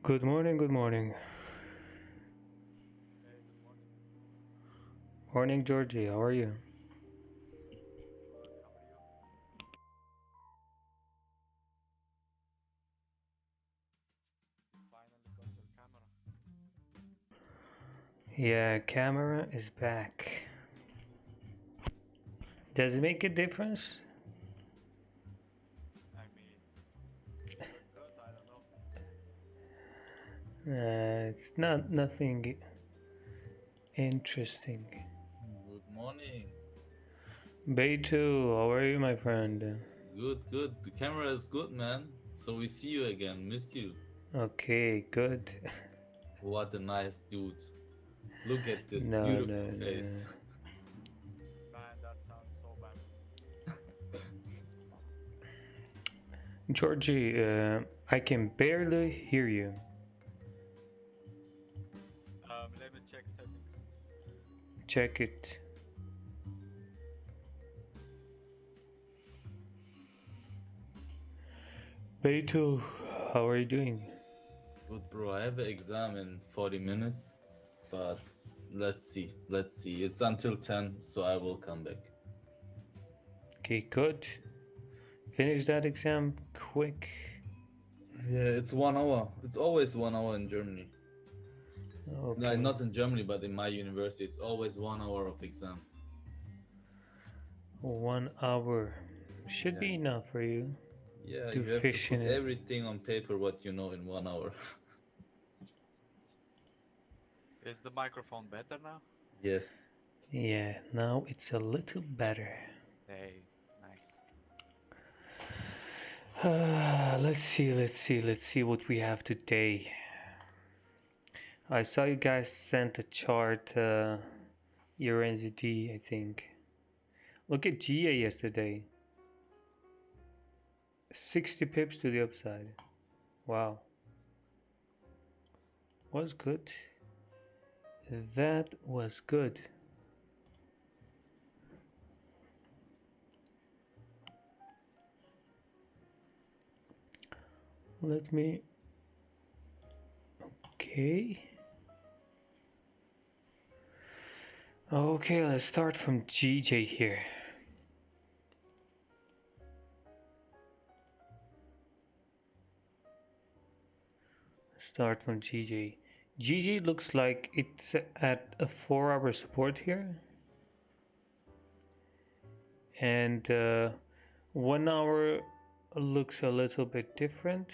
Good morning, good morning. Hey, good morning. Morning, Georgie. How are you? Good. How are you? Finally got your camera. Yeah, camera is back. Does it make a difference? I mean, you look good. I don't know. It's not nothing interesting. Good morning. Beitu, how are you, my friend? Good, good. The camera is good, man. So we see you again. Missed you. Okay, good. What a nice dude. Look at this No, beautiful no, face. no. Man, that sounds so bad. Georgie, I can barely hear you. Let me check settings. Check it. Beitu, how are you doing? Good, bro. I have an exam in 40 minutes, but let's see. Let's see. It's until 10, so I will come back. Okay, good. Finish that exam quick. Yeah, it's 1 hour. It's always 1 hour in Germany. No, Okay. not in Germany, but in my university, it's always 1 hour of exam. 1 hour should Yeah. be enough for you Yeah, to you have to fish in put it. everything on paper what you know in 1 hour. Is the microphone better now? Yes. Yeah, now it's a little better. Hey, nice. Let's see what we have today. I saw you guys sent a chart, Euro NZD, I think. Look at GA yesterday. 60 pips to the upside. Wow. Was good. That was good. Let me. Okay. Okay, let's start from GJ here. Start from GJ. GG looks like it's at a 4-hour support here, and 1 hour looks a little bit different.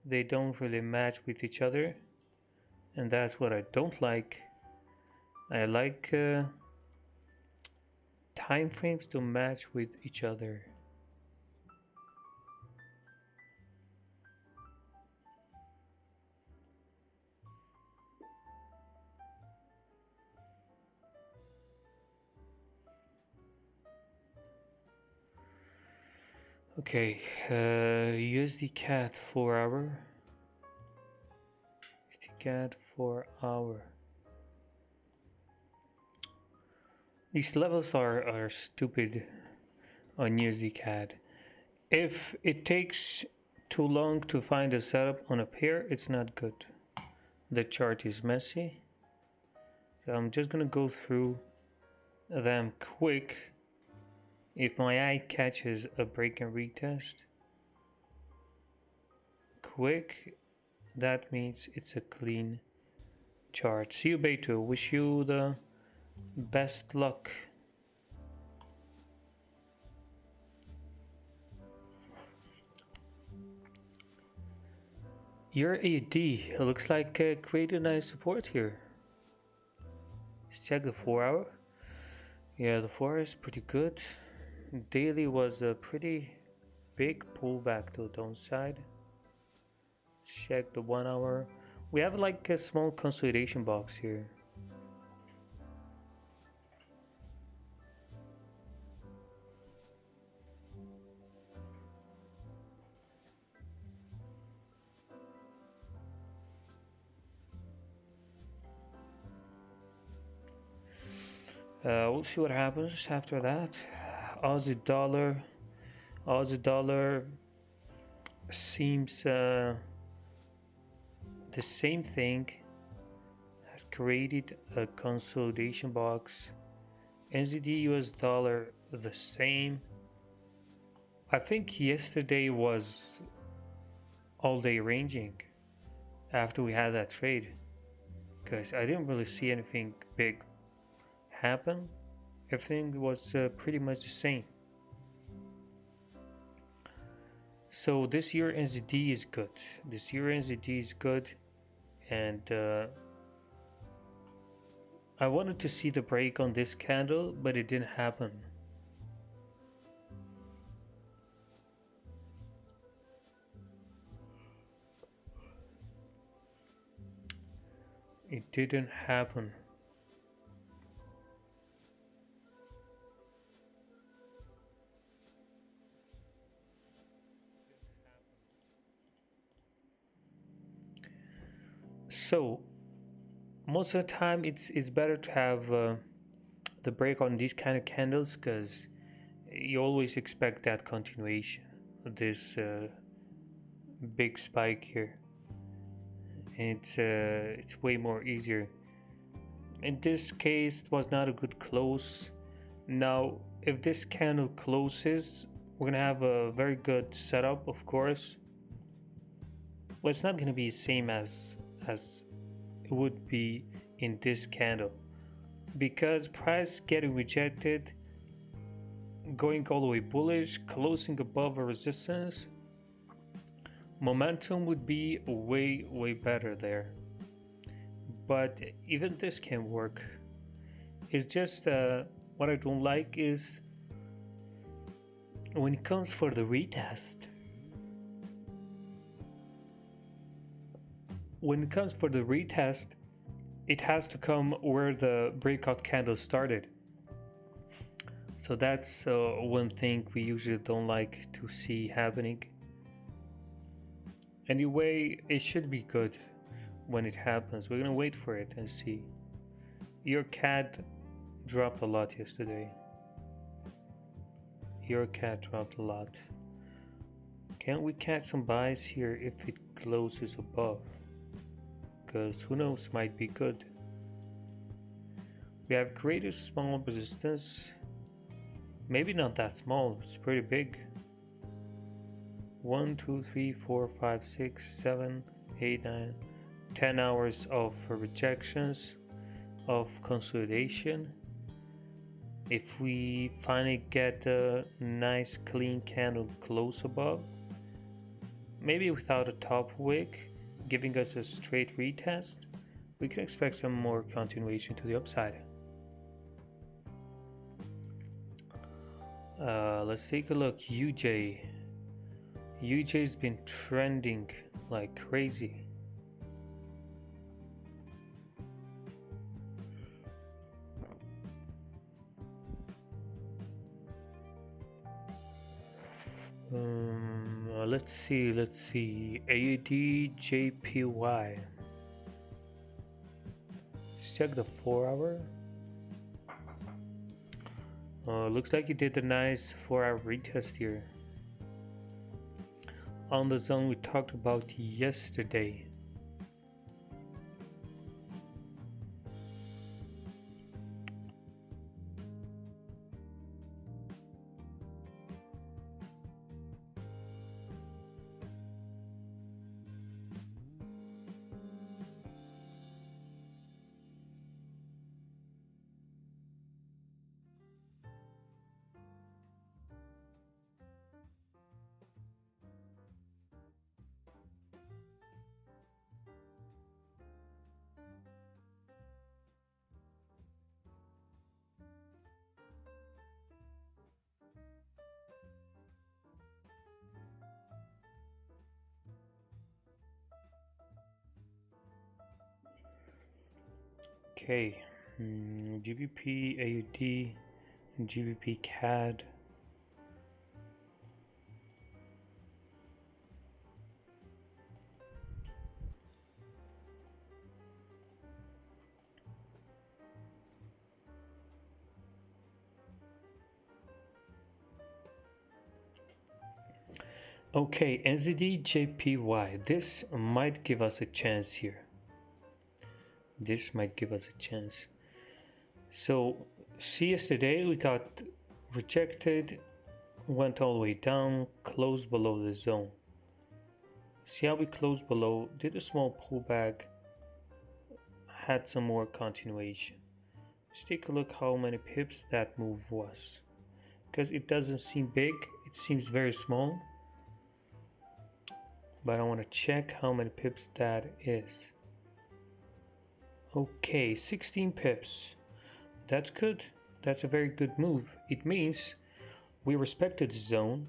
They don't really match with each other, and that's what I don't like. I like time frames to match with each other. Okay, USD CAD 4-hour. USD CAD 4-hour. These levels are stupid on USD CAD. If it takes too long to find a setup on a pair, it's not good. The chart is messy. So I'm just gonna go through them quick. If my eye catches a break and retest, quick, that means it's a clean chart. See you, Beto. Wish you the best luck. Your AD looks like created nice support here. Let's check the 4-hour. Yeah, the 4 is pretty good. Daily was a pretty big pullback to the downside. Check the 1-hour. We have like a small consolidation box here. We'll see what happens after that. Aussie dollar seems the same thing, has created a consolidation box. NZD US dollar the same. I think yesterday was all day ranging after we had that trade, because I didn't really see anything big happen. Everything was pretty much the same. So this year NZD is good. This year NZD is good, and I wanted to see the break on this candle, but it didn't happen. It didn't happen. So most of the time it's better to have the break on these kind of candles, because you always expect that continuation, this big spike here. And it's way more easier. In this case, it was not a good close. Now if this candle closes, we're gonna have a very good setup, of course. Well, it's not gonna be the same as it would be in this candle, because price getting rejected, going all the way bullish, closing above a resistance, momentum would be way better there. But even this can work. It's just what I don't like is when it comes for the retest. When it comes for the retest, it has to come where the breakout candle started. So that's one thing we usually don't like to see happening. Anyway, it should be good when it happens. We're gonna wait for it and see. Your CAD dropped a lot yesterday. Your CAD dropped a lot. Can we catch some buys here if it closes above? Because who knows, might be good. We have created small resistance. Maybe not that small, it's pretty big. 1, 2, 3, 4, 5, 6, 7, 8, 9, 10 hours of rejections, of consolidation. If we finally get a nice clean candle close above, maybe without a top wick, giving us a straight retest, we can expect some more continuation to the upside. Let's take a look. UJ. UJ's been trending like crazy. Let's see. AUD JPY. Let's check the 4 hour. Looks like he did a nice 4 hour retest here on the zone we talked about yesterday. Okay, GBP AUD, GBP CAD. Okay, NZD JPY. This might give us a chance here. This might give us a chance. So, see, yesterday we got rejected, went all the way down, closed below the zone. See how we closed below, did a small pullback, had some more continuation. Let's take a look how many pips that move was, because it doesn't seem big, it seems very small, but I want to check how many pips that is. Okay, 16 pips. That's good. That's a very good move. It means we respected the zone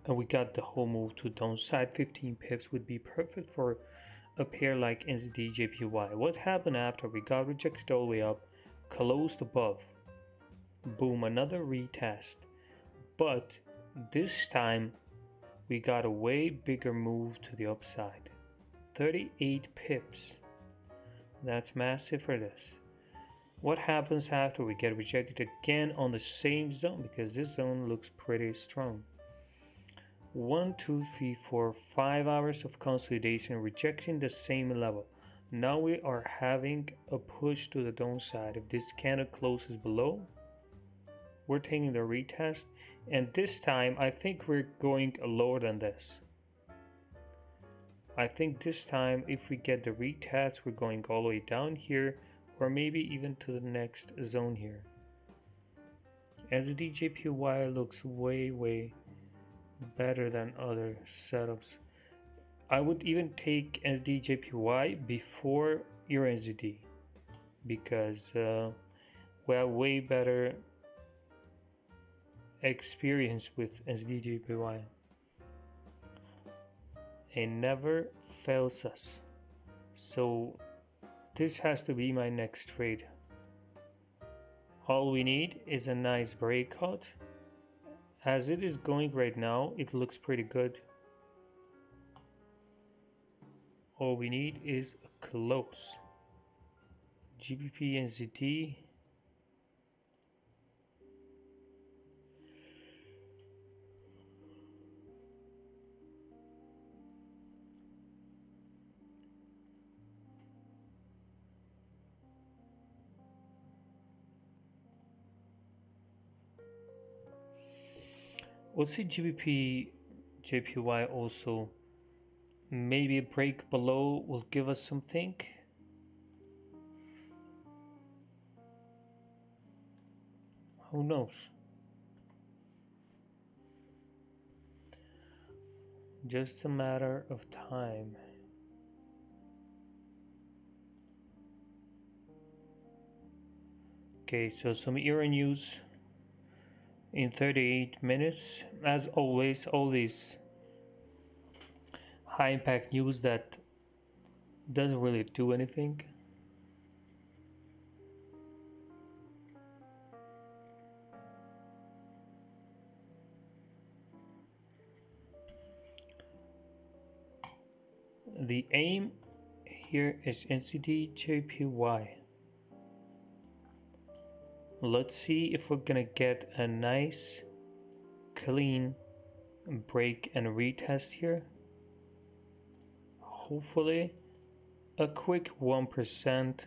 and we got the whole move to downside. 15 pips would be perfect for a pair like NZD JPY. What happened after we got rejected all the way up, closed above? Boom, another retest. But this time we got a way bigger move to the upside. 38 pips. That's massive for this. What happens after we get rejected again on the same zone? Because this zone looks pretty strong. 1, 2, 3, 4, 5 hours of consolidation, rejecting the same level. Now we are having a push to the downside. If this candle closes below, we're taking the retest, and this time I think we're going lower than this. I think this time if we get the retest, we're going all the way down here, or maybe even to the next zone here. NZD JPY looks way better than other setups. I would even take NZD JPY before your NZD, because we have way better experience with NZD JPY. It never fails us. So this has to be my next trade. All we need is a nice breakout. As it is going right now, it looks pretty good. All we need is a close. GBP NZD. We'll see GBP JPY also Maybe a break below will give us something. Who knows? Just a matter of time. Okay, so some Euro news in 38 minutes. As always, all these high impact news that doesn't really do anything. The aim here is NZD-JPY. Let's see if we're gonna get a nice clean break and retest here. Hopefully a quick 1%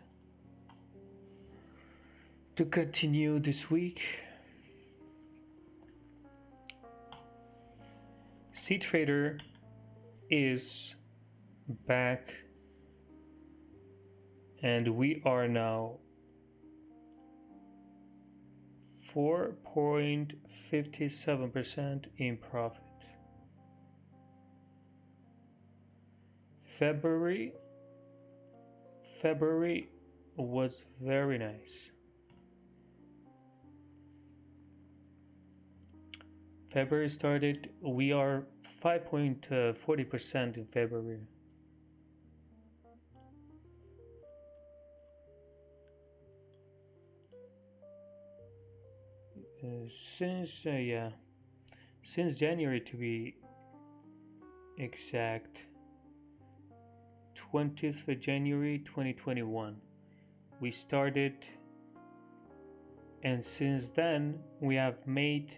to continue this week. C-Trader is back and we are now 4.57% in profit. February was very nice. February started, we are 5.40% in February. Since January to be exact, 20th of January 2021 we started, and since then we have made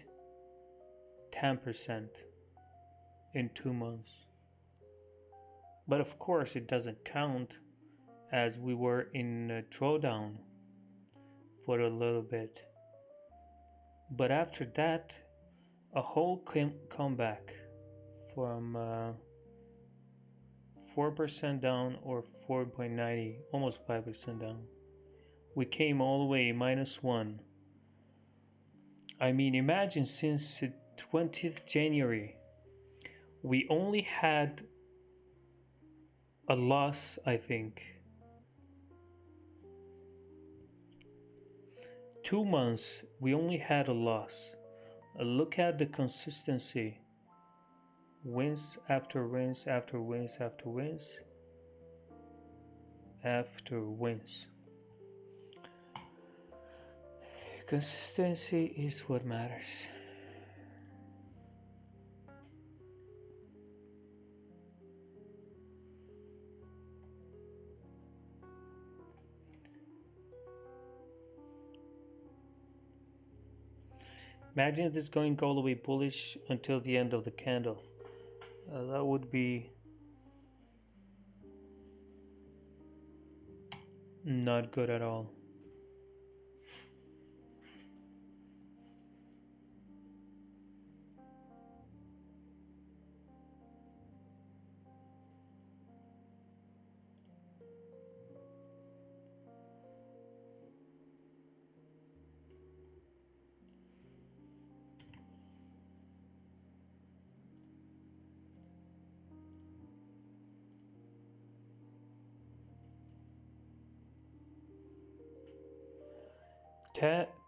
10% in 2 months. But of course it doesn't count as we were in a drawdown for a little bit. But after that, a whole comeback from 4% down, or 4.90, almost 5% down. We came all the way -1. I mean, imagine since 20th January, we only had a loss, I think. 2 months, we only had a loss. Look at the consistency. Wins after wins after wins after wins after wins. Consistency is what matters. Imagine this going all the way bullish until the end of the candle. That would be not good at all.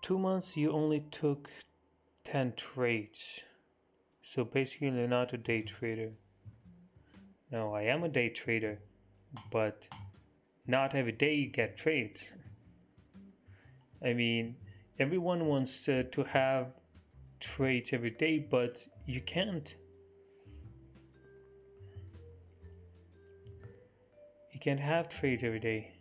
Two months you only took 10 trades. So basically you're not a day trader. No, I am a day trader, but not every day you get trades. I mean, everyone wants to have trades every day, but you can't. You can't have trades every day.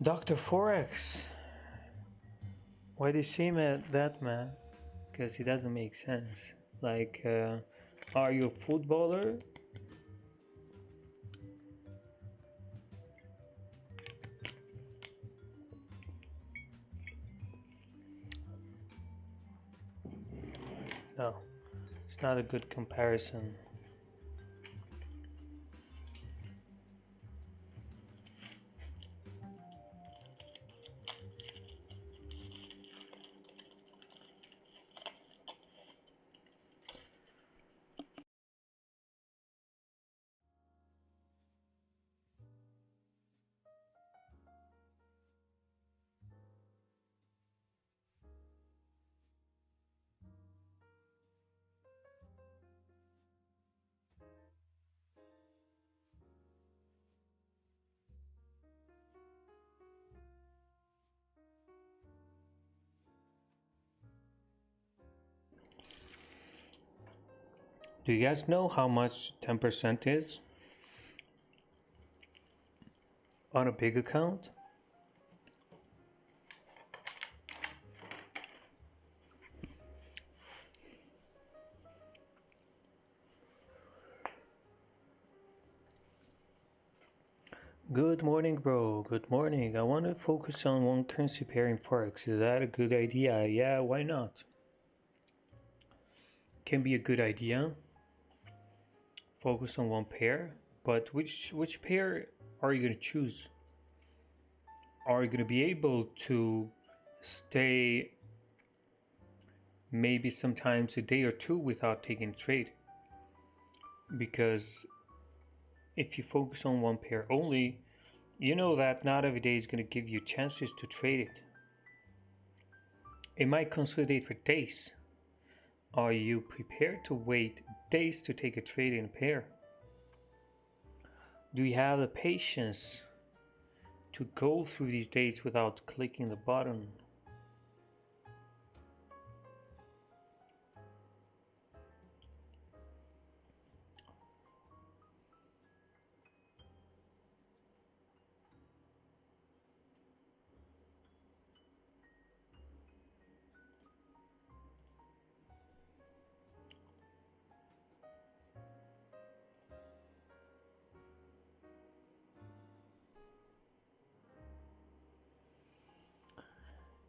Dr. Forex, why do you say that, man? Because it doesn't make sense. Like, are you a footballer? No, it's not a good comparison. Do you guys know how much 10% is on a big account? Good morning, bro. Good morning. I want to focus on one currency pair in Forex. Is that a good idea? Yeah, why not? Can be a good idea. Focus on one pair, but which pair are you going to choose? Are you going to be able to stay maybe sometimes a day or two without taking a trade? Because if you focus on one pair only, you know that not every day is going to give you chances to trade it. It might consolidate for days. Are you prepared to wait days to take a trade in a pair? Do you have the patience to go through these days without clicking the button?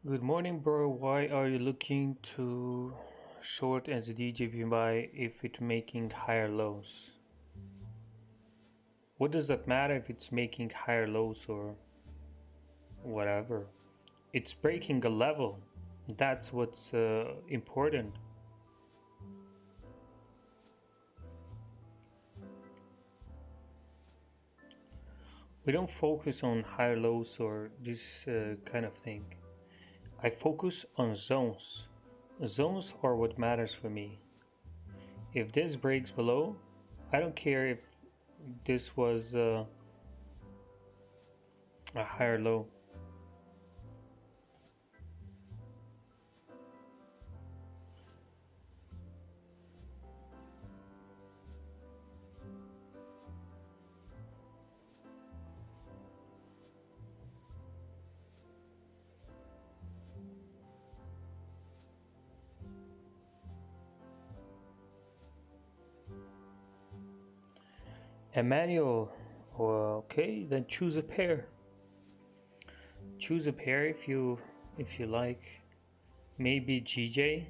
Good morning, bro. Why are you looking to short as a DJB buy if it's making higher lows? What does that matter if it's making higher lows or whatever? It's breaking a level. That's what's important. We don't focus on higher lows or this kind of thing. I focus on zones. Zones are what matters for me. If this breaks below, I don't care if this was a higher low. Emmanuel, well, okay, then choose a pair. Choose a pair if you like. Maybe GJ.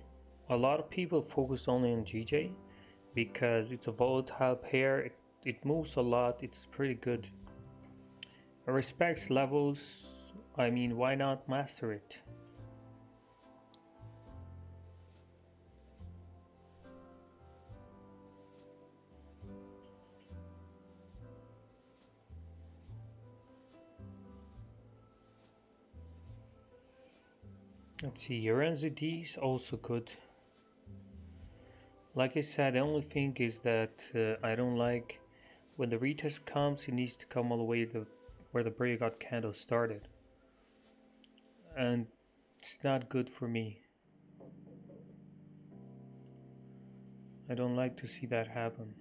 A lot of people focus only on GJ because it's a volatile pair. It moves a lot. It's pretty good. It respects levels. I mean, why not master it? Let's see, your NZD is also good. Like I said, the only thing is that I don't like when the retest comes, it needs to come all the way to where the breakout candle started. And it's not good for me. I don't like to see that happen.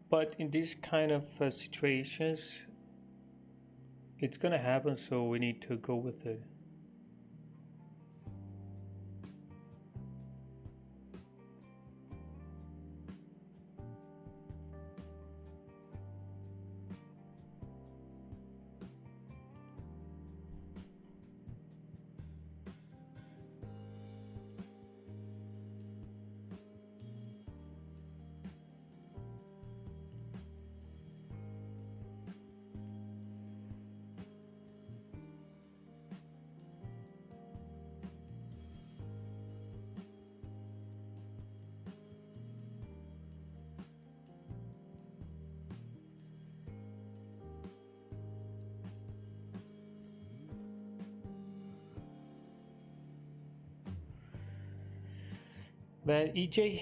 But in these kind of situations, It's gonna happen, so we need to go with it. But EJ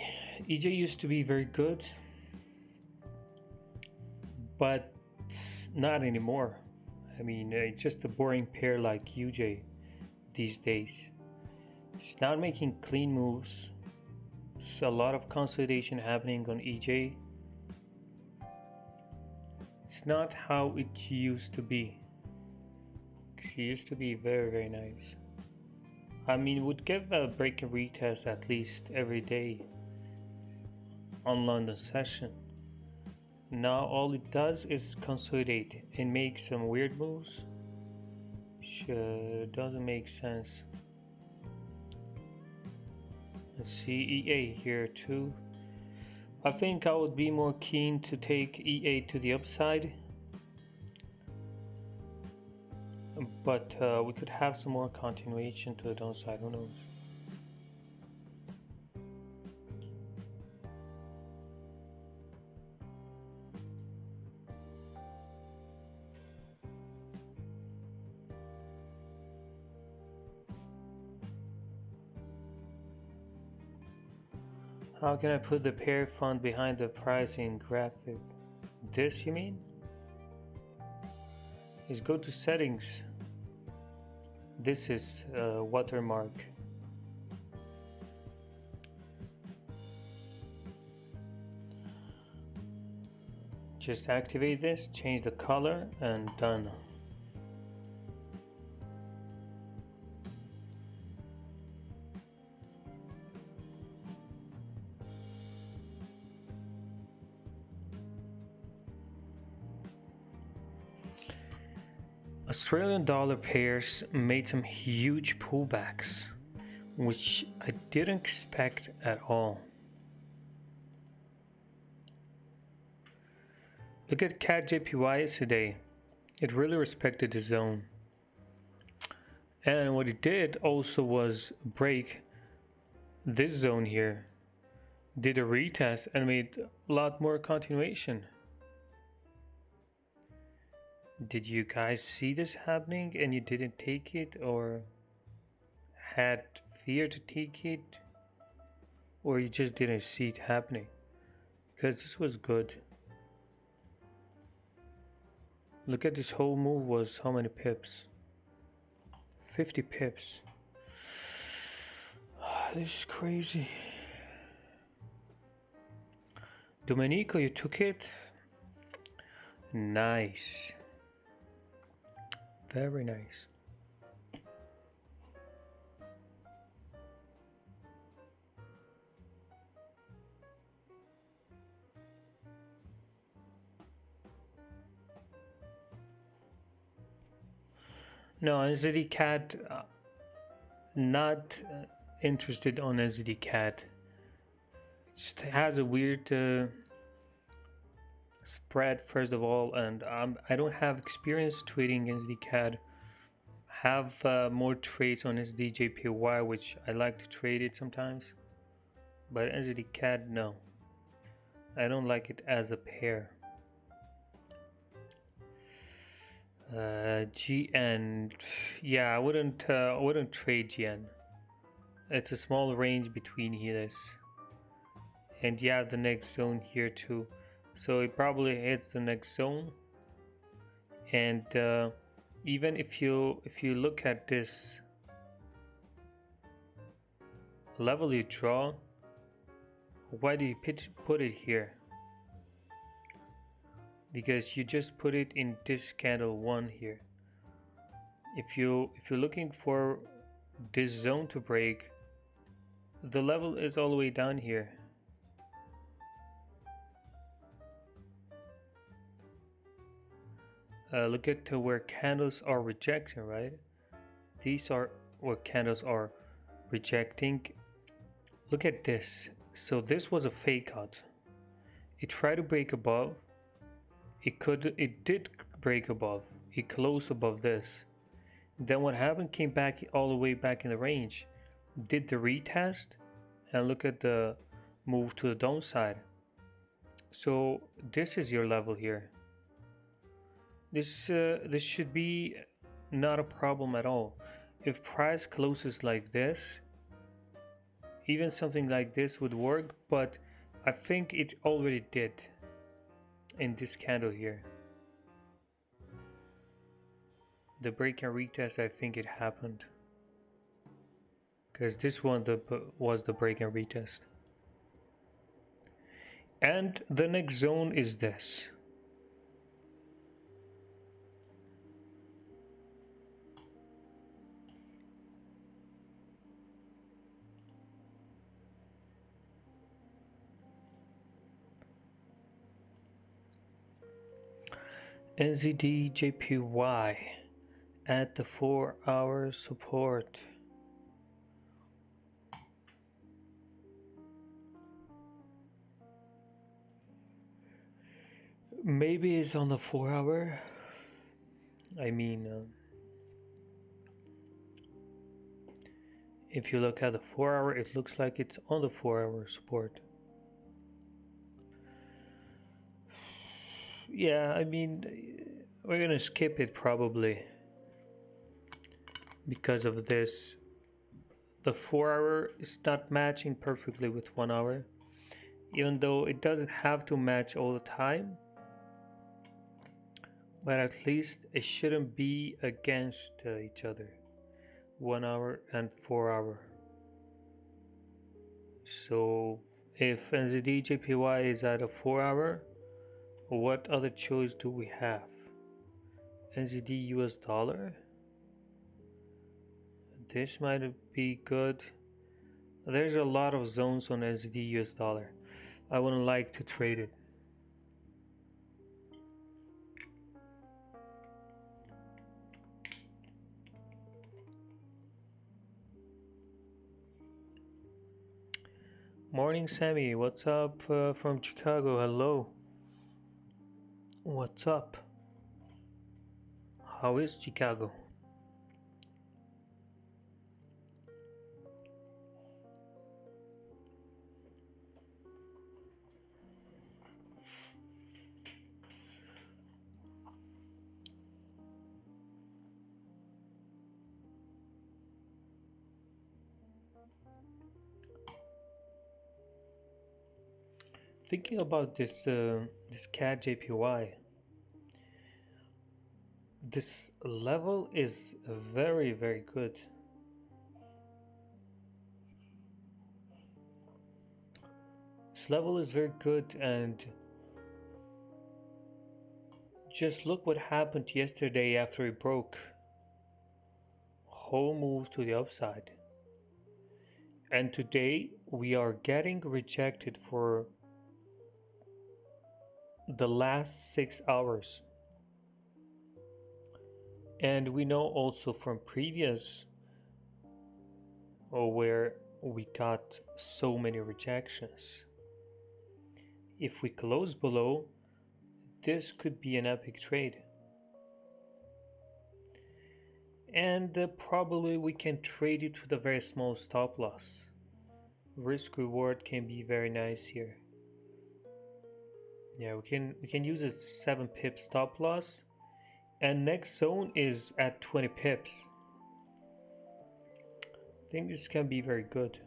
used to be very good, but not anymore. I mean, it's just a boring pair like UJ these days. He's not making clean moves. There's a lot of consolidation happening on EJ. It's not how it used to be. It used to be very, very nice. I mean, would give a break and retest at least every day on London session. Now all it does is consolidate and make some weird moves, which doesn't make sense. Let's see EA here too. I think I would be more keen to take EA to the upside, but we could have some more continuation to the downside, who knows. How can I put the pair fund behind the pricing graphic? This you mean? Is go to settings. This is watermark. Just activate this, change the color, and done. Australian dollar pairs made some huge pullbacks, which I didn't expect at all. Look at CAD JPY yesterday. It really respected the zone. And what it did also was break this zone here. Did a retest and made a lot more continuation. Did you guys see this happening and you didn't take it, or had fear to take it, or you just didn't see it happening? Because this was good. Look at this whole move was how many pips? 50 pips. This is crazy. Domenico, you took it? Nice. Very nice. No, NZD Cat, not interested on NZD Cat. It has a weird spread first of all, and I don't have experience trading NZD CAD. Have more trades on SDJPY, which I like to trade it sometimes, but NZD CAD, no, I don't like it as a pair. GN, yeah, I wouldn't trade GN. It's a small range between here, and yeah, the next zone here too. So it probably hits the next zone, and even if you look at this level you draw, why do you put it here? Because you just put it in this candle 1 here. If you're looking for this zone to break, the level is all the way down here. Look at where candles are rejecting, right? These are where candles are rejecting. Look at this. So this was a fake out. It tried to break above. It did break above. It closed above this. Then what happened? Came back all the way back in the range. Did the retest, and look at the move to the downside. So this is your level here. This should be not a problem at all. If price closes like this, even something like this would work, but I think it already did in this candle here. The break and retest, I think it happened, because this one was the break and retest. And the next zone is this. NZD JPY at the 4-hour support. Maybe it's on the 4-hour. I mean, if you look at the 4-hour, it looks like it's on the 4-hour support. Yeah, I mean, we're gonna skip it probably because of this. The 4-hour is not matching perfectly with 1-hour, even though it doesn't have to match all the time, but at least it shouldn't be against each other, 1-hour and 4-hour. So if NZD JPY is at a 4-hour, what other choice do we have? NZD US dollar. This might be good. There's a lot of zones on NZD US dollar. I wouldn't like to trade it. Morning, Sammy. What's up from Chicago? Hello. What's up? How is Chicago? Thinking about this CAD JPY, this level is very, very good. This level is very good, and just look what happened yesterday after it broke. Whole move to the upside. And today we are getting rejected for the last 6 hours. And we know also from previous where we got so many rejections. If we close below, this could be an epic trade. And probably we can trade it with a very small stop loss. Risk reward can be very nice here. Yeah, we can use a 7 pip stop loss, and next zone is at 20 pips. I think this can be very good.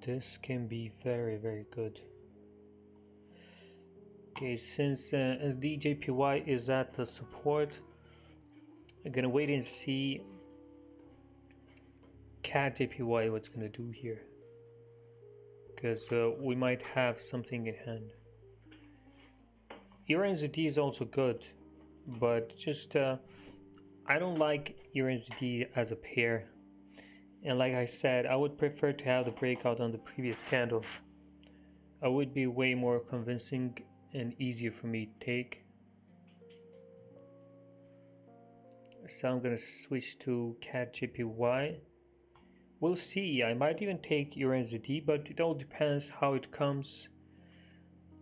This can be very, very good. Okay, since SDJPY is at the support, I'm gonna wait and see CAD JPY what's gonna do here. because we might have something in hand. UNZD is also good, but just I don't like UNZD as a pair. And like I said, I would prefer to have the breakout on the previous candle. It would be way more convincing and easier for me to take. So I'm gonna switch to CAD JPY. We'll see. I might even take UNZD, but it all depends how it comes.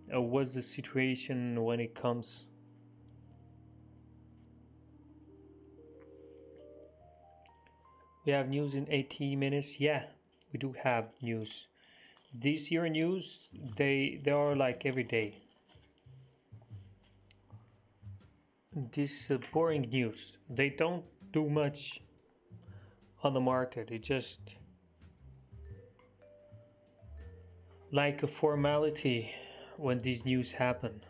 What's the situation when it comes? We have news in 18 minutes. Yeah, we do have news. These year news, they are like every day. This boring news. They don't do much on the market. It just like a formality when these news happen.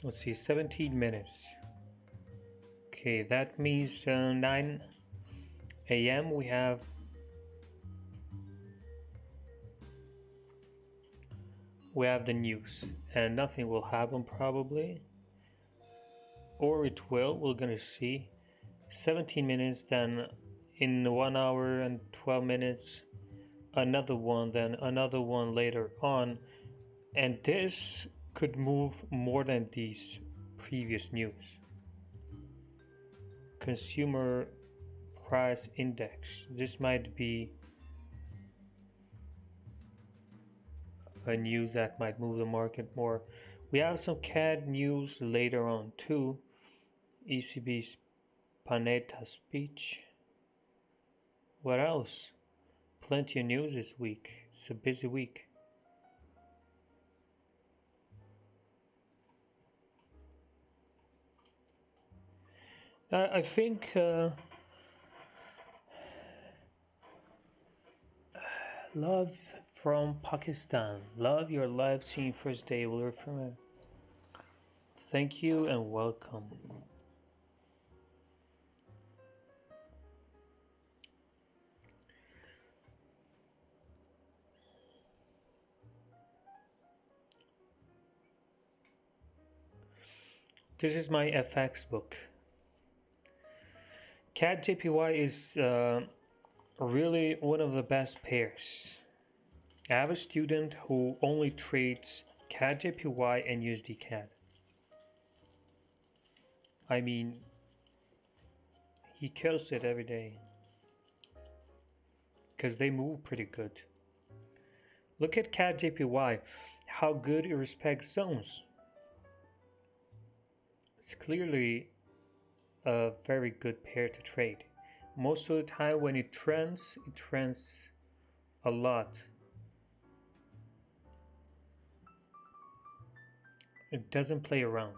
Let's see, 17 minutes. Okay, that means 9 a.m. we have the news, and nothing will happen probably, or it will. We're gonna see. 17 minutes, then in 1 hour and 12 minutes, another one, then another one later on, and this could move more than these previous news. Consumer price index. This might be a news that might move the market more. We have some CAD news later on too. ECB's Panetta speech. What else? Plenty of news this week. It's a busy week. I think love from Pakistan. Love your live stream first day will refer. Thank you and welcome. This is my FX book. CAD JPY is really one of the best pairs. I have a student who only trades CAD JPY and USD CAD. I mean, he kills it every day because they move pretty good. Look at CAD JPY, how good it respects zones. It's clearly a very good pair to trade. Most of the time when it trends a lot. It doesn't play around.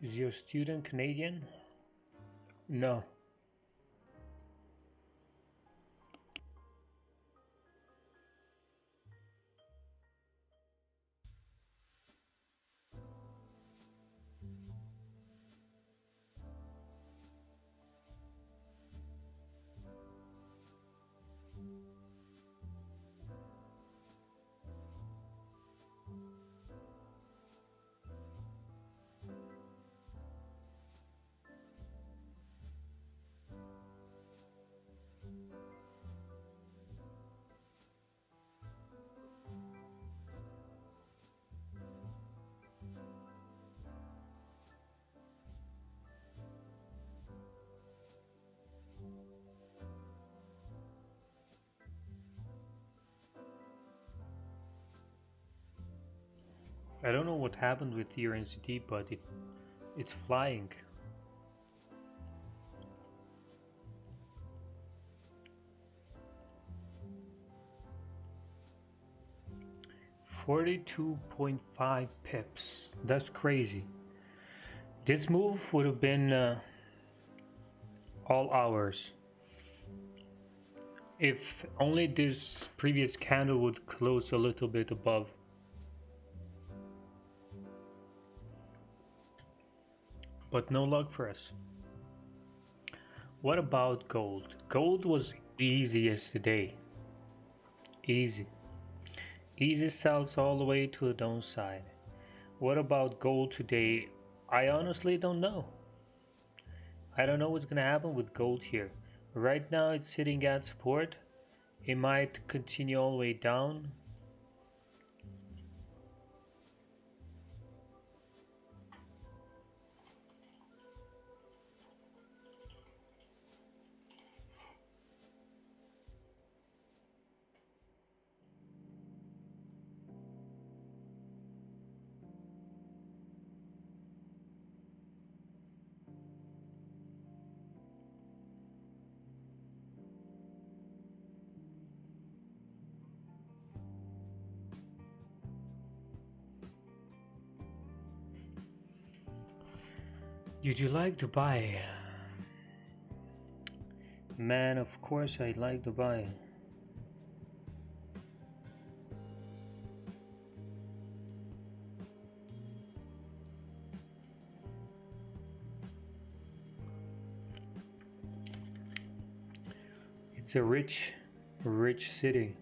Is your student Canadian? No. I don't know what happened with your NCT, but it's flying. $42.5 pips. That's crazy. This move would have been all hours if only this previous candle would close a little bit above. But no luck for us. What about gold? Gold was easy yesterday. Easy. Easy sells all the way to the downside. What about gold today? I honestly don't know. I don't know what's gonna happen with gold here. Right now it's sitting at support. It might continue all the way down. Would you like to buy? Man, of course I'd like to buy. It's a rich city.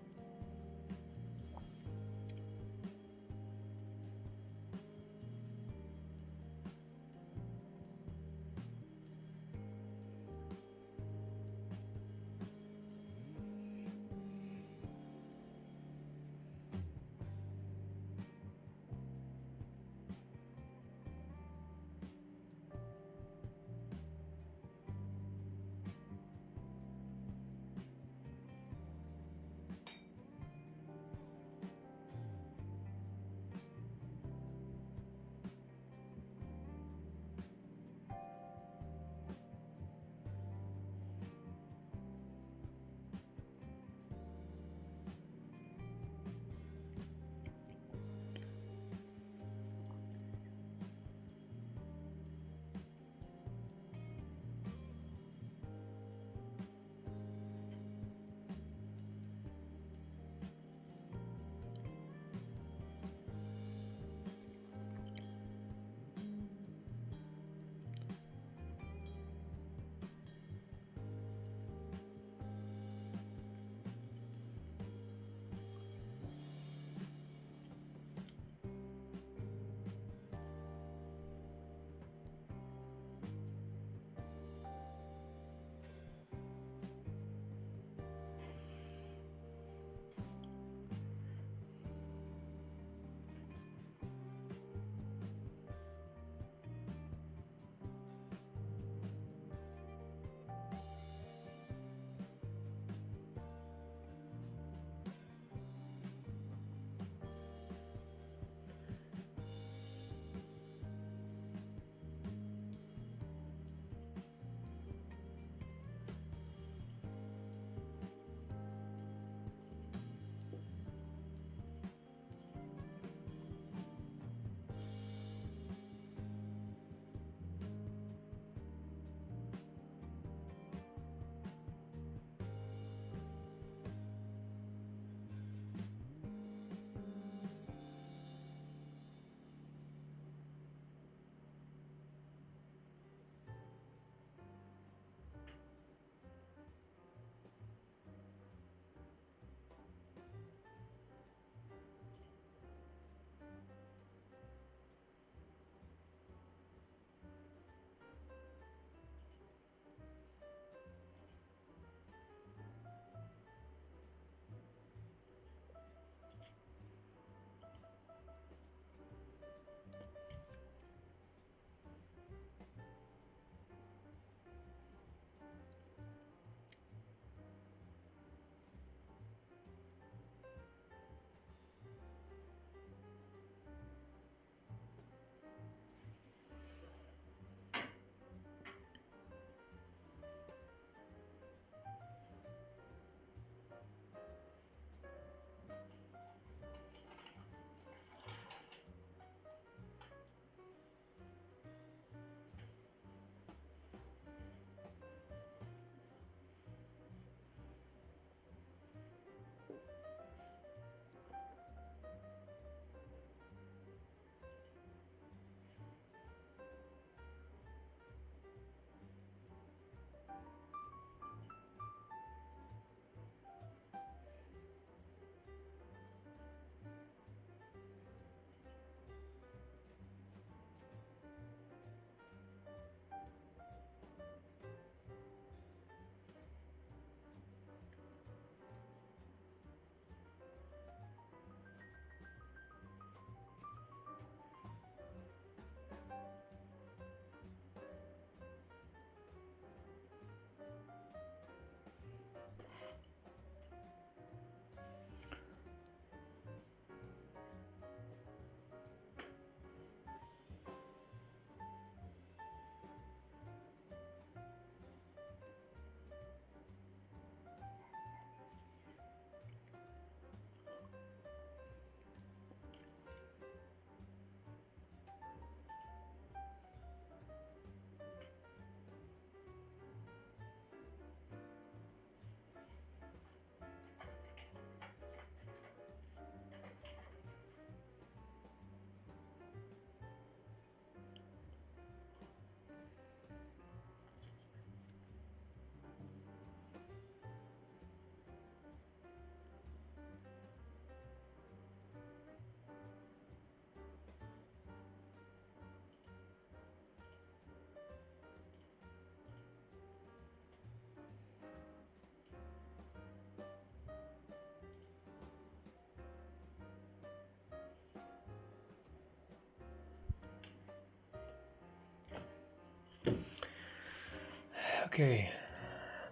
Okay,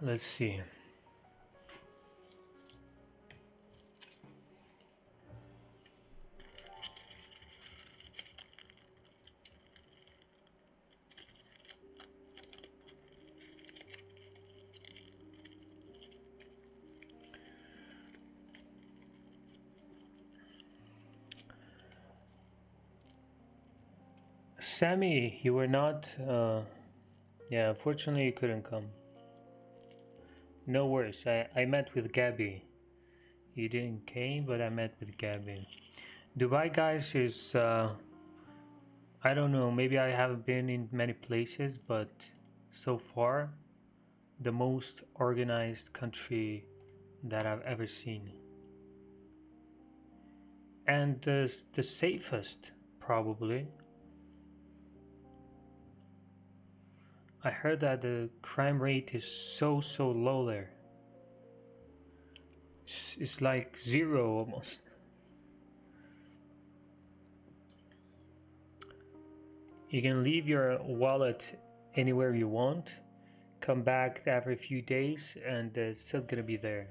let's see. Sammy, you were not. Yeah, unfortunately, you couldn't come. No worries. I met with Gabby. You didn't came, but I met with Gabby. Dubai, guys, is I don't know. Maybe I haven't been in many places, but so far, the most organized country that I've ever seen, and the safest probably. I heard that the crime rate is so low there. It's like zero almost. You can leave your wallet anywhere you want, come back after a few days, and it's still gonna be there.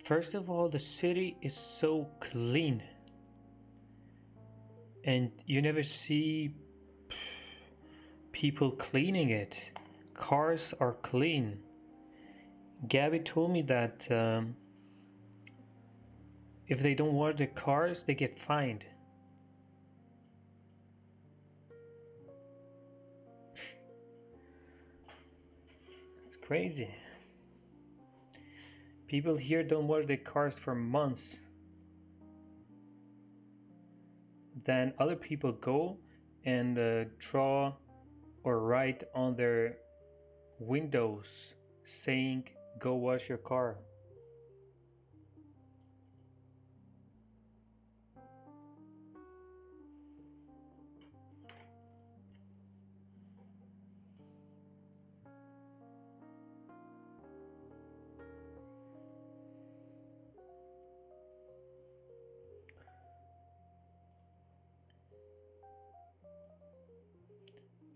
First of all, the city is so clean, and you never see people cleaning it. Cars are clean. Gabby told me that if they don't wash their cars, they get fined. It's crazy. People here don't wash their cars for months. Then other people go and draw or write on their windows saying, "Go wash your car."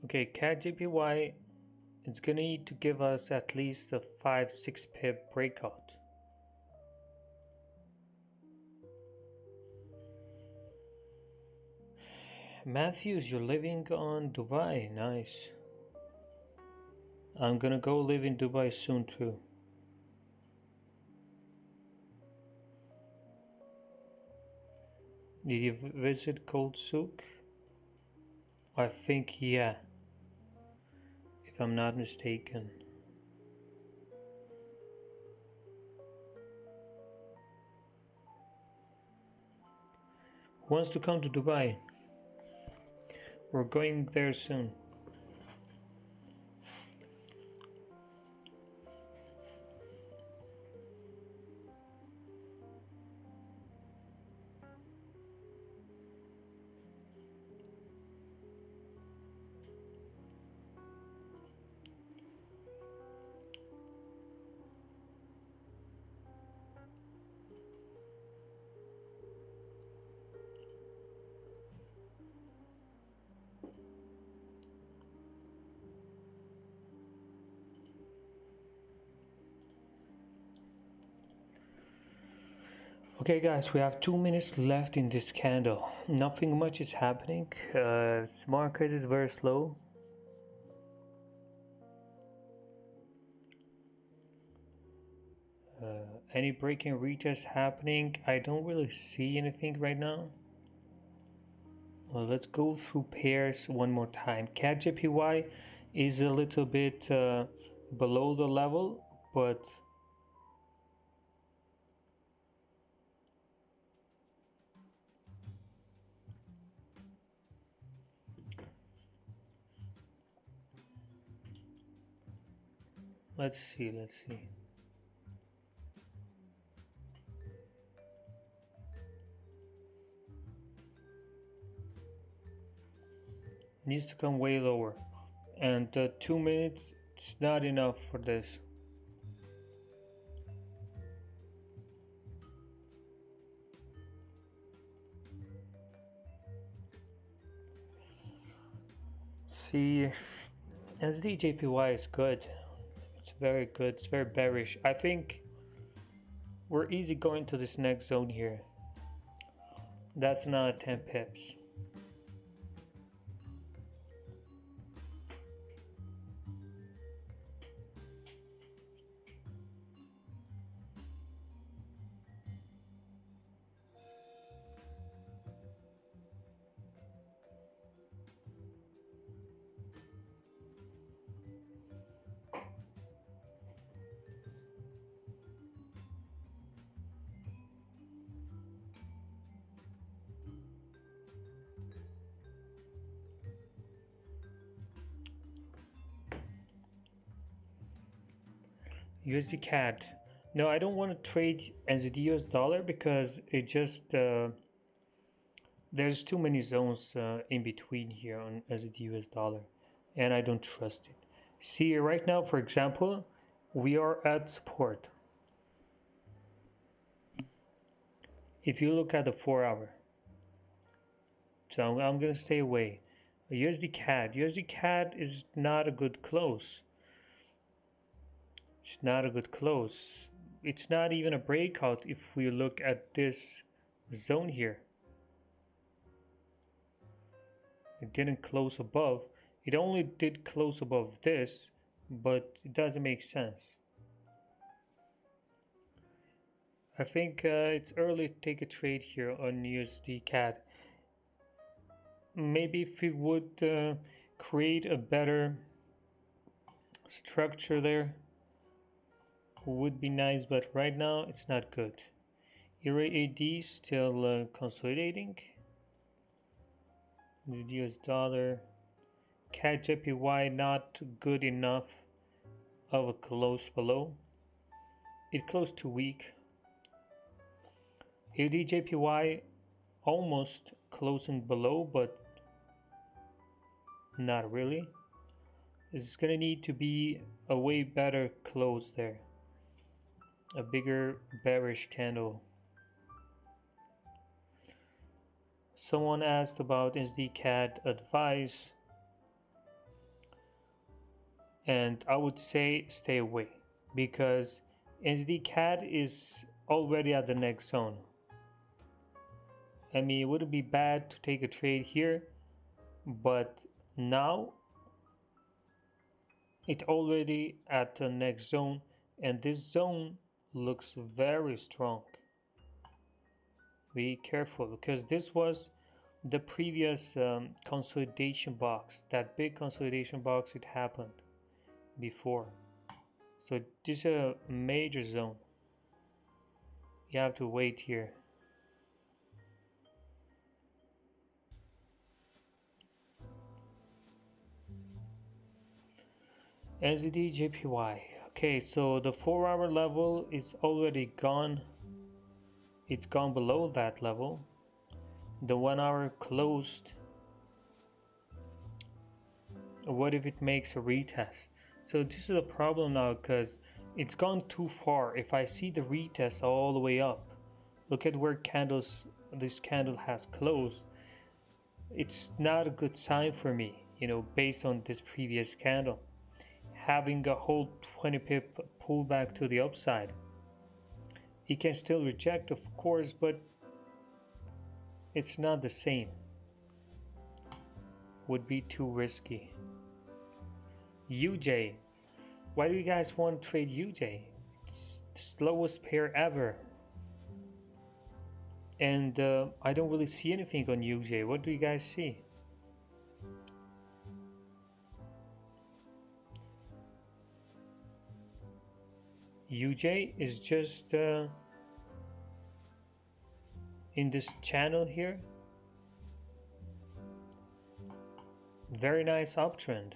Okay, CatGPY is gonna need to give us at least a 5-6 pip breakout. Matthews, you're living on Dubai. Nice. I'm gonna go live in Dubai soon too. Did you visit Cold Souk? I think yeah, if I'm not mistaken. Who wants to come to Dubai? We're going there soon. Okay guys, we have 2 minutes left in this candle. Nothing much is happening. Market is very slow. Any breaking retest happening? I don't really see anything right now. Well, let's go through pairs one more time. CatJPY is a little bit below the level, but let's see. needs to come way lower, and 2 minutes it's not enough for this. See, SDJPY is good. It's very good. It's very bearish. I think we're easy going to this next zone here. That's not 10 pips. USD CAD. No, I don't want to trade NZD US dollar because it just there's too many zones in between here on NZD US dollar, and I don't trust it. See, right now, for example, we are at support. If you look at the 4 hour, so I'm gonna stay away. USD CAD is not a good close. It's not a good close. It's not even a breakout if we look at this zone here. It didn't close above. It only did close above this, but it doesn't make sense. I think it's early to take a trade here on USD CAD. Maybe if we would create a better structure there, would be nice, but right now it's not good. EUR AD still consolidating. The US dollar, CAD JPY not good enough of a close below. It closed too weak. AUD JPY almost closing below, but not really. It's gonna need to be a way better close there. A bigger bearish candle. Someone asked about SDCAD advice, and I would say stay away because SDCAD is already at the next zone. I mean, it wouldn't be bad to take a trade here, but now it's already at the next zone, and this zone looks very strong. Be careful because this was the previous consolidation box, that big consolidation box. It happened before, so this is a major zone. You have to wait here. NZD JPY. Okay, so the 4 hour level is already gone. It's gone below that level. The 1 hour closed. What if it makes a retest? So this is a problem now because it's gone too far. If I see the retest all the way up, look at where this candle has closed. It's not a good sign for me, based on this previous candle. Having a whole 20 pip pullback to the upside. It can still reject, of course, but it's not the same. Would be too risky. UJ. Why do you guys want to trade UJ? It's the slowest pair ever. And I don't really see anything on UJ. What do you guys see? UJ is just in this channel here. Very nice uptrend.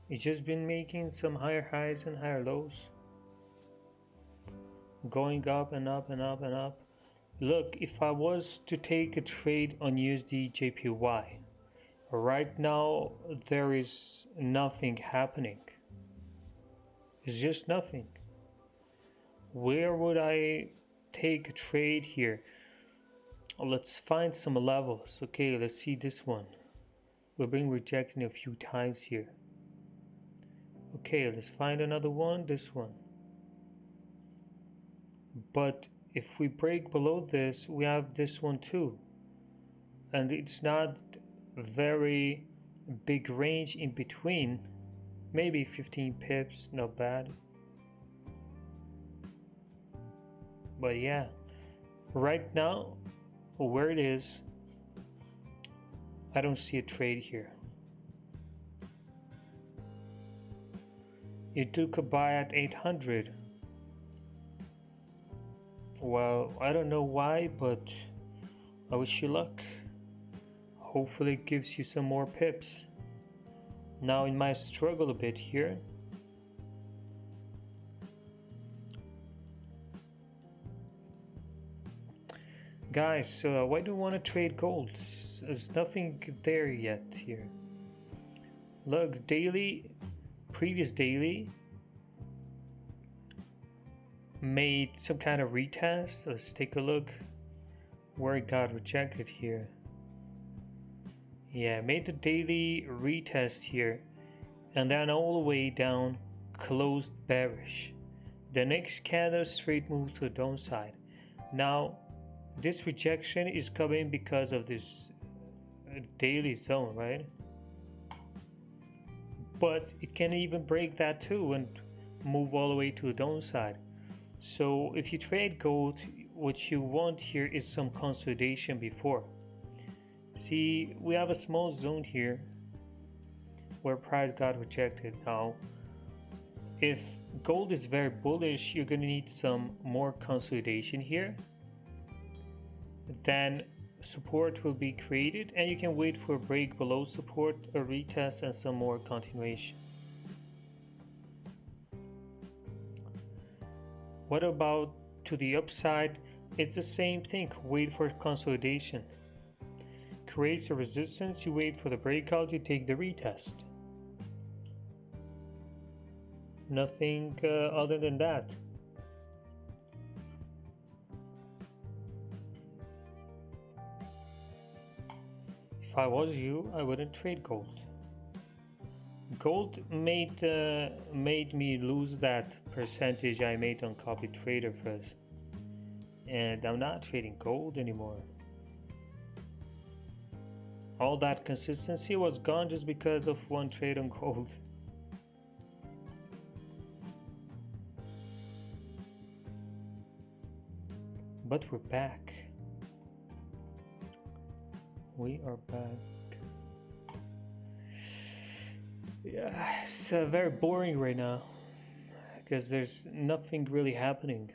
It's just been making some higher highs and higher lows. going up and up and up and up. Look, if I was to take a trade on USD JPY, right now there is nothing happening. It's just nothing. Where would I take a trade here? Let's find some levels. Okay, let's see this one. We've been rejecting a few times here. Okay, let's find another one, this one. But if we break below this, we have this one too. And it's not very big range in between. Maybe 15 pips, not bad. But yeah, right now, where it is, I don't see a trade here. You took a buy at 800. Well, I don't know why, but I wish you luck. Hopefully it gives you some more pips. Now it might struggle a bit here. Guys, why do you want to trade gold? There's nothing there yet here. Look, daily, previous daily made some kind of retest. Let's take a look where it got rejected here. Yeah, made the daily retest here and then all the way down closed bearish. The next candle straight move to the downside. Now this rejection is coming because of this daily zone, right? But it can even break that too and move all the way to the downside. So if you trade gold, what you want here is some consolidation before. See, we have a small zone here where price got rejected. Now, if gold is very bullish, you're gonna need some more consolidation here. Then support will be created and you can wait for a break below support, a retest, and some more continuation. What about to the upside? It's the same thing. Wait for consolidation. Creates a resistance, you wait for the breakout, you take the retest. Nothing other than that. If I was you, I wouldn't trade gold. Gold made me lose that percentage I made on copy trader first, and I'm not trading gold anymore. All that consistency was gone just because of one trade on gold. But we're back. We are back. Yeah, it's very boring right now because there's nothing really happening.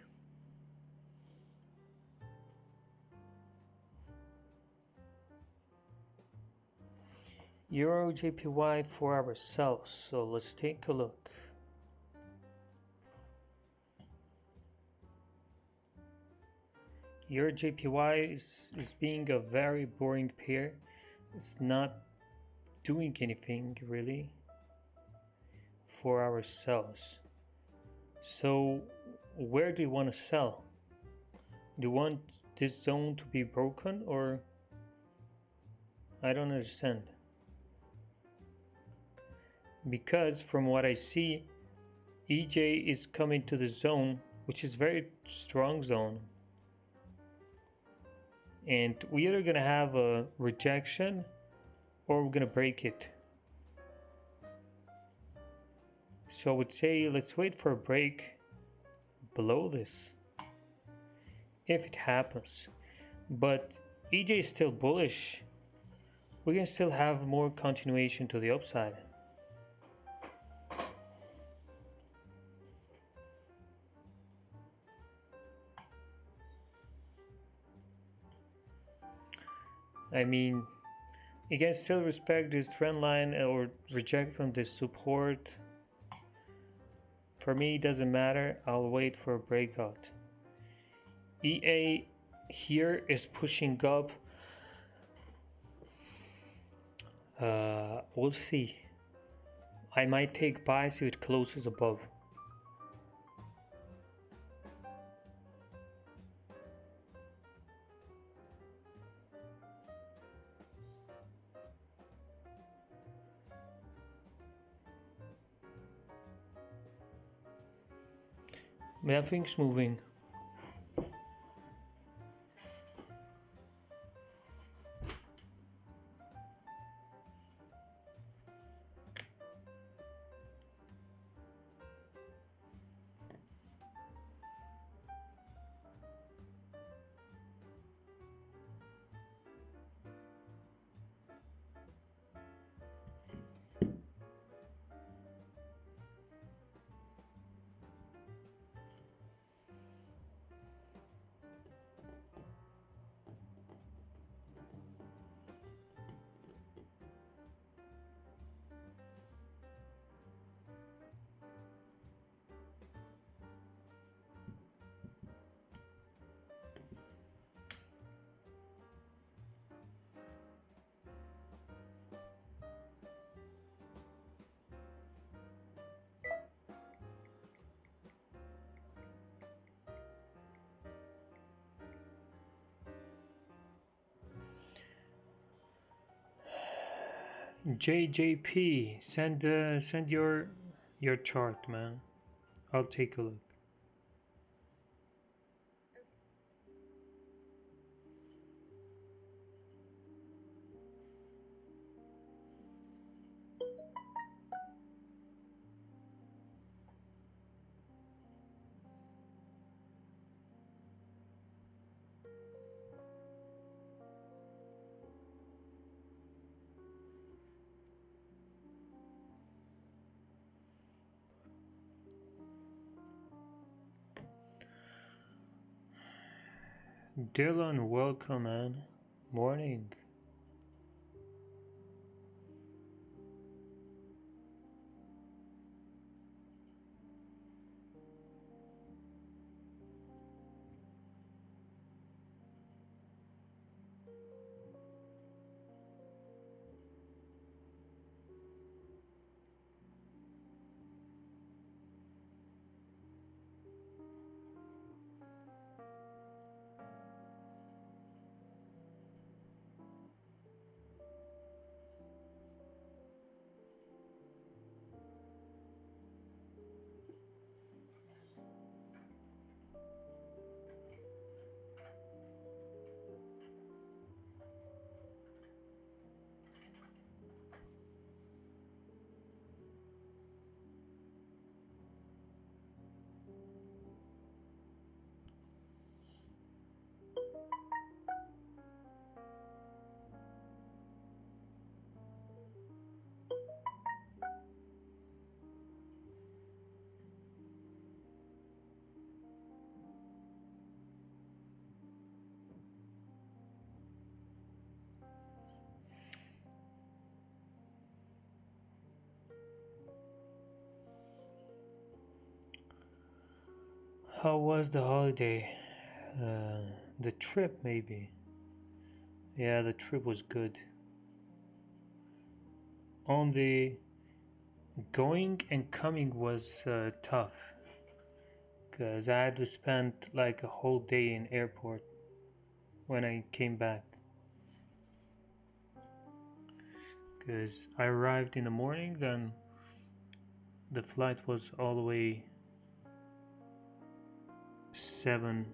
Euro JPY 4-hour sells, so let's take a look. Euro JPY is being a very boring pair. It's not doing anything really. 4-hour sells. So where do you want to sell? Do you want this zone to be broken, or I don't understand? Because from what I see, EJ is coming to the zone, which is very strong zone, and we're either gonna have a rejection or we're gonna break it. So I would say let's wait for a break below this if it happens. But EJ is still bullish. We can still have more continuation to the upside. I mean, you can still respect this trend line or reject from this support. For me, it doesn't matter. I'll wait for a breakout. EA here is pushing up. We'll see. I might take buy if it closes above. Nothing's moving. JJP, send your chart, man. I'll take a look. Dylan, welcome, man. Morning. How was the holiday? The trip, maybe. Yeah, the trip was good. Only going and coming was tough because I had to spend like a whole day in airport when I came back. Because I arrived in the morning, then the flight was all the way 7,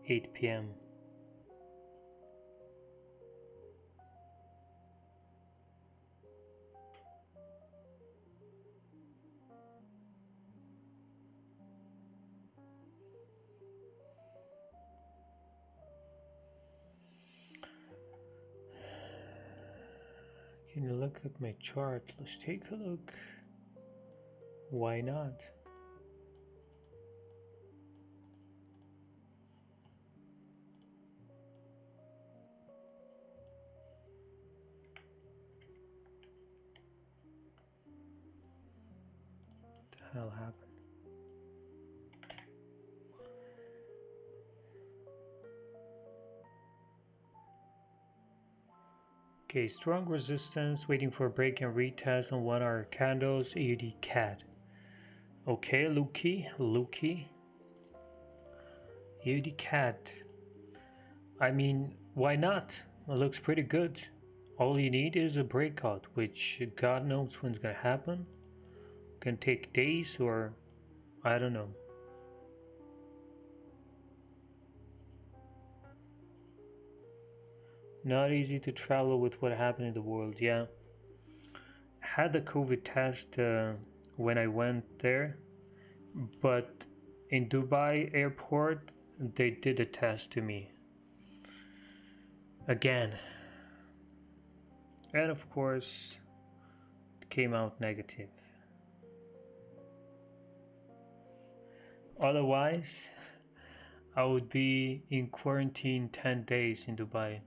8 p.m. Can you look at my chart? Let's take a look. Why not? What the hell happened? Okay, strong resistance, waiting for a break and retest on 1 hour candles, AUD CAD. Okay, Lukey, AUD CAD. I mean, why not? It looks pretty good. All you need is a breakout, which God knows when it's gonna happen. Can take days or I don't know. Not easy to travel with what happened in the world, yeah. Had the COVID test when I went there, but in Dubai airport they did a test to me again, and of course it came out negative. Otherwise, I would be in quarantine 10 days in Dubai.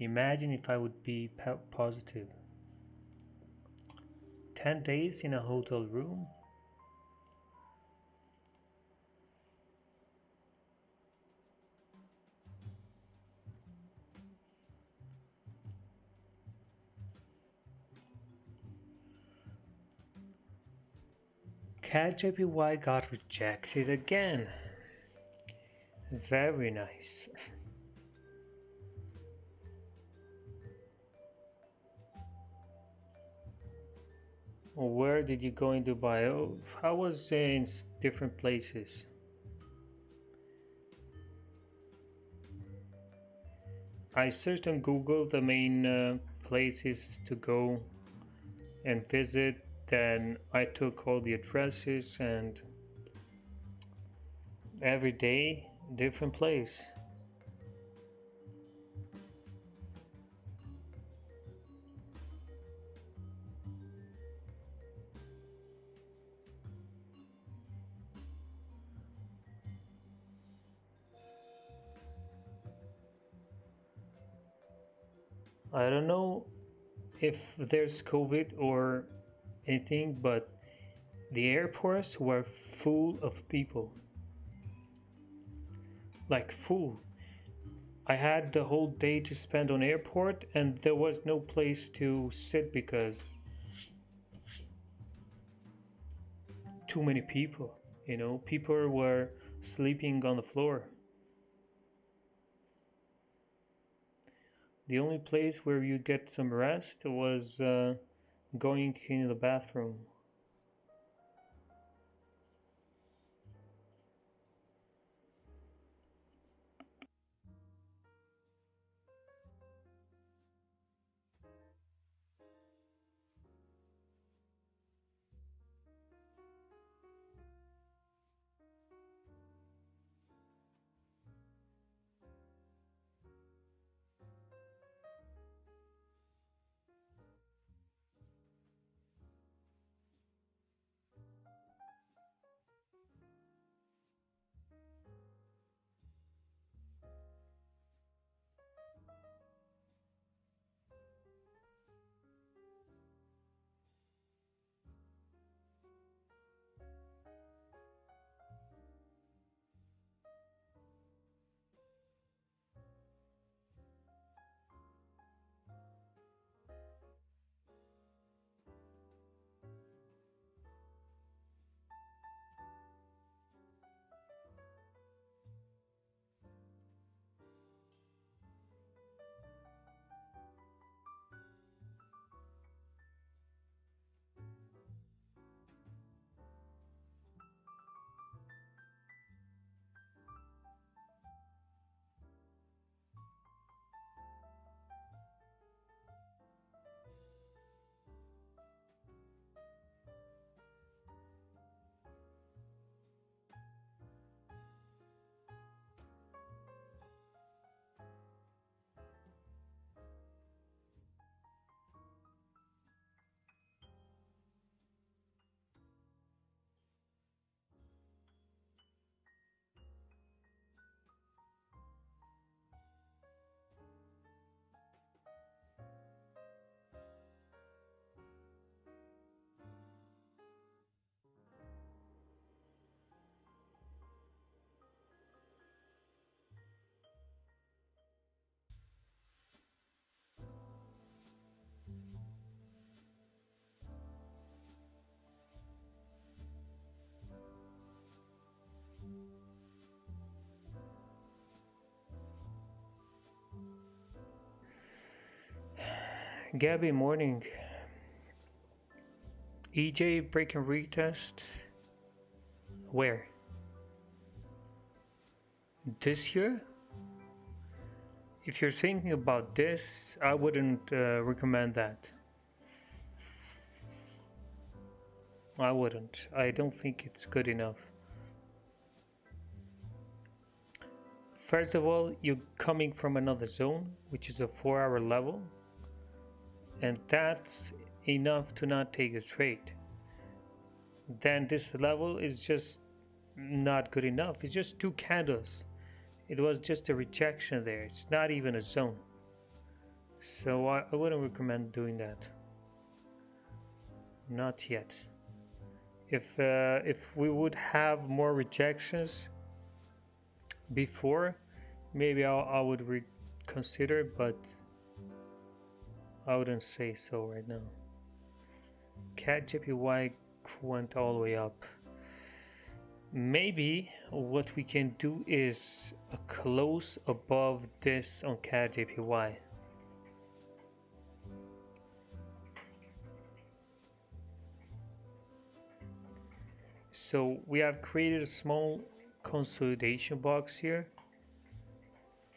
Imagine if I would be positive. 10 days in a hotel room? Cat JPY got rejected again. Very nice. Where did you go in Dubai? Oh, I was in different places. I searched on Google the main places to go and visit. Then I took all the addresses and every day different place. I don't know if there's COVID or anything, but the airports were full of people. Like full. I had the whole day to spend on airport and there was no place to sit because too many people, people were sleeping on the floor. The only place where you get some rest was going in the bathroom. Gabby, morning. EJ, break and retest. Where? This year? If you're thinking about this, I wouldn't recommend that. I wouldn't. I don't think it's good enough. First of all, you're coming from another zone, which is a 4-hour level, and that's enough to not take a trade. Then this level is just not good enough. It's just 2 candles. It was just a rejection there. It's not even a zone. So I wouldn't recommend doing that. Not yet. If we would have more rejections before, maybe I would reconsider, but I wouldn't say so right now. CAD JPY went all the way up. Maybe what we can do is a close above this on CAD JPY. So we have created a small consolidation box here.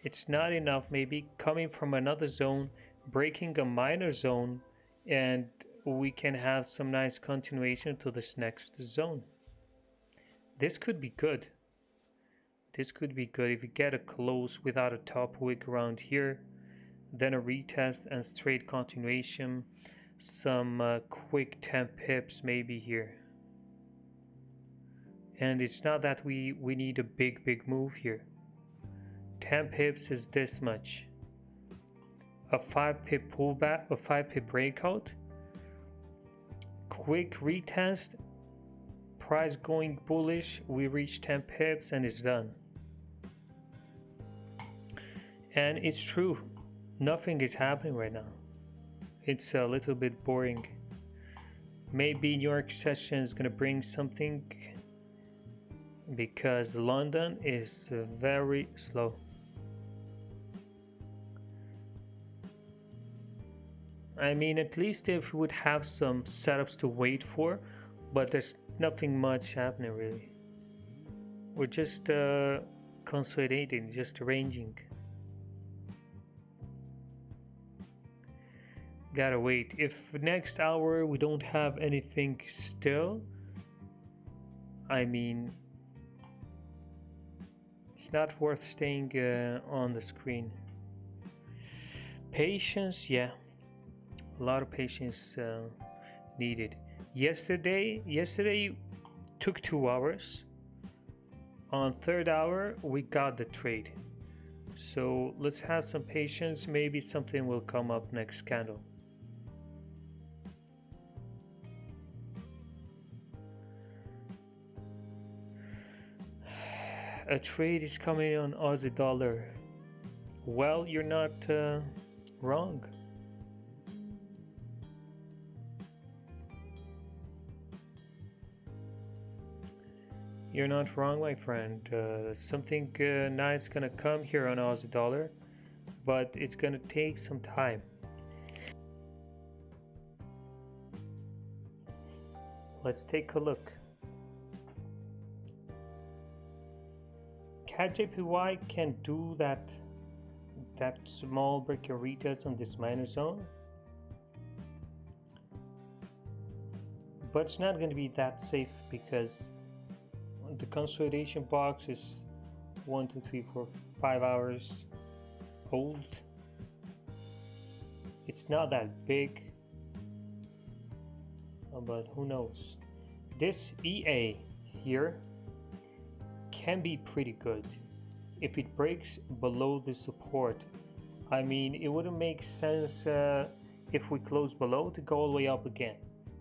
It's not enough, maybe coming from another zone, breaking a minor zone, and we can have some nice continuation to this next zone. This could be good. This could be good if we get a close without a top wick around here, then a retest and straight continuation, some quick 10 pips maybe here. And it's not that we need a big move here. 10 pips is this much. A 5 pip pullback, a 5 pip breakout, quick retest, price going bullish, we reach 10 pips and it's done. And it's true, nothing is happening right now. It's a little bit boring. Maybe New York session is gonna bring something, because London is very slow. I mean, at least if we would have some setups to wait for, but there's nothing much happening really. We're just consolidating, just arranging. Gotta wait. If next hour we don't have anything still, I mean, it's not worth staying on the screen. Patience, yeah, a lot of patience needed. Yesterday took 2 hours. On 3rd hour we got the trade. So let's have some patience, maybe something will come up next candle. A trade is coming on Aussie dollar. Well, you're not wrong. You're not wrong, my friend. Something nice gonna come here on Aussie dollar, but it's gonna take some time. Let's take a look. CAD JPY can do that small break and retest on this minor zone, but it's not going to be that safe because the consolidation box is 1, 2, 3, 4, 5 hours old. It's not that big, but who knows. This EA here can be pretty good if it breaks below the support. I mean, it wouldn't make sense if we close below to go all the way up again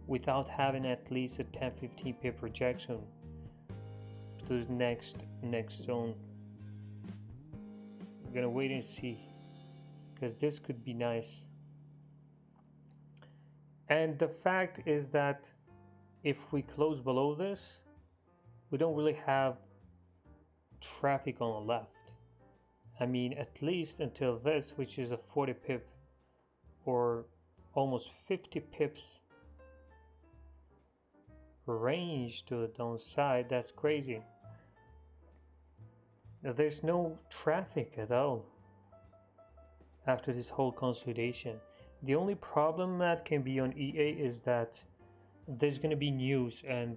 without having at least a 10-15 pip rejection to the next zone. We're gonna wait and see, because this could be nice. And the fact is that if we close below this, we don't really have traffic on the left. I mean, at least until this, which is a 40 pip or almost 50 pips range to the downside. That's crazy. There's no traffic at all after this whole consolidation. The only problem that can be on EA is that there's going to be news and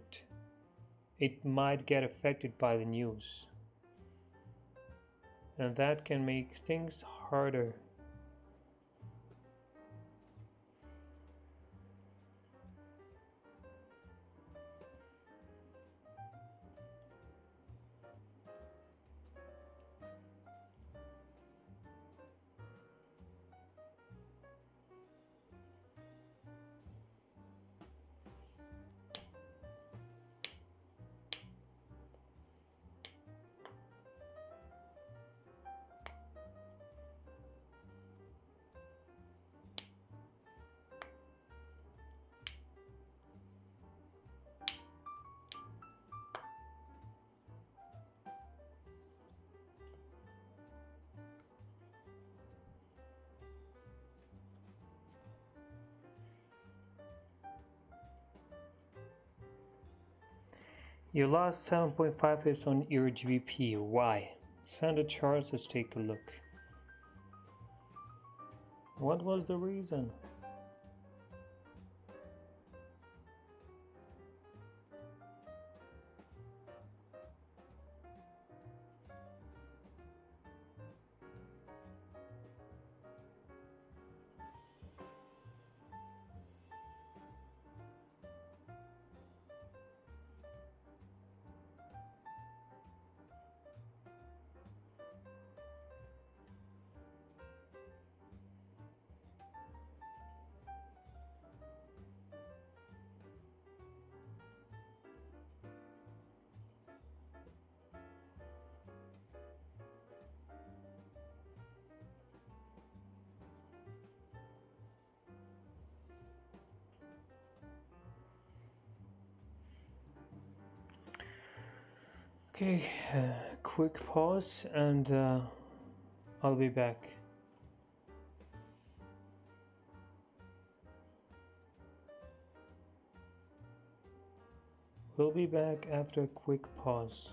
it might get affected by the news. And that can make things harder. You lost 7.5 pips on your GBP. Why? Send the charts, let's take a look. What was the reason? Okay, quick pause and I'll be back. We'll be back after a quick pause.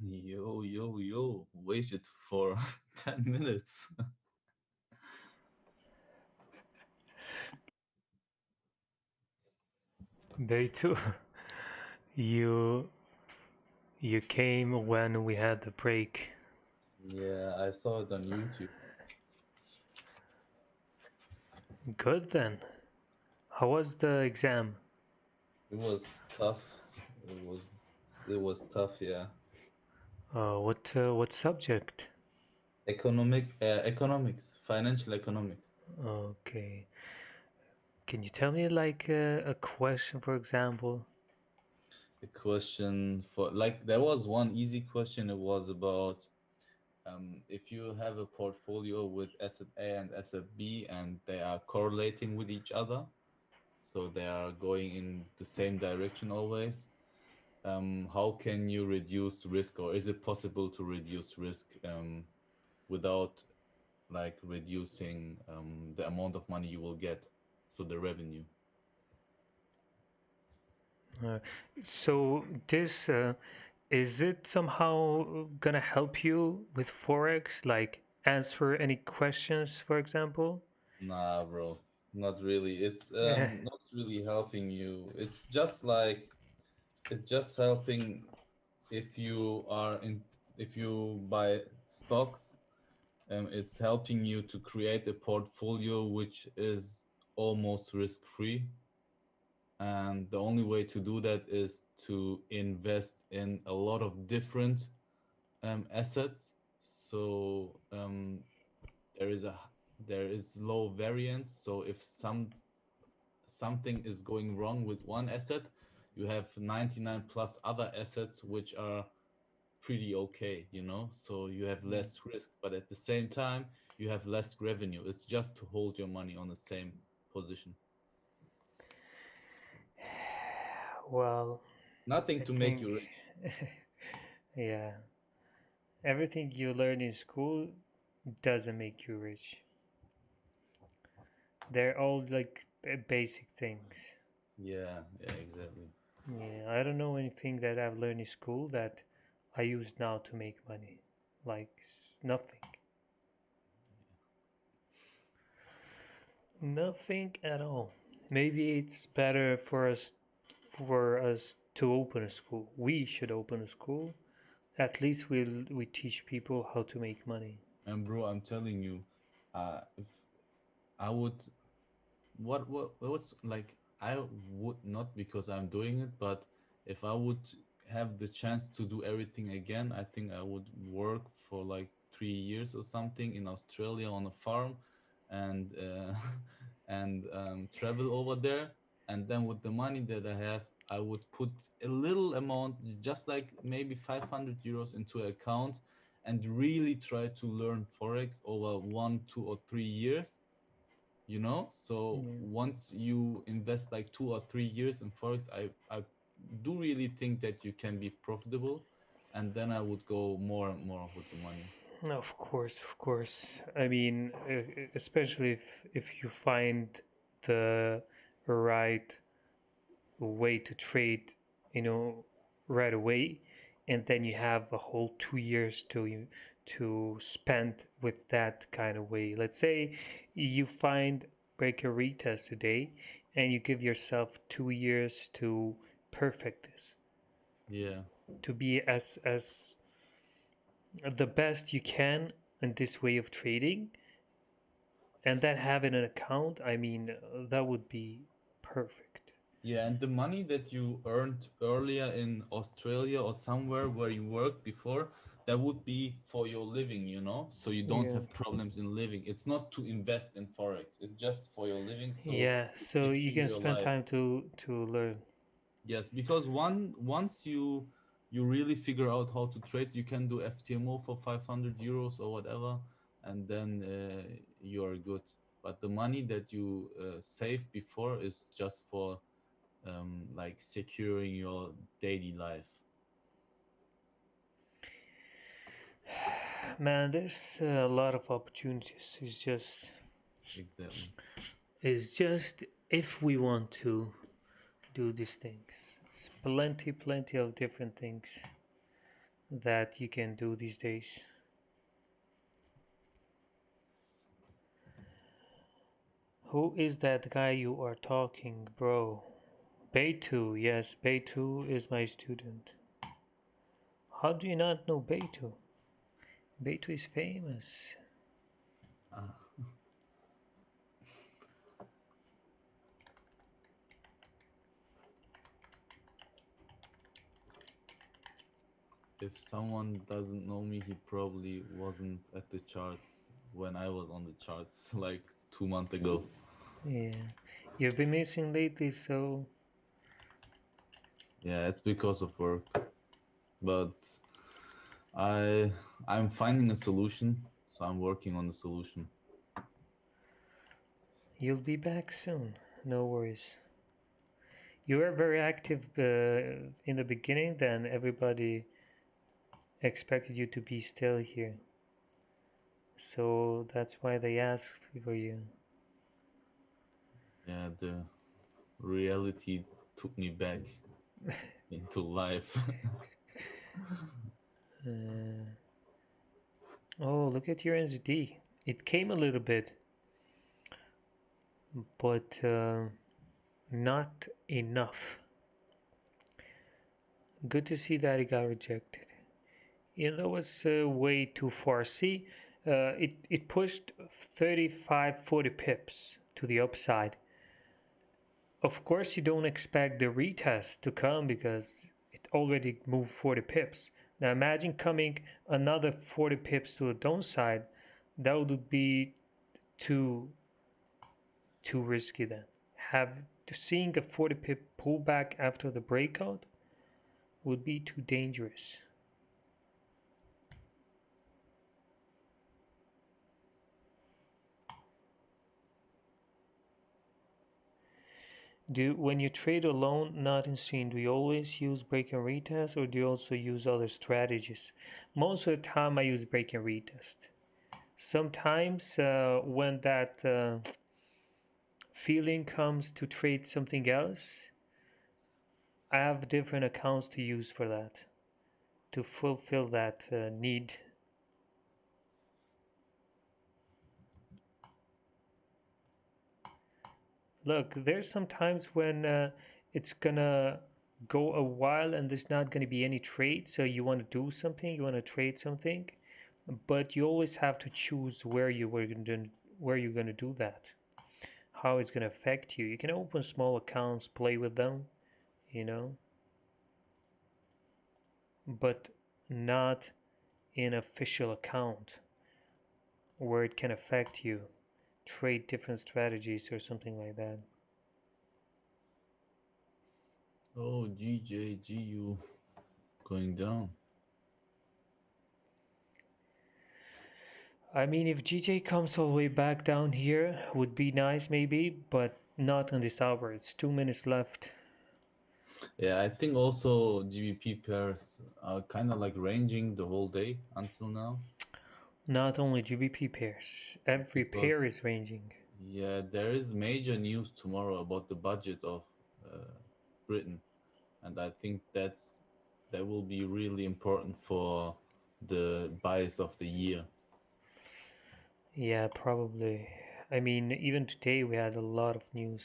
Yo, yo, yo. Waited for 10 minutes. Day two. You you came when we had the break. Yeah, I saw it on YouTube. Good then. How was the exam? It was tough. It was it was tough, yeah. What subject? Economics, financial economics. Okay. Can you tell me like a question, for example? The question for like there was one easy question. It was about if you have a portfolio with asset A and asset B and they are correlating with each other, so they are going in the same direction always. How can you reduce risk, or is it possible to reduce risk without like reducing the amount of money you will get, so the revenue? Uh, so this is it somehow gonna help you with Forex? Like answer any questions, for example? Nah, bro, not really. It's Eh, not really helping you. It's just helping if you are in if you buy stocks. It's helping you to create a portfolio which is almost risk free, and the only way to do that is to invest in a lot of different assets. So there is a there is low variance. So if something is going wrong with one asset, you have 99 plus other assets which are pretty okay, you know? So you have less risk, but at the same time, you have less revenue. It's just to hold your money on the same position. well, Nothing I to make think, you rich. yeah, everything you learn in school doesn't make you rich. They're all like basic things. Yeah, yeah, exactly. Yeah, I don't know anything that I've learned in school that I use now to make money. Like nothing. Nothing at all. Maybe it's better for us to open a school. We should open a school. At least we teach people how to make money. And bro, I'm telling you, if I would what's like I would not because I'm doing it, but if I would have the chance to do everything again, I think I would work for like 3 years or something in Australia on a farm, and and travel over there, and then with the money that I have, I would put a little amount, just like maybe 500 euros into an account, and really try to learn forex over 1, 2, or 3 years, you know. So Yeah. once you invest like 2 or 3 years in forex, I do really think that you can be profitable, and then I would go more and more with the money. Of course, of course. I mean, especially if you find the right way to trade, you know, right away, and then you have a whole 2 years to spend with that kind of way. Let's say you find break a retest today, and you give yourself 2 years to perfect this, Yeah, to be as the best you can in this way of trading, and then having an account. I mean, that would be perfect. yeah, and the money that you earned earlier in Australia or somewhere where you worked before, that would be for your living, you know, so you don't Yeah. have problems in living. It's not to invest in forex, it's just for your living, so Yeah, it so makes you you can your spend life. time to learn. Yes, because once you really figure out how to trade, you can do FTMO for 500 euros or whatever, and then you are good. But the money that you save before is just for like securing your daily life. Man, there's a lot of opportunities. Exactly. It's just if we want to do these things. It's plenty of different things. that you can do these days. Who is that guy you are talking, bro? Beitu, yes, Beitu is my student. How do you not know Beitu? Beitu is famous. Ah, if someone doesn't know me, he probably wasn't at the charts when I was on the charts like 2 months ago. Yeah, you've been missing lately, so Yeah, it's because of work, but I I'm finding a solution, so I'm working on the solution. you'll be back soon. No worries. You were very active in the beginning, then everybody expected you to be still here. So that's why they asked for you. Yeah, the reality took me back into life. Uh, oh, look at your NZD. It came a little bit, but not enough. Good to see that it got rejected. You know, that was way too far. See, it pushed 35, 40 pips to the upside. Of course, you don't expect the retest to come because it already moved 40 pips. Now imagine coming another 40 pips to the downside. That would be too too risky then. Have Seeing a 40 pip pullback after the breakout would be too dangerous. When you trade alone, not in scene, do you always use break and retest or do you also use other strategies? Most of the time I use break and retest. Sometimes when that feeling comes to trade something else, I have different accounts to use for that, to fulfill that need. Look, there's some times when it's gonna go a while and there's not gonna be any trade, so you want to do something, you want to trade something, but you always have to choose where you're gonna do that, how it's gonna affect you. You can open small accounts, play with them, you know, but not in official account where it can affect you, trade different strategies or something like that. Oh, GJGU going down. I mean, if GJ comes all the way back down here, would be nice maybe, but not on this hour. It's 2 minutes left. Yeah, I think also GBP pairs are kind of like ranging the whole day until now Not only GBP pairs, every pair because is ranging. yeah, there is major news tomorrow about the budget of uh, Britain, and I think that will be really important for the bias of the year. Yeah, probably. I mean, even today we had a lot of news.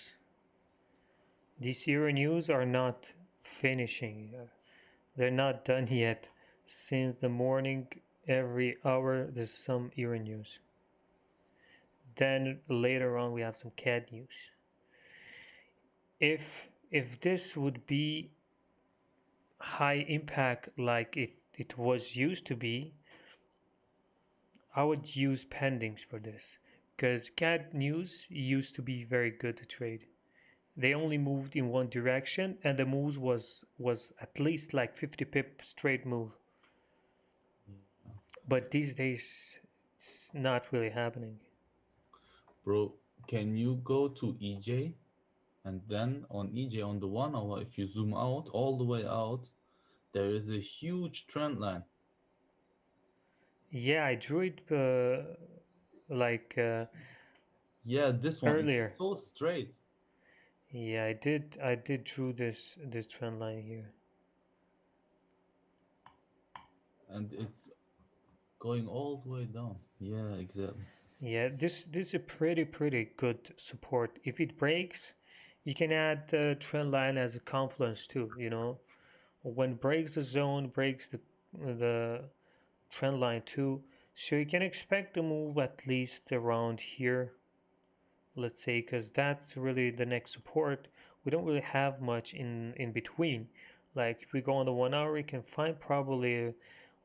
These Euro news are not finishing. They're not done yet. Since the morning, every hour there's some Euro news. Then later on we have some CAD news. If if this would be high impact like it was used to be, I would use pendings for this. Because CAD news used to be very good to trade. They only moved in one direction and the moves was at least like 50 pip straight move. But these days it's not really happening. Bro, can you go to EJ and then on EJ on the 1 hour, if you zoom out all the way out, there is a huge trend line. Yeah, I drew it like Yeah, this one is earlier. so straight. Yeah, I did drew this trend line here. and it's going all the way down. Yeah, exactly. Yeah, this is a pretty good support. If it breaks, you can add the trend line as a confluence too, you know. When breaks the zone, breaks the trend line too. So you can expect to move at least around here, let's say, because that's really the next support. We don't really have much in between. Like if we go on the 1 hour, we can find probably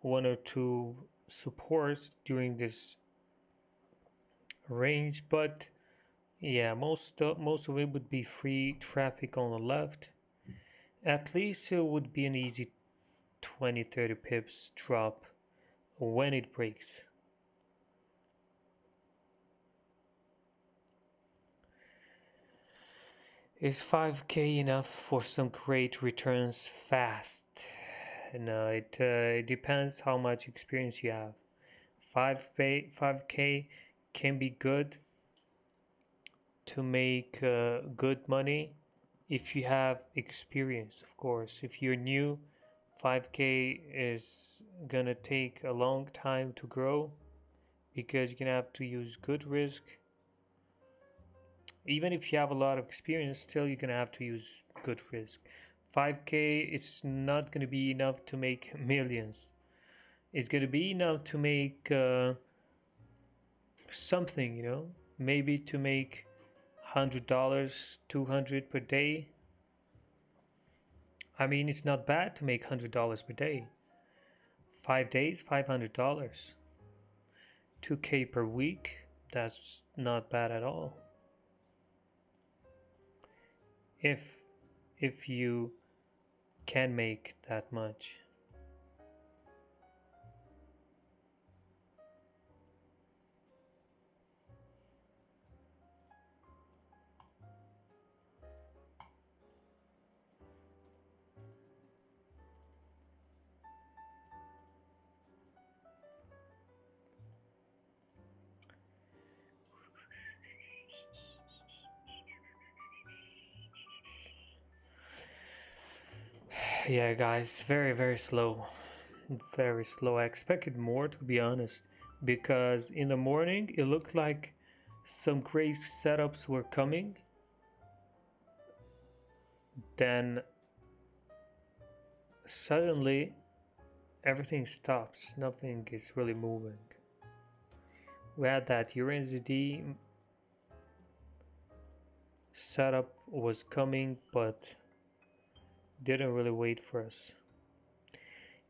one or two supports during this range, but yeah, most of it would be free traffic on the left. At least it would be an easy 20-30 pips drop when it breaks. Is 5k enough for some great returns fast? No, it depends how much experience you have. 5k can be good to make good money if you have experience, of course. If you're new, 5k is gonna take a long time to grow because you're gonna have to use good risk. Even if you have a lot of experience, still you're gonna have to use good risk. 5k it's not gonna be enough to make millions. It's gonna be enough to make something, you know, maybe to make $100, 200 per day. I mean, it's not bad to make $100 per day. 5 days, $500. 2k per week, that's not bad at all. If if you can make that much. Yeah, guys, very slow. Very slow. I expected more, to be honest, because in the morning it looked like some great setups were coming. Then suddenly everything stops. Nothing is really moving. We had that USD setup was coming, but didn't really wait for us.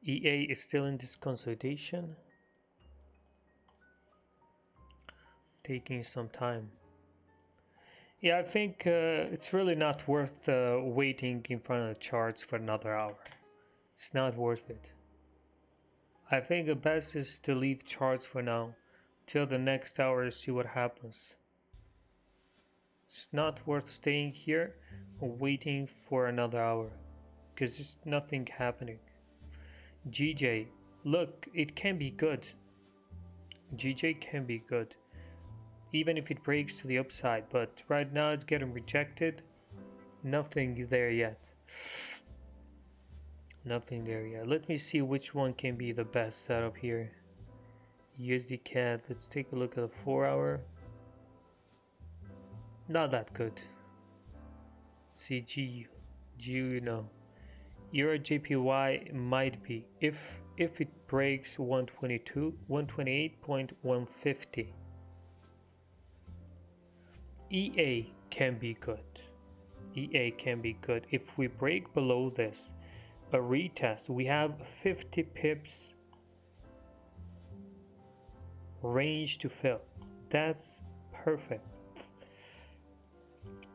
EA is still in this consolidation, taking some time. Yeah, I think it's really not worth waiting in front of the charts for another hour. It's not worth it. I think the best is to leave charts for now, till the next hour to see what happens. It's not worth staying here or waiting for another hour, because there's nothing happening. GJ, look, it can be good. GJ can be good, even if it breaks to the upside, but right now it's getting rejected. Nothing there yet. Nothing there yet. Let me see which one can be the best setup here. USD CAD, let's take a look at the 4 hour. Not that good. CG, you know. Euro JPY might be if it breaks 122, 128.150. EA can be good. EA can be good. If we break below this, a retest, we have 50 pips range to fill. That's perfect.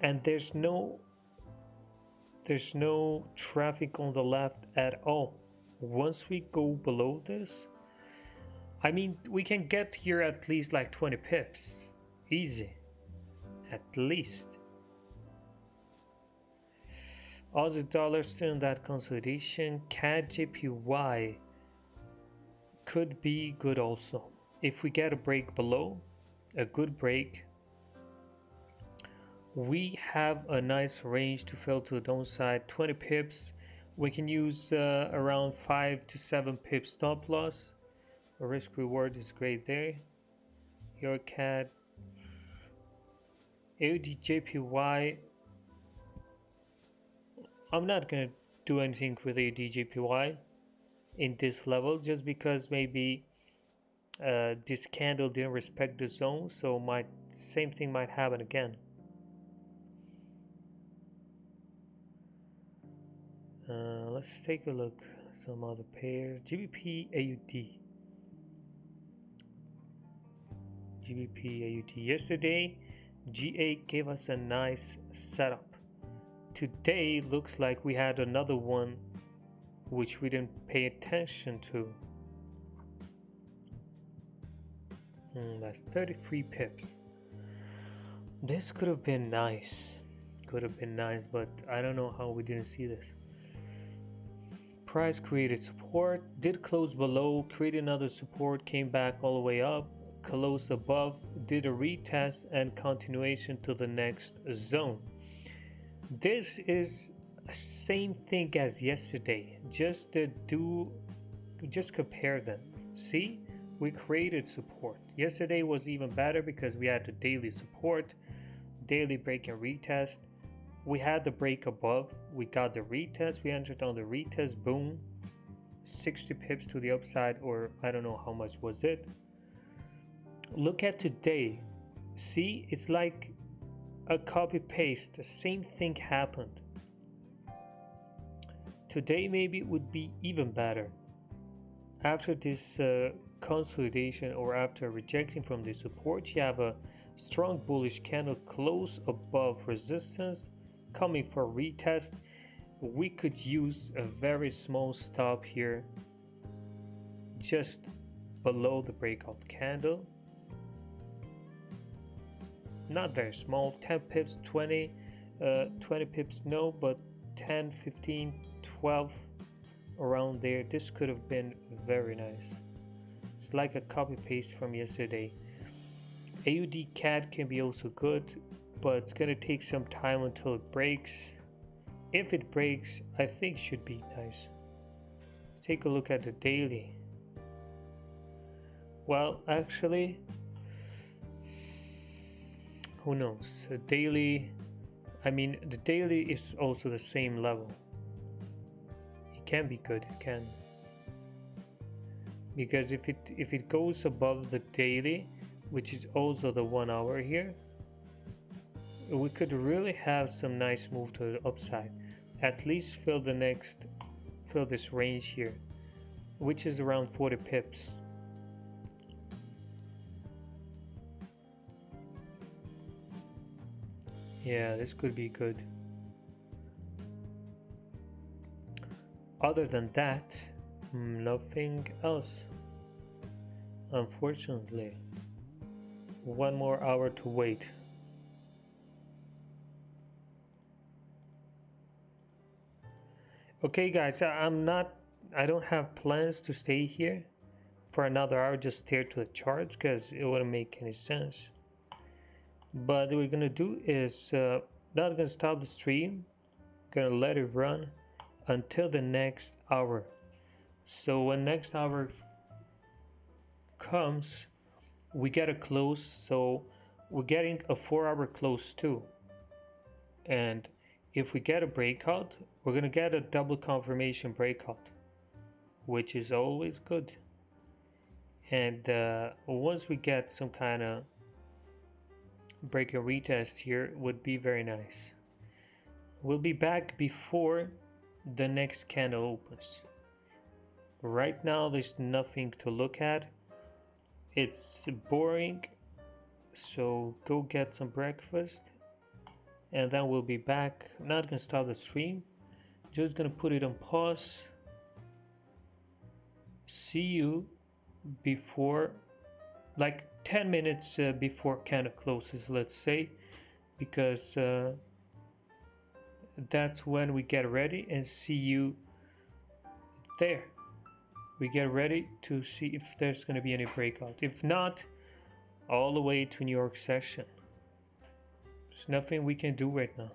And there's no traffic on the left at all. Once we go below this, I mean, we can get here at least like 20 pips. Easy. At least. Aussie dollar still in that consolidation. CAD JPY could be good also. If we get a break below, a good break, we have a nice range to fill to the downside. 20 pips We can use around 5 to 7 pip stop loss. The risk reward is great there. Your cat AUDJPY. I'm not gonna do anything with AUDJPY in this level just because maybe this candle didn't respect the zone, so same thing might happen again. Let's take a look some other pairs. GBP AUD. GBP AUD. Yesterday, GA gave us a nice setup. Today looks like we had another one which we didn't pay attention to. That's 33 pips. This could have been nice. But I don't know how we didn't see this. Price created support, did close below, created another support, came back all the way up, closed above, did a retest and continuation to the next zone. This is the same thing as yesterday. Just compare them. See, we created support. Yesterday was even better because we had the daily support, daily break and retest. We had the break above, we got the retest, we entered on the retest, boom, 60 pips to the upside, or I don't know how much was it. Look at today. See, it's like a copy paste. The same thing happened. Today maybe it would be even better. After this consolidation or after rejecting from the support, you have a strong bullish candle close above resistance coming for retest. We could use a very small stop here just below the breakout candle. Not very small, 10 pips, 20 pips no, but 10, 15, 12 around there. This could have been very nice. It's like a copy paste from yesterday. AUD CAD can be also good, but it's gonna take some time until it breaks. If it breaks, I think it should be nice. Take a look at the daily. Well, actually, who knows? The daily is also the same level. It can be good, it can. Because if it goes above the daily, which is also the 1 hour here, we could really have some nice move to the upside. At least fill this range here, which is around 40 pips. Yeah, this could be good. Other than that, nothing else. Unfortunately, 1 more hour to wait. Okay guys, I don't have plans to stay here for another hour just stare to the charts because it wouldn't make any sense. But what we're gonna do is not gonna stop the stream, gonna let it run until the next hour. So when next hour comes, we get a close, so we're getting a 4-hour close too. And if we get a breakout, we're gonna get a double confirmation breakout, which is always good. And once we get some kind of break and retest here, would be very nice. We'll be back before the next candle opens. Right now there's nothing to look at. It's boring, so go get some breakfast and then we'll be back. Not gonna stop the stream, just gonna put it on pause. See you before, like 10 minutes before candle closes, let's say, because that's when we get ready, and see you there. We get ready to see if there's going to be any breakout. If not, all the way to New York session. There's nothing we can do right now.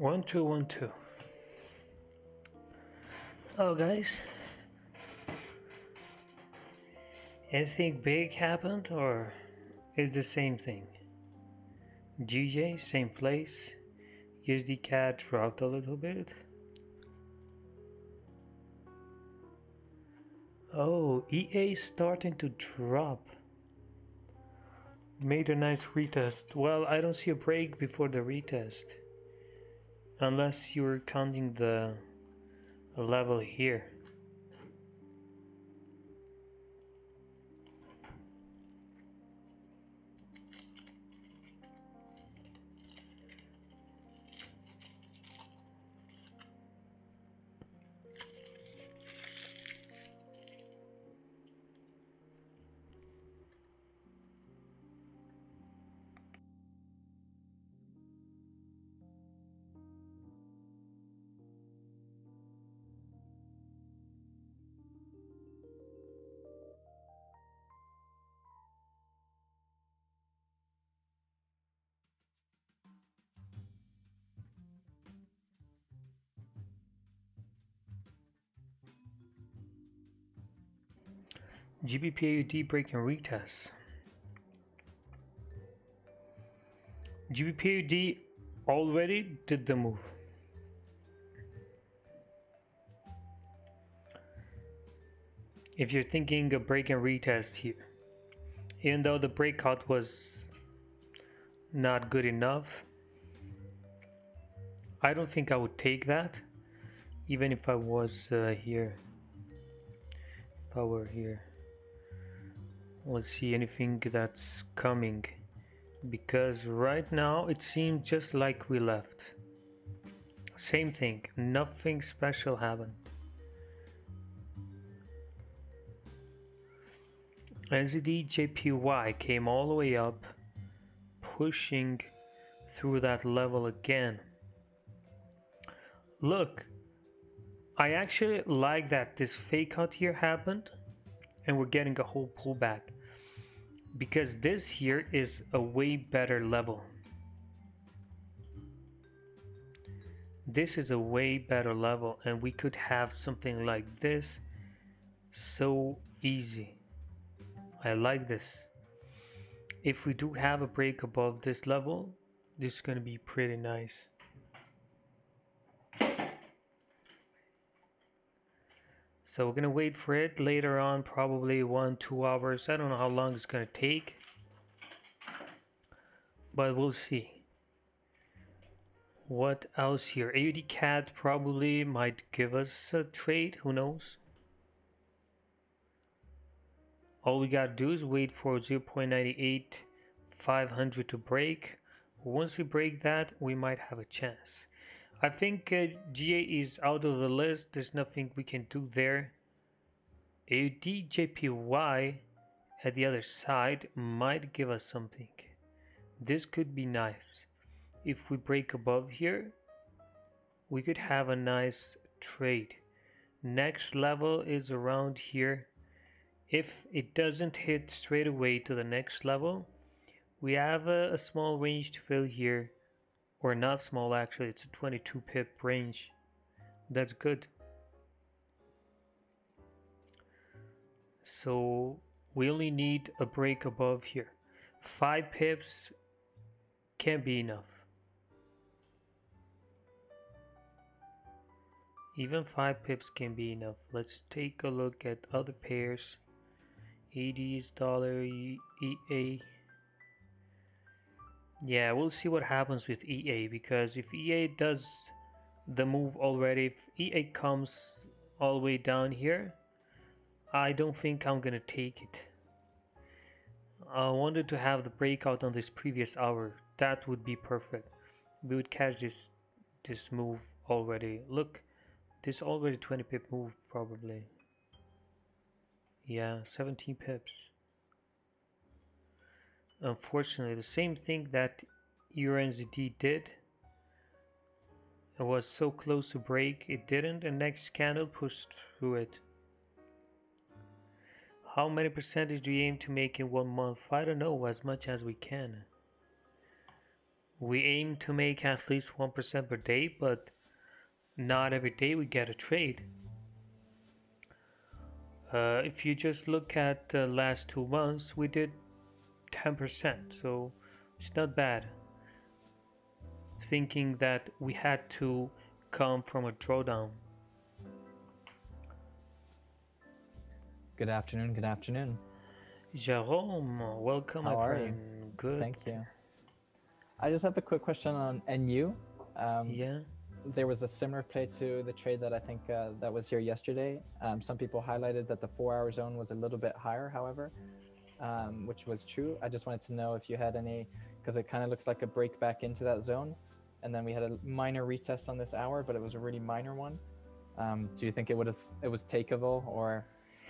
One, two, 1, 2. Oh, guys, anything big happened or is the same thing? GJ, same place. USD CAD dropped a little bit. Oh, EA starting to drop. Made a nice retest. Well, I don't see a break before the retest. Unless you're counting the level here. GBPAUD break and retest. GBPAUD already did the move. If you're thinking a break and retest here, even though the breakout was not good enough, I don't think I would take that, even if I was here. If I were here, let's see anything that's coming, because right now it seems just like we left. Same thing, nothing special happened. NZD JPY came all the way up, pushing through that level again. Look, I actually like that this fake out here happened and we're getting a whole pullback, because this here is a way better level. This is a way better level and we could have something like this so easy. I like this. If we do have a break above this level, this is going to be pretty nice. So we're going to wait for it later on, probably 1-2 hours. I don't know how long it's going to take, but we'll see. What else here? AUD CAD probably might give us a trade, who knows? All we gotta do is wait for 0.98500 to break. Once we break that, we might have a chance. I think GA is out of the list. There's nothing we can do there. AUD JPY at the other side might give us something. This could be nice. If we break above here, we could have a nice trade. Next level is around here. If it doesn't hit straight away to the next level, we have a small range to fill here, or not small actually, it's a 22 pip range. That's good. So we only need a break above here. 5 pips can be enough. Even 5 pips can be enough. Let's take a look at other pairs. AD's dollar, EA. Yeah, we'll see what happens with EA, because if EA does the move already, if EA comes all the way down here, I don't think I'm gonna take it. I wanted to have the breakout on this previous hour. That would be perfect. We would catch this move already. Look, this already 20 pip move probably. Yeah, 17 pips. Unfortunately, the same thing that EURNZD did. It was so close to break, it didn't, and next candle pushed through it. How many percentage do you aim to make in 1 month? I don't know, as much as we can. We aim to make at least 1% per day, but not every day we get a trade. If you just look at the last 2 months, we did 10%, so it's not bad. Thinking that we had to come from a drawdown. Good afternoon. Good afternoon. Jerome, welcome, How my are friend. you? Good. Thank you. I just have a quick question on NU. Yeah. There was a similar play to the trade that I think that was here yesterday. Some people highlighted that the 4-hour zone was a little bit higher, however, which was true. I just wanted to know if you had any, because it kind of looks like a break back into that zone. And then we had a minor retest on this hour, but it was a really minor one. Do you think it was takeable, or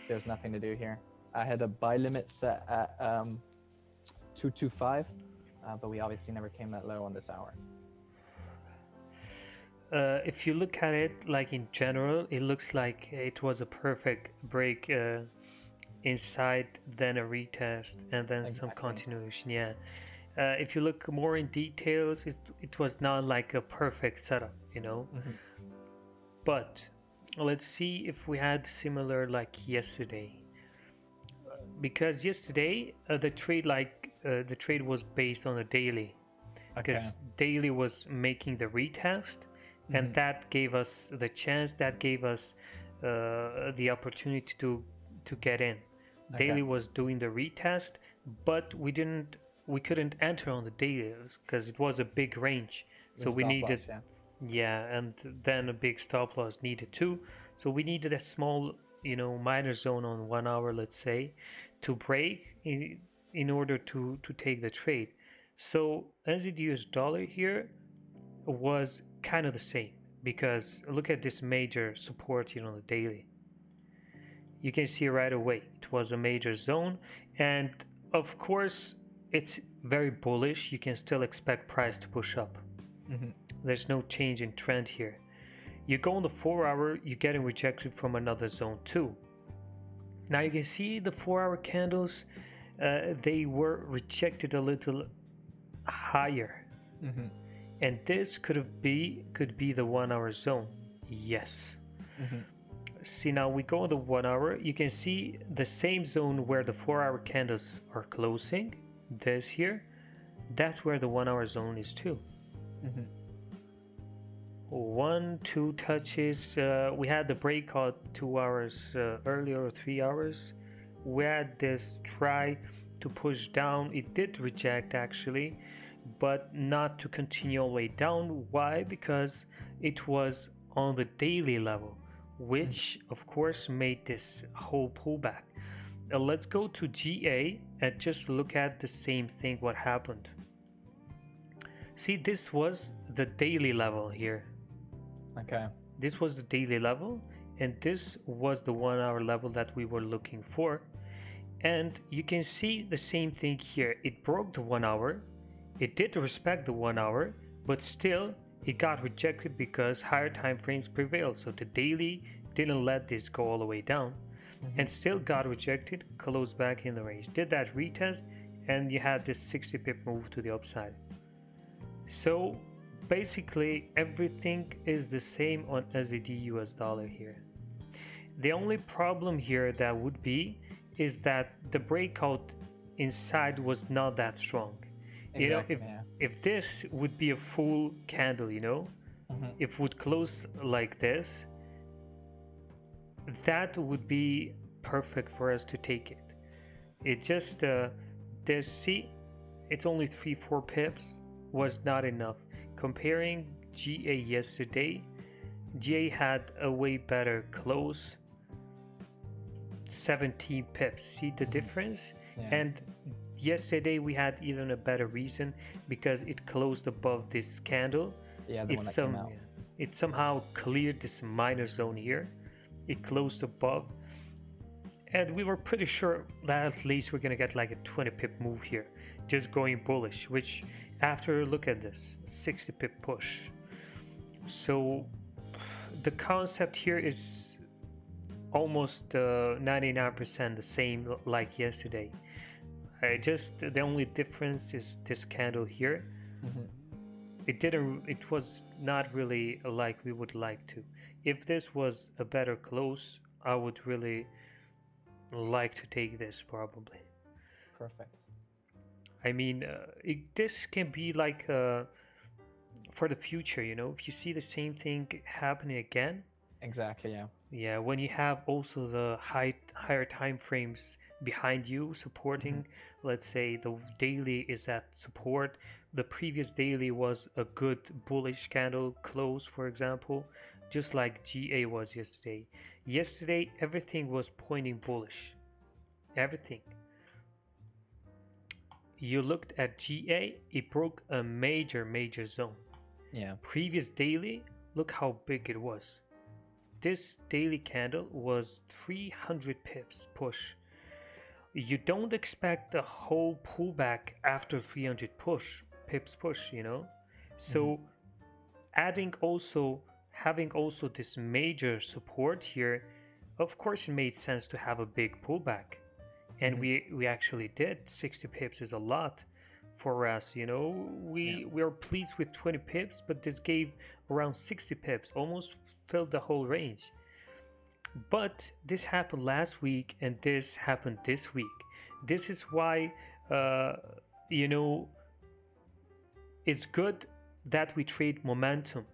there's nothing to do here? I had a buy limit set at 225, but we obviously never came that low on this hour. If you look at it like in general, it looks like it was a perfect break inside, then a retest, and then some continuation. Yeah. If you look more in details, it was not like a perfect setup, you know. Mm-hmm. But let's see if we had similar like yesterday. Because yesterday the trade was based on a daily, because daily was making the retest, and that gave us the chance, that gave us the opportunity to get in. Daily was doing the retest, but we couldn't enter on the daily because it was a big range, so we needed and then a big stop loss needed too. So we needed a small, minor zone on 1 hour, let's say, to break in order to take the trade. So NZD US dollar here was kind of the same, because look at this major support here on the daily. You can see right away it was a major zone, and of course it's very bullish. You can still expect price to push up. There's no change in trend here. You go on the 4 hour, you're getting rejected from another zone too. Now you can see the 4 hour candles, they were rejected a little higher. And this could be the 1 hour zone. Yes. See, now we go on the 1 hour, you can see the same zone where the 4 hour candles are closing. This here, that's where the 1 hour zone is too. 1, 2 touches. We had the breakout 2 hours earlier, or 3 hours. We had this try to push down. It did reject actually, but not to continue all the way down. Why? Because it was on the daily level, which of course made this whole pullback. Let's go to GA and just look at the same thing, what happened. See, this was the daily level here. This was the daily level, and this was the 1 hour level that we were looking for. And you can see the same thing here. It broke the 1 hour. It did respect the 1 hour, but still it got rejected because higher time frames prevailed. So the daily didn't let this go all the way down, and still got rejected, closed back in the range. Did that retest, and you had this 60 pip move to the upside. So basically everything is the same on NZD US dollar here. The only problem here that would be is that the breakout inside was not that strong. If this would be a full candle, if it would close like this, that would be perfect for us to take it. It just it's only 3-4 pips was not enough. Comparing GA yesterday, GA had a way better close, 17 pips. See the difference? And yesterday we had even a better reason, because it closed above this candle. It somehow cleared this minor zone here. It closed above, and we were pretty sure that at least we're gonna get like a 20 pip move here, just going bullish, which after look at this 60 pip push. So the concept here is almost 99% the same like yesterday. Just the only difference is this candle here. It was not really like we would like to. If this was a better close, I would really like to take this probably. Perfect. I mean, this can be like for the future, if you see the same thing happening again. Exactly. Yeah. Yeah, when you have also the higher time frames behind you Hmm. supporting, let's say the daily is at support, the previous daily was a good bullish candle close, for example, just like GA was yesterday. Yesterday, everything was pointing bullish. Everything. You looked at GA, it broke a major zone. Yeah. Previous daily, look how big it was. This daily candle was 300 pips push. You don't expect a whole pullback after 300 pips push. Hmm. So adding also having also this major support here, of course it made sense to have a big pullback. And Hmm. we actually did. 60 pips is a lot for us. Yeah. We are pleased with 20 pips, but this gave around 60 pips, almost filled the whole range. But this happened last week and this happened this week. This is why, uh, you know, it's good that we trade momentum.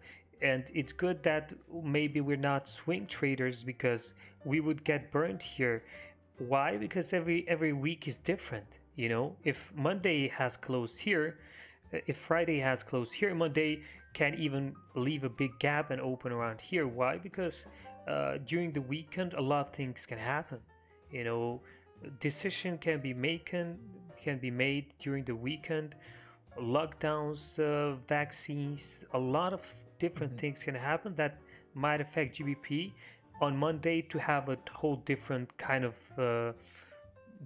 And it's good that maybe we're not swing traders because we would get burned here. Why? Because every week is different. If Monday has closed here, if Friday has closed here, Monday can even leave a big gap and open around here. Why? Because during the weekend, a lot of things can happen. You know, decision can be made during the weekend. Lockdowns, vaccines, a lot of different Hmm. things can happen that might affect GBP on Monday to have a whole different kind of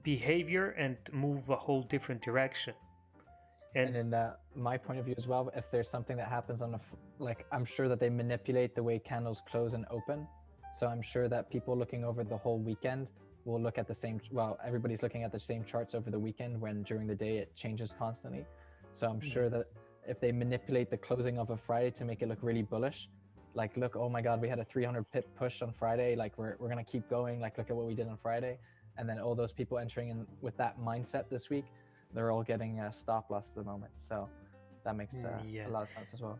behavior and move a whole different direction. And And in my point of view as well, if there's something that happens on like, I'm sure that they manipulate the way candles close and open. So I'm sure that people looking over the whole weekend will look at the same, well, everybody's looking at the same charts over the weekend when during the day it changes constantly. So I'm yeah, sure that if they manipulate the closing of a Friday to make it look really bullish, like, look, oh my God, we had a 300 pip push on Friday. Like, we're going to keep going. Like, look at what we did on Friday. And then all those people entering in with that mindset this week, they're all getting a stop loss at the moment. So that makes yeah, a lot of sense as well.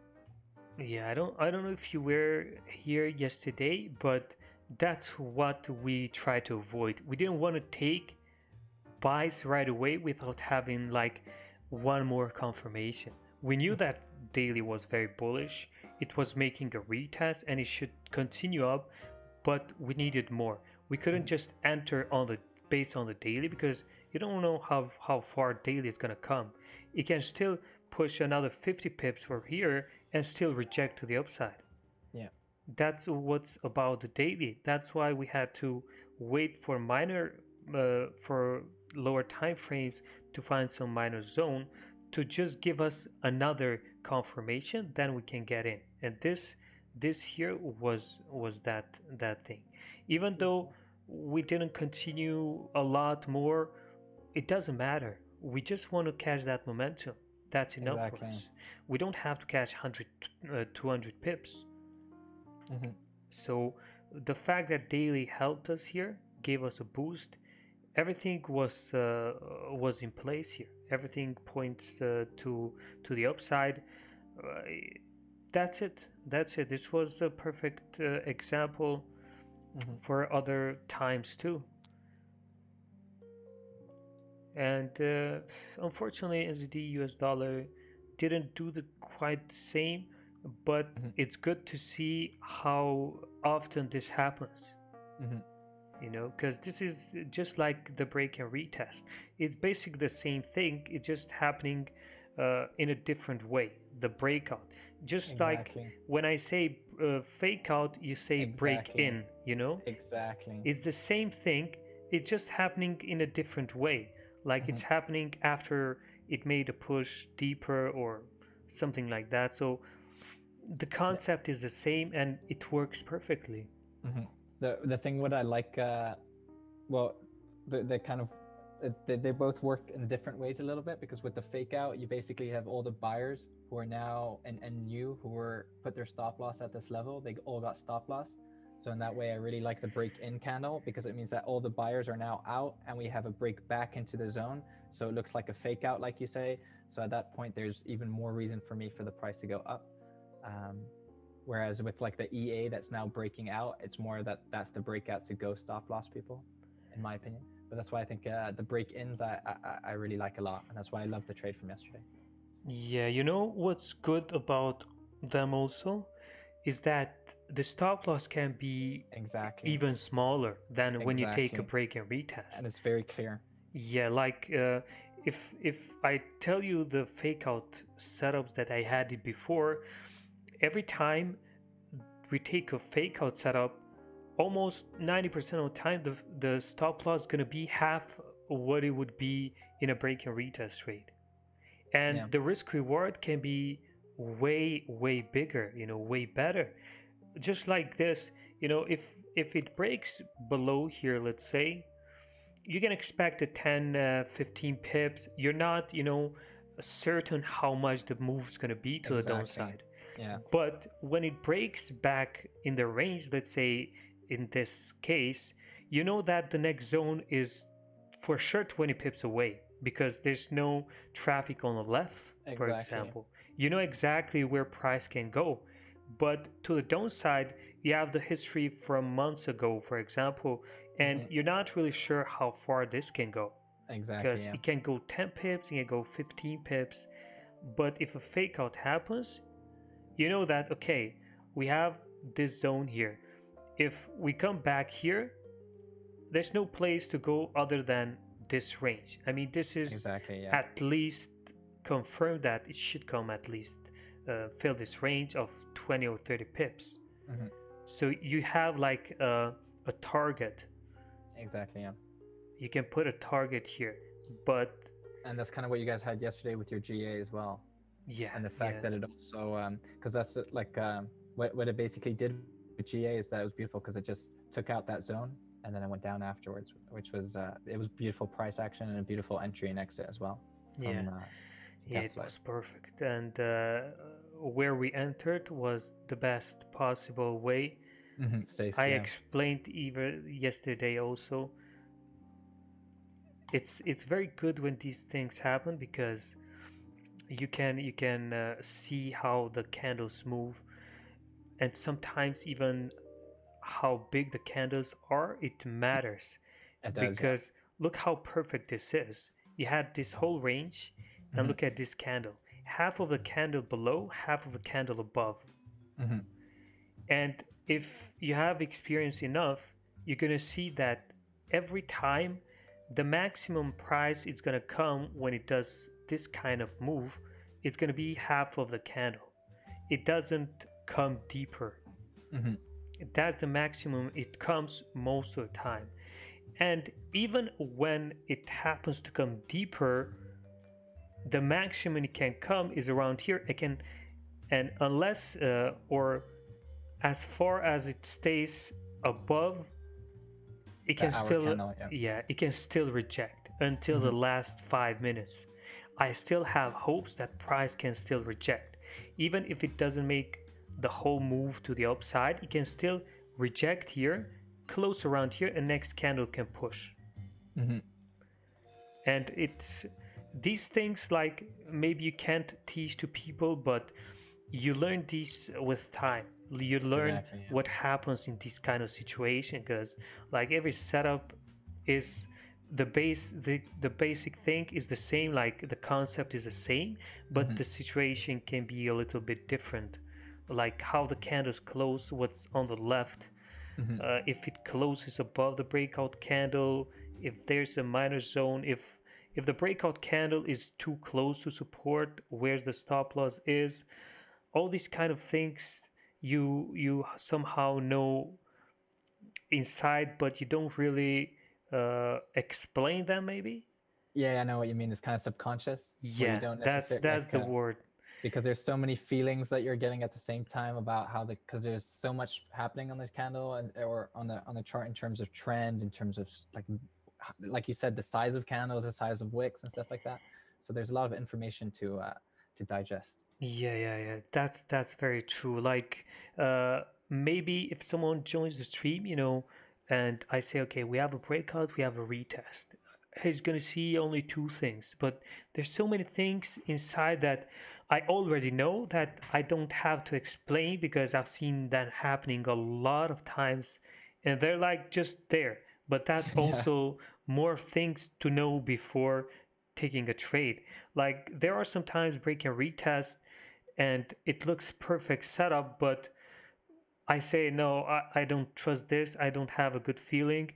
yeah. I don't know if you were here yesterday, but that's what we try to avoid. We didn't want to take buys right away without having like one more confirmation. We knew that daily was very bullish. It was making a retest and it should continue up, but we needed more. We couldn't Mhm. just enter on the based on the daily because you don't know how far daily is gonna come. It can still push another 50 pips from here and still reject to the upside. Yeah. That's what's about the daily. That's why we had to wait for lower time frames to find some minor zone to just give us another confirmation. Then we can get in. And this here was that thing. Even though we didn't continue a lot more, it doesn't matter. We just want to catch that momentum. That's enough for Exactly. us. We don't have to catch 100, 200 pips. Hmm. So the fact that daily helped us here, gave us a boost. Everything was in place here. Everything points to the upside. Uh, that's it. That's it. This was a perfect example Hmm. for other times too. And unfortunately, SED US dollar didn't do the quite the same, but Hmm. it's good to see how often this happens. Hmm. Because this is just like the break and retest. It's basically the same thing, it's just happening in a different way. The breakout, just like Exactly. when I say fake out, you say break Exactly. in. Exactly. It's the same thing, it's just happening in a different way. Like Hmm. it's happening after it made a push deeper or something like that. So the Yeah. concept is the same and it works perfectly. Hmm. The thing what I like, well, the kind of They both work in different ways a little bit, because with the fake out, you basically have all the buyers who are now and you who were put their stop loss at this level. They all got stop loss. So in that way, I really like the break in candle, because it means that all the buyers are now out and we have a break back into the zone. So it looks like a fake out, like you say. So at that point, there's even more reason for me for the price to go up. Whereas with like the EA that's now breaking out, it's more that that's the breakout to go stop loss people, in my opinion. But that's why I think the break-ins I really like a lot, and that's why I love the trade from yesterday. Yeah, you know what's good about them also is that the stop loss can be Exactly. even smaller than when you take a Exactly. break and retest. And it's very clear. Yeah, like if I tell you the fake out setups that I had it before, every time we take a fake out setup, almost 90% of the time the stop loss is gonna be half what it would be in a break and retest trade. And Yeah. the risk reward can be way bigger, way better. Just like this, if it breaks below here, let's say, you can expect a 10 15 pips. You're not certain how much the move is going to be to the Exactly. downside. Yeah. But when it breaks back in the range, let's say in this case, you know that the next zone is for sure 20 pips away because there's no traffic on the left, for Exactly. example. You know exactly where price can go. But to the downside, you have the history from months ago, for example, and you're not really sure how far this can go Exactly. because Yeah. it can go 10 pips, it can go 15 pips. But if a fake out happens, you know that, okay, we have this zone here. If we come back here, there's no place to go other than this range. I mean, this is Exactly. Yeah. at least confirmed that it should come at least fill this range of 20 or 30 pips. Mm-hmm. So you have like a target. Exactly. Yeah. You can put a target here, but And that's kind of what you guys had yesterday with your GA as well. yeah, And the fact that it also, because that's like what it basically did with GA is that it was beautiful because it just took out that zone and then it went down afterwards, which was it was beautiful price action and a beautiful entry and exit as well. Yeah, To yeah, it capitalize. was perfect, and where we entered was the best possible way. Safe. I Yeah. explained even yesterday also. It's very good when these things happen because you can see how the candles move, and sometimes even how big the candles are. It matters It does. Yeah. because look how perfect this is. You had this whole range, and look at this candle. Half of the candle below, half of the candle above. And if you have experience enough, you're gonna see that every time the maximum price is gonna come when it does this kind of move, it's gonna be half of the candle. It doesn't come deeper. That's the maximum it comes most of the time. And even when it happens to come deeper, the maximum it can come is around here. It can, and unless or as far as it stays above, it can still candle, yeah. it can still reject until the last 5 minutes. I still have hopes that price can still reject, even if it doesn't make the whole move to the upside. It can still reject here, close around here, and next candle can push. And it's these things, like, maybe you can't teach to people, but you learn these with time. You learn Exactly, yeah. what happens in this kind of situation, because like every setup is the basic thing is the same, like the concept is the same, but the situation can be a little bit different, like how the candles close, what's on the left, if it closes above the breakout candle, if there's a minor zone, if the breakout candle is too close to support, where the stop loss is, all these kind of things you somehow know inside, but you don't really explain them, maybe. Yeah, I know what you mean. It's kind of subconscious, where you Yeah, don't that's necessarily that's the word. because there's so many feelings that you're getting at the same time about how because there's so much happening on this candle and or on the chart in terms of trend, in terms of like like you said, the size of candles, the size of wicks, and stuff like that. So there's a lot of information to digest. Yeah. That's very true. Like, maybe if someone joins the stream, and I say, okay, we have a breakout, we have a retest. He's gonna see only two things, but there's so many things inside that I already know that I don't have to explain because I've seen that happening a lot of times, and they're like just there. But that's Yeah. also more things to know before taking a trade. Like there are sometimes break and retest and it looks perfect setup, but I say no, I don't trust this, I don't have a good feeling.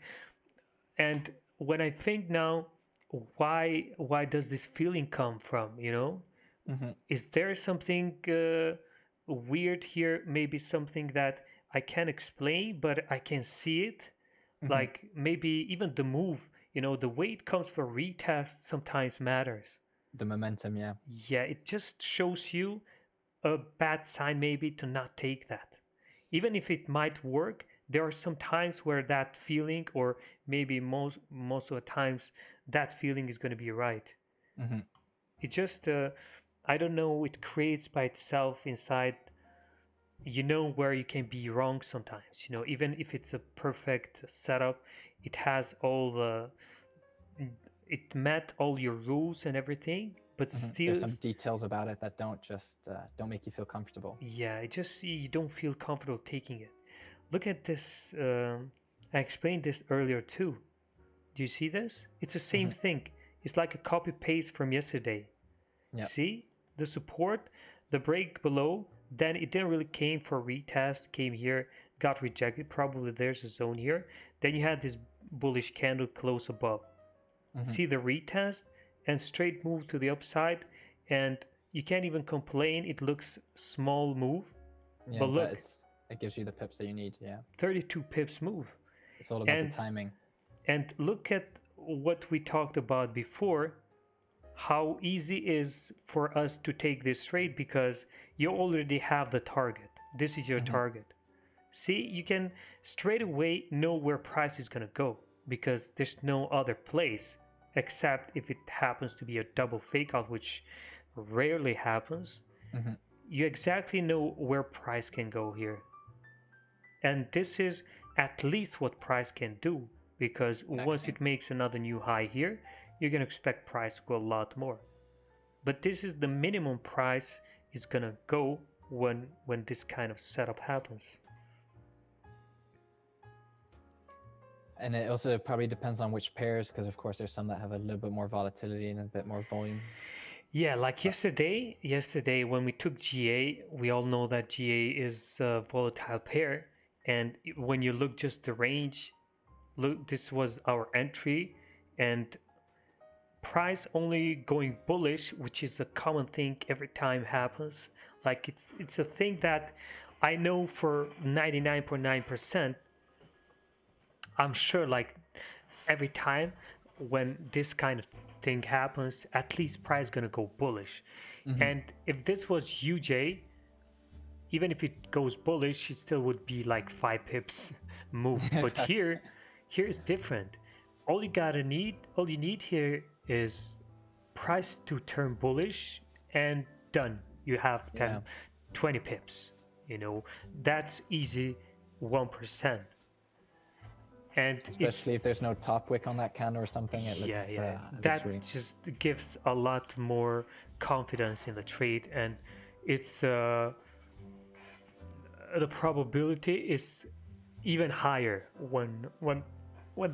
And when I think now, why does this feeling come from? Hmm. Is there something weird here? Maybe something that I can't explain, but I can see it. Hmm. Like maybe even the move, the way it comes for retest sometimes matters. The momentum, yeah. Yeah, it just shows you a bad sign maybe to not take that. Even if it might work, there are some times where that feeling, or maybe most of the times, that feeling is going to be right. Hmm. It just, I don't know, it creates by itself inside. You know where you can be wrong sometimes. Even if it's a perfect setup, it has all the, it met all your rules and everything, but Hmm. There's still, some details about it that don't make you feel comfortable. yeah, it just you don't feel comfortable taking it. Look at this. I explained this earlier too. Do you see this? It's the same Hmm. thing. It's like a copy paste from yesterday. Yeah. See the support, the break below. Then it didn't really came for retest. Came here, got rejected. Probably there's a zone here. Then you had this bullish candle close above. Hmm. See the retest and straight move to the upside, and you can't even complain. It looks small move, Yeah, but but look, it gives you the pips that you need. Yeah. 32 pips move. It's all about the And timing. and look at what we talked about before, how easy is for us to take this trade because you already have the target. This is your Hmm. target. See, you can straight away know where price is going to go because there's no other place except if it happens to be a double fake out, which rarely happens. Hmm. You exactly know where price can go here. And this is at least what price can do because once Actually. it makes another new high here, you're going to expect price to go a lot more. But this is the minimum price is going to go when this kind of setup happens. And it also probably depends on which pairs, because of course there's some that have a little bit more volatility and a bit more volume. Yeah, like yesterday when we took GA, we all know that GA is a volatile pair, and when you look just the range, look, this was our entry, and price only going bullish, which is a common thing every time happens. Like it's a thing that I know for 99.9%. I'm sure like every time when this kind of thing happens, at least price gonna go bullish. Hmm. And if this was UJ, even if it goes bullish, it still would be like 5 pips move. But Exactly. here is different. All you need here is price to turn bullish and done. You have Yeah. 20 pips. That's easy 1%. And it's Especially if there's no top wick on that candle or something, it yeah, looks yeah. it looks That really. just gives a lot more confidence in the trade, and it's the probability is even higher when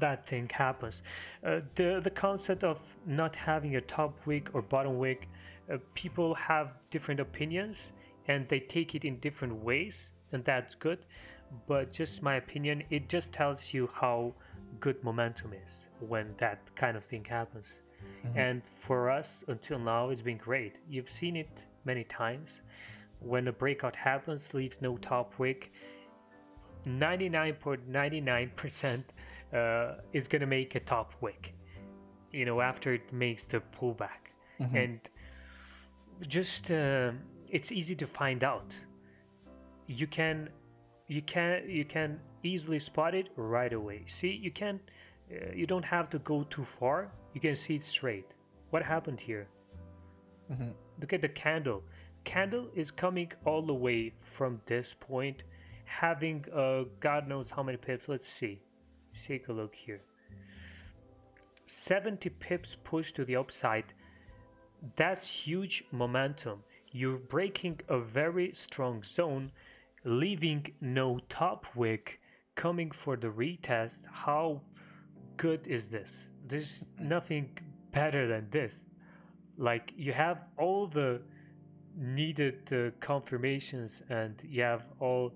that thing happens. The concept of not having a top wick or bottom wick, people have different opinions and they take it in different ways, and that's good. But just my opinion, it just tells you how good momentum is when that kind of thing happens. Hmm. And for us, until now, it's been great. You've seen it many times. When a breakout happens, leaves no top wick, 99.99% is going to make a top wick, after it makes the pullback. Hmm. And just, it's easy to find out. You can you can easily spot it right away. See, you can You don't have to go too far. You can see it straight. What happened here? Hmm. Look at the candle. Candle is coming all the way from this point, having God knows how many pips. Let's see. Take a look here. 70 pips push to the upside. That's huge momentum. You're breaking a very strong zone, leaving no top wick, coming for the retest. How good is this? There's nothing better than this. Like you have all the needed confirmations and you have all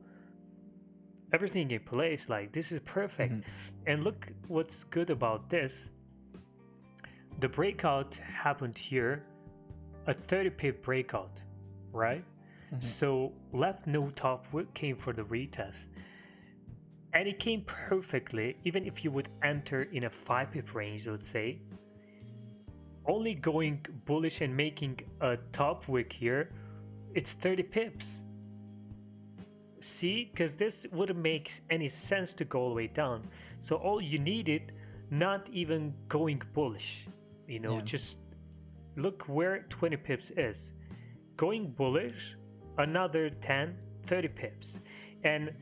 everything in place. Like this is perfect. Hmm. And look what's good about this. The breakout happened here, a 30 pip breakout, right? Hmm. So left no top came for the retest. And it came perfectly, even if you would enter in a 5 pip range, let's say. Only going bullish and making a top wick here, it's 30 pips. See, because this wouldn't make any sense to go all the way down. So all you needed, not even going bullish, Yeah. just look where 20 pips is. Going bullish, another 10, 30 pips. And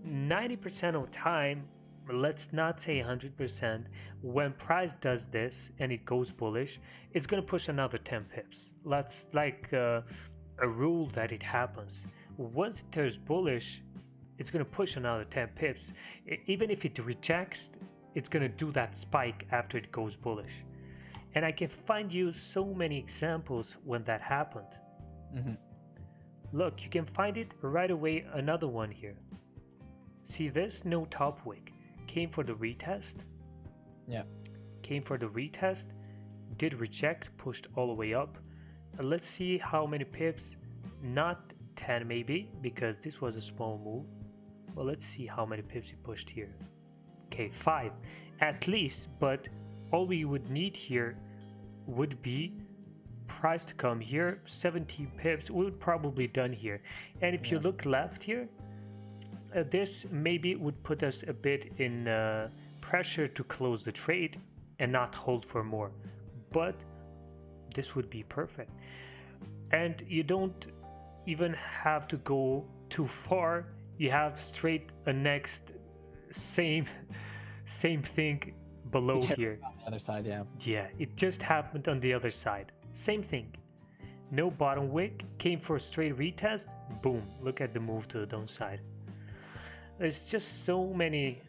90% of the time, let's not say 100%, when price does this and it goes bullish, it's going to push another 10 pips. That's like a rule that it happens. Once it turns bullish, it's going to push another 10 pips. Even if it rejects, it's going to do that spike after it goes bullish. And I can find you so many examples when that happened. Hmm. Look, you can find it right away. Another one here. See this? No top wick. Came for the retest. Yeah. Came for the retest. Did reject. Pushed all the way up. Let's see how many pips. Not 10 maybe, because this was a small move. Well, let's see how many pips he pushed here. Okay, 5 at least, but all we would need here would be price to come here. 17 pips we would probably done here. And if you Yeah. look left here, this maybe would put us a bit in pressure to close the trade and not hold for more, but this would be perfect. And you don't even have to go too far. You have straight a next same same thing below Yeah, here. on the other side, yeah. Yeah, it just happened on the other side. Same thing. No bottom wick, came for a straight retest, boom, look at the move to the downside. There's just so many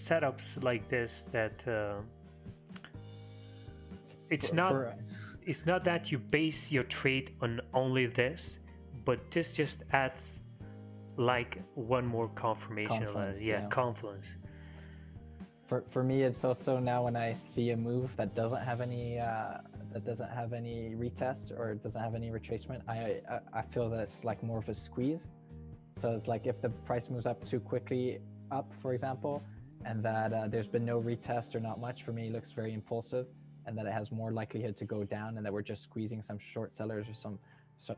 setups like this that it's For- not for- it's not that you base your trade on only this, but this just adds like one more confirmation. Confluence, Yeah, yeah. confluence. For me, it's also now when I see a move that doesn't have any retest or it doesn't have any retracement, I feel that it's like more of a squeeze. So it's like if the price moves up too quickly up, for example, and that there's been no retest or not much, for me it looks very impulsive, and that it has more likelihood to go down, and that we're just squeezing some short sellers or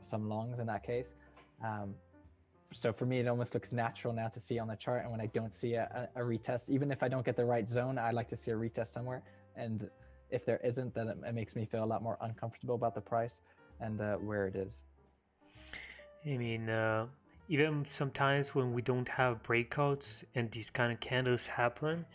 some longs in that case. So for me, it almost looks natural now to see on the chart. And when I don't see a retest, even if I don't get the right zone, I like to see a retest somewhere. And if there isn't, then it makes me feel a lot more uncomfortable about the price and where it is. I mean, even sometimes when we don't have breakouts and these kind of candles happen,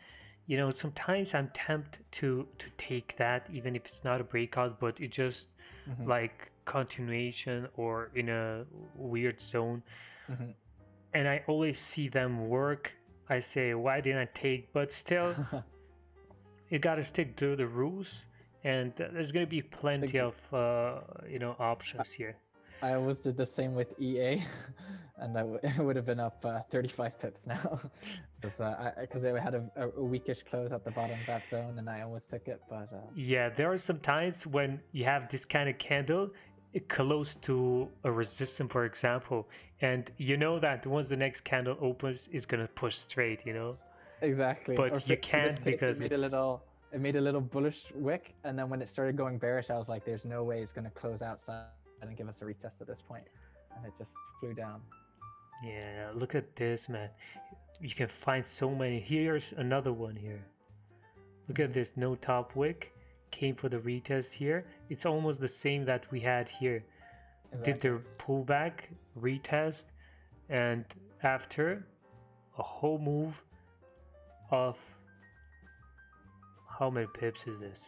sometimes I'm tempted to take that, even if it's not a breakout, but it just Mhm. like continuation or in a weird zone. Mhm. And I always see them work. I say, why didn't I take? But still, you gotta stick to the rules, and there's gonna be plenty of options here. I always did the same with EA, and it would have been up 35 pips now, because it had a weakish close at the bottom of that zone, and I almost took it. But Yeah, there are some times when you have this kind of candle close to a resistance, for example, and you know that once the next candle opens, it's gonna push straight, exactly. But Or you for this can't case, because it made a little bullish wick, and then when it started going bearish, I was like, "There's no way it's going to close outside and give us a retest at this point," and it just flew down. yeah, look at this, man. You can find so many. Here's another one here. Look at this, no top wick, came for the retest here. It's almost the same that we had here. Did Exactly. the pullback, retest, and after a whole move of how many pips is this?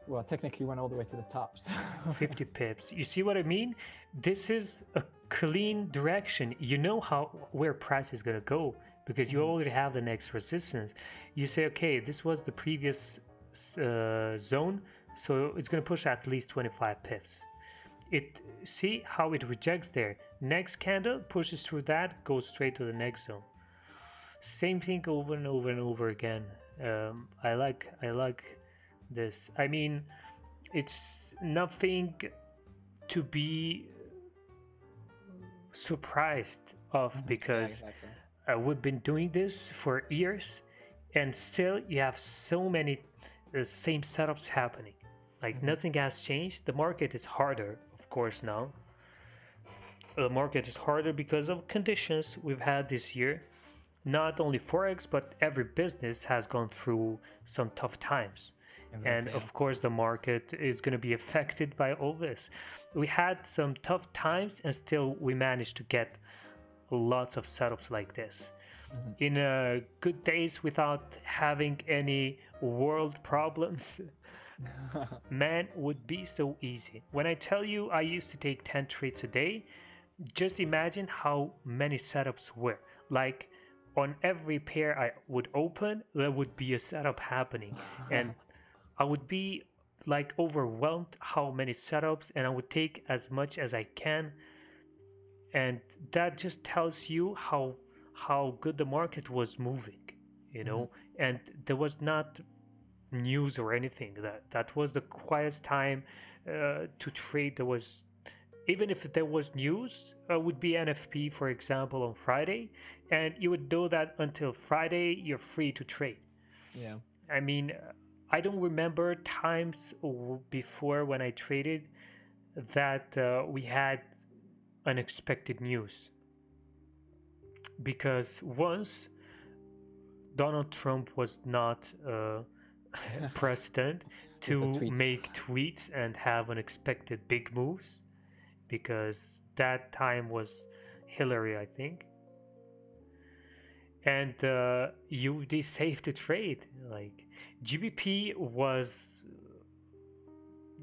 Well, technically went all the way to the top. So 50 pips. You see what I mean? This is a clean direction. You know where price is gonna go because you already have the next resistance. You say, okay, this was the previous zone, so it's gonna push at least 25 pips. See how it rejects there. Next candle pushes through that, goes straight to the next zone. Same thing over and over and over again. I like this. I mean, it's nothing to be surprised of because yeah, exactly. we've been doing this for years, and still you have so many same setups happening. Like nothing has changed. The market is harder, of course, now. The market is harder because of conditions we've had this year. Not only Forex, but every business has gone through some tough times. Exactly, And yeah. of course, the market is going to be affected by all this. We had some tough times, and still we managed to get lots of setups like this. In good days without having any world problems, man, would be so easy. When I tell you I used to take 10 trades a day, just imagine how many setups were. Like on every pair I would open, there would be a setup happening, and I would be like overwhelmed how many setups, and I would take as much as I can, and that just tells you how good the market was moving, you know. And there was not news or anything. That was the quietest time to trade. There was, even if there was news, would be NFP, for example, on Friday, and you would know that until Friday you're free to trade. Yeah. I mean, I don't remember times before when I traded that we had unexpected news, because once Donald Trump was not president to tweets. make tweets and have unexpected big moves, because that time was Hillary, I think, and UD saved the trade. Like GBP was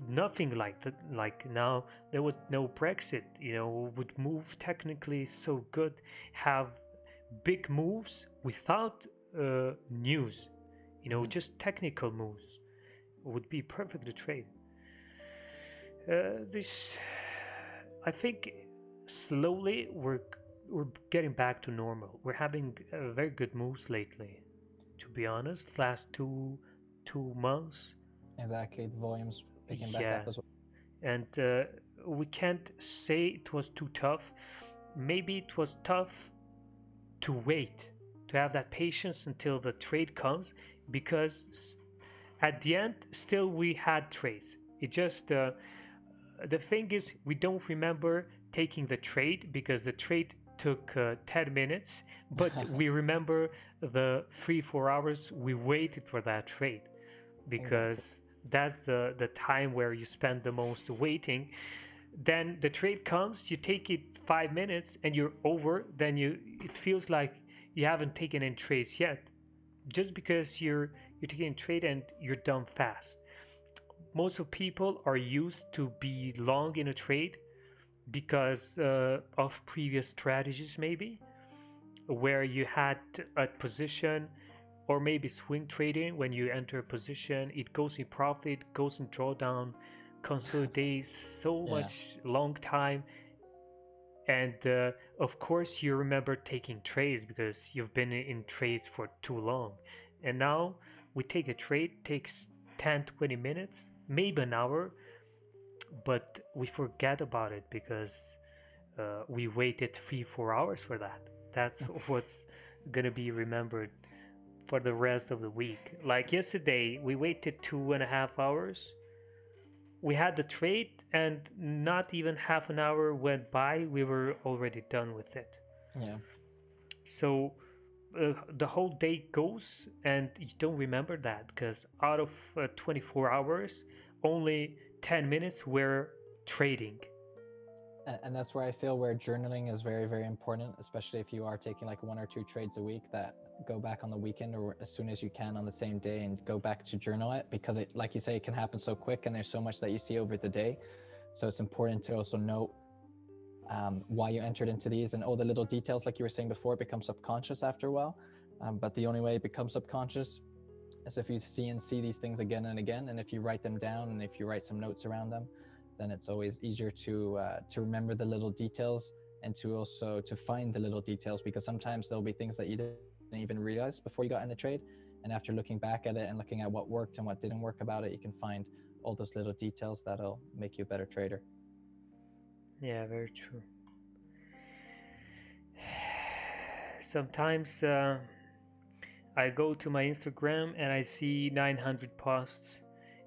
nothing like that. Like now there was no Brexit, you know, would move technically so good, have big moves without news, you know, just technical moves would be perfect to trade. This, I think, slowly we're getting back to normal. We're having very good moves lately, to be honest. Last two months, Exactly. The volume's picking back yeah, up as well. and we can't say it was too tough. Maybe it was tough to wait, to have that patience until the trade comes, because at the end, still we had trades. It just the thing is, we don't remember taking the trade because the trade took 10 minutes, but we remember the 3-4 hours we waited for that trade, because that's the time where you spend the most waiting. Then the trade comes, you take it 5 minutes and you're over. Then it feels like you haven't taken any trades yet, just because you're taking a trade and you're done fast. Most of people are used to be long in a trade because of previous strategies, maybe where you had a position, or maybe swing trading. When you enter a position, it goes in profit, goes in drawdown, consolidates so Yeah. much long time, and of course you remember taking trades because you've been in trades for too long. And now we take a trade, takes 10-20 minutes, maybe an hour, but we forget about it because we waited 3-4 hours for that. That's what's gonna be remembered for the rest of the week. Like yesterday, we waited 2.5 hours. We had the trade, and not even half an hour went by, we were already done with it. Yeah. So the whole day goes and you don't remember that because out of 24 hours, only 10 minutes were trading. And that's where I feel where journaling is very, very important, especially if you are taking like 1 or 2 trades a week, that go back on the weekend or as soon as you can on the same day and go back to journal it, because it, like you say, it can happen so quick and there's so much that you see over the day. So it's important to also note why you entered into these, and all the little details, like you were saying before, it becomes subconscious after a while. But the only way it becomes subconscious is if you see these things again and again, and if you write them down and if you write some notes around them, then it's always easier to remember the little details and to also to find the little details, because sometimes there'll be things that you didn't even realize before you got in the trade, and after looking back at it and looking at what worked and what didn't work about it, you can find all those little details that'll make you a better trader. Yeah, very true. Sometimes I go to my Instagram and I see 900 posts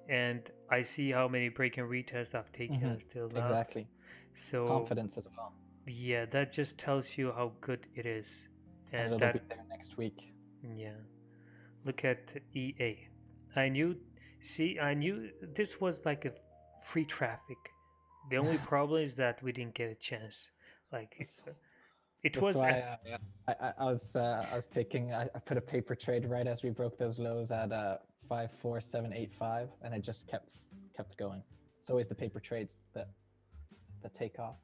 and I see how many break and retests I've taken until now. Exactly. So Confidence as well. yeah, that just tells you how good it is. And it'll be there next week. Yeah. Look at EA. I knew this was like a free traffic. The only problem is that we didn't get a chance. Like it was. That's why I was taking. I put a paper trade right as we broke those lows at 54785, and it just kept going. It's always the paper trades that take off.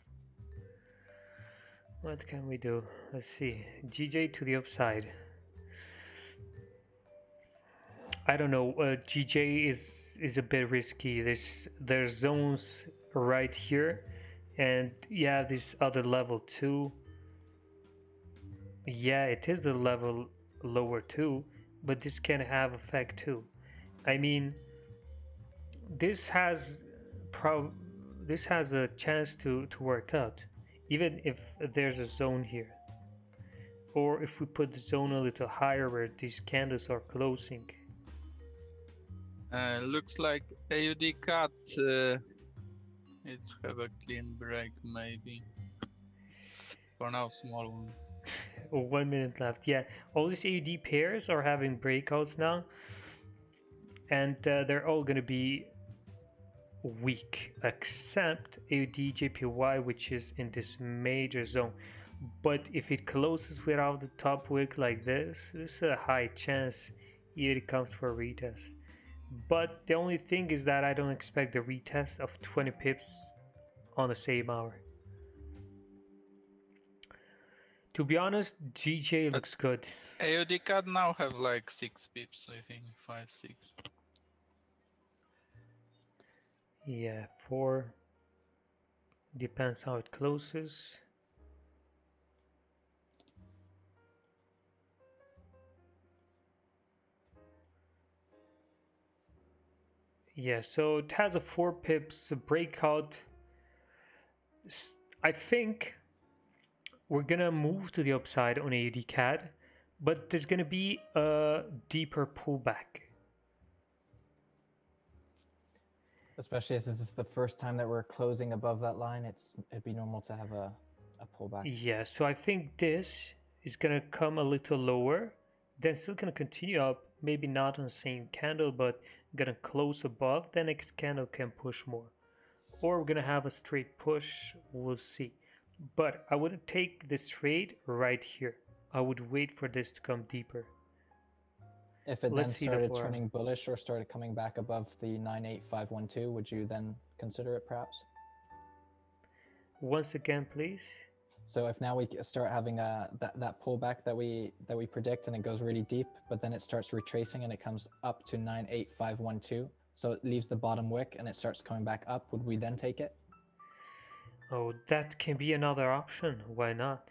What can we do? Let's see. GJ to the upside. I don't know. GJ is a bit risky. There's zones right here, and yeah, this other level too. Yeah, it is the level lower too, but this can have effect too. I mean, this has a chance to work out, even if there's a zone here, or if we put the zone a little higher where these candles are closing. Looks like AUD cut. It's have a clean break maybe. For now, small one. 1 minute left. Yeah, all these AUD pairs are having breakouts now, and they're all gonna be weak, except AUD JPY, which is in this major zone. But if it closes without the top wick like this, there's a high chance it comes for a retest. But the only thing is that I don't expect the retest of 20 pips on the same hour. To be honest, GJ looks good. AUD CAD now have like 6 pips, I think, 5, 6. Yeah, 4. Depends how it closes. Yeah, so it has a 4 pips breakout. I think we're gonna move to the upside on AUD CAD, but there's gonna be a deeper pullback. Especially as this is the first time that we're closing above that line, it'd be normal to have a pullback. Yeah, so I think this is gonna come a little lower, then still gonna continue up, maybe not on the same candle, but gonna close above, then next candle can push more. Or we're gonna have a straight push, we'll see. But I wouldn't take this trade right here. I would wait for this to come deeper. If it then started turning bullish or started coming back above the 98512, would you then consider it perhaps? Once again, please. So if now we start having that pullback that we predict and it goes really deep, but then it starts retracing and it comes up to 98512, so it leaves the bottom wick and it starts coming back up, would we then take it? Oh, that can be another option. Why not?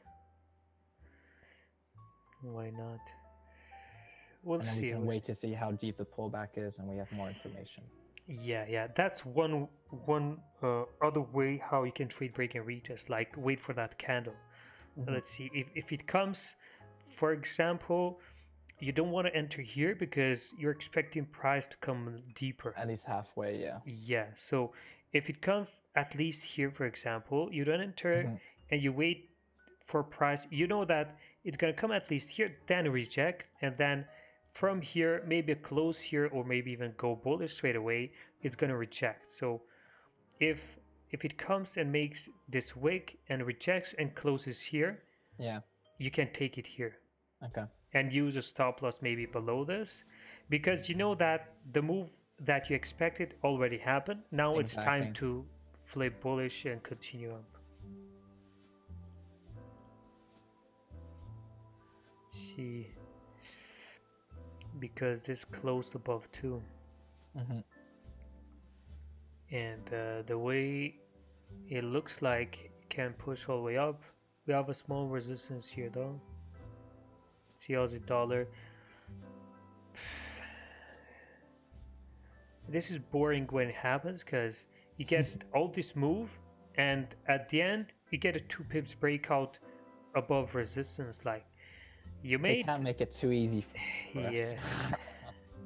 Why not? We'll and then see. We can wait to see how deep the pullback is and we have more information. Yeah, that's one other way how you can trade break and retest, like wait for that candle. Let's see if it comes, for example, you don't want to enter here because you're expecting price to come deeper. At least halfway, yeah. Yeah, so if it comes at least here, for example, you don't enter and you wait for price. You know that it's gonna come at least here, then reject, and then from here maybe close here or maybe even go bullish straight away. It's gonna reject. So if it comes and makes this wick and rejects and closes here, Yeah. you can take it here Okay. and use a stop loss maybe below this, because you know that the move that you expected already happened. Now it's time Exactly. to flip bullish and continue up. See, because this closed above too, Mm-hmm. and the way it looks like it can push all the way up. We have a small resistance here though. See Aussie dollar. This is boring when it happens because you get all this move and at the end you get a 2 pips breakout above resistance. Like you They made, can't make it too easy for us. yeah,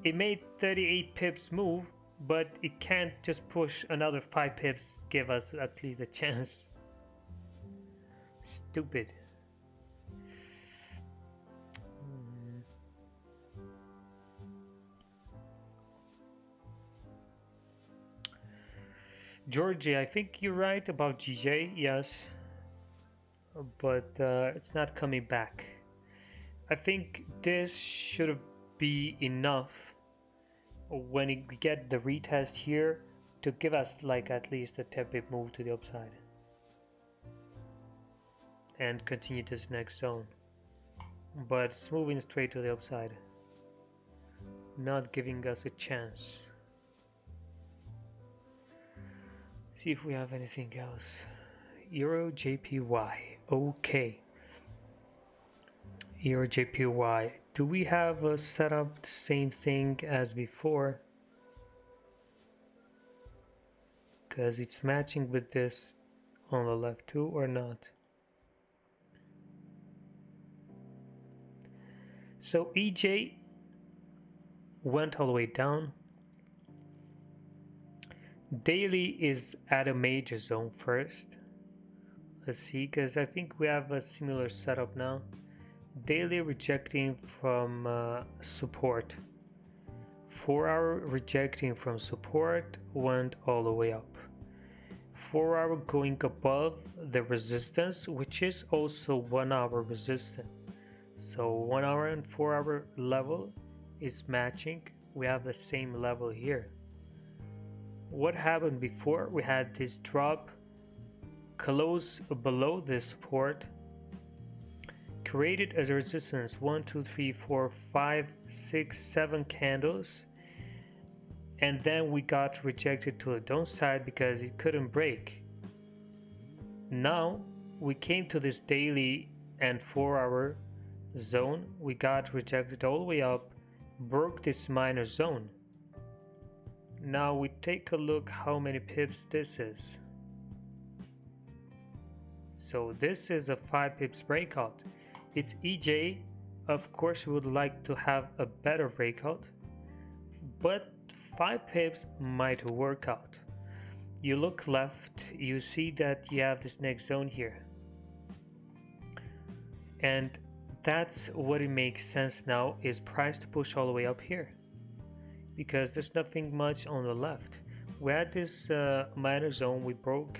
it made 38 pips move, but it can't just push another 5 pips, give us at least a chance. Stupid. Georgie, I think you're right about GJ, yes, but it's not coming back. I think this should be enough when we get the retest here to give us like at least a 10 pip move to the upside and continue this next zone. But it's moving straight to the upside, not giving us a chance. See if we have anything else. Euro JPY. Okay. Euro JPY. Do we have a setup the same thing as before? Because it's matching with this on the left too, or not? So EJ went all the way down. Daily is at a major zone first. Let's see, because I think we have a similar setup now. Daily rejecting from support. 4 hour rejecting from support, went all the way up. 4 hour going above the resistance, which is also 1 hour resistance. So 1 hour and 4 hour level is matching. We have the same level here. What happened before? We had this drop close below this support, created as a resistance 1, 2, 3, 4, 5, 6, 7 candles, and then we got rejected to the downside because it couldn't break. Now we came to this daily and 4 hour zone, we got rejected all the way up, broke this minor zone. Now we take a look how many pips this is. So this is a 5 pips breakout. It's EJ. Of course we would like to have a better breakout, but 5 pips might work out. You look left, you see that you have this next zone here, and that's what it makes sense now, is price to push all the way up here, because there's nothing much on the left. We had this minor zone we broke,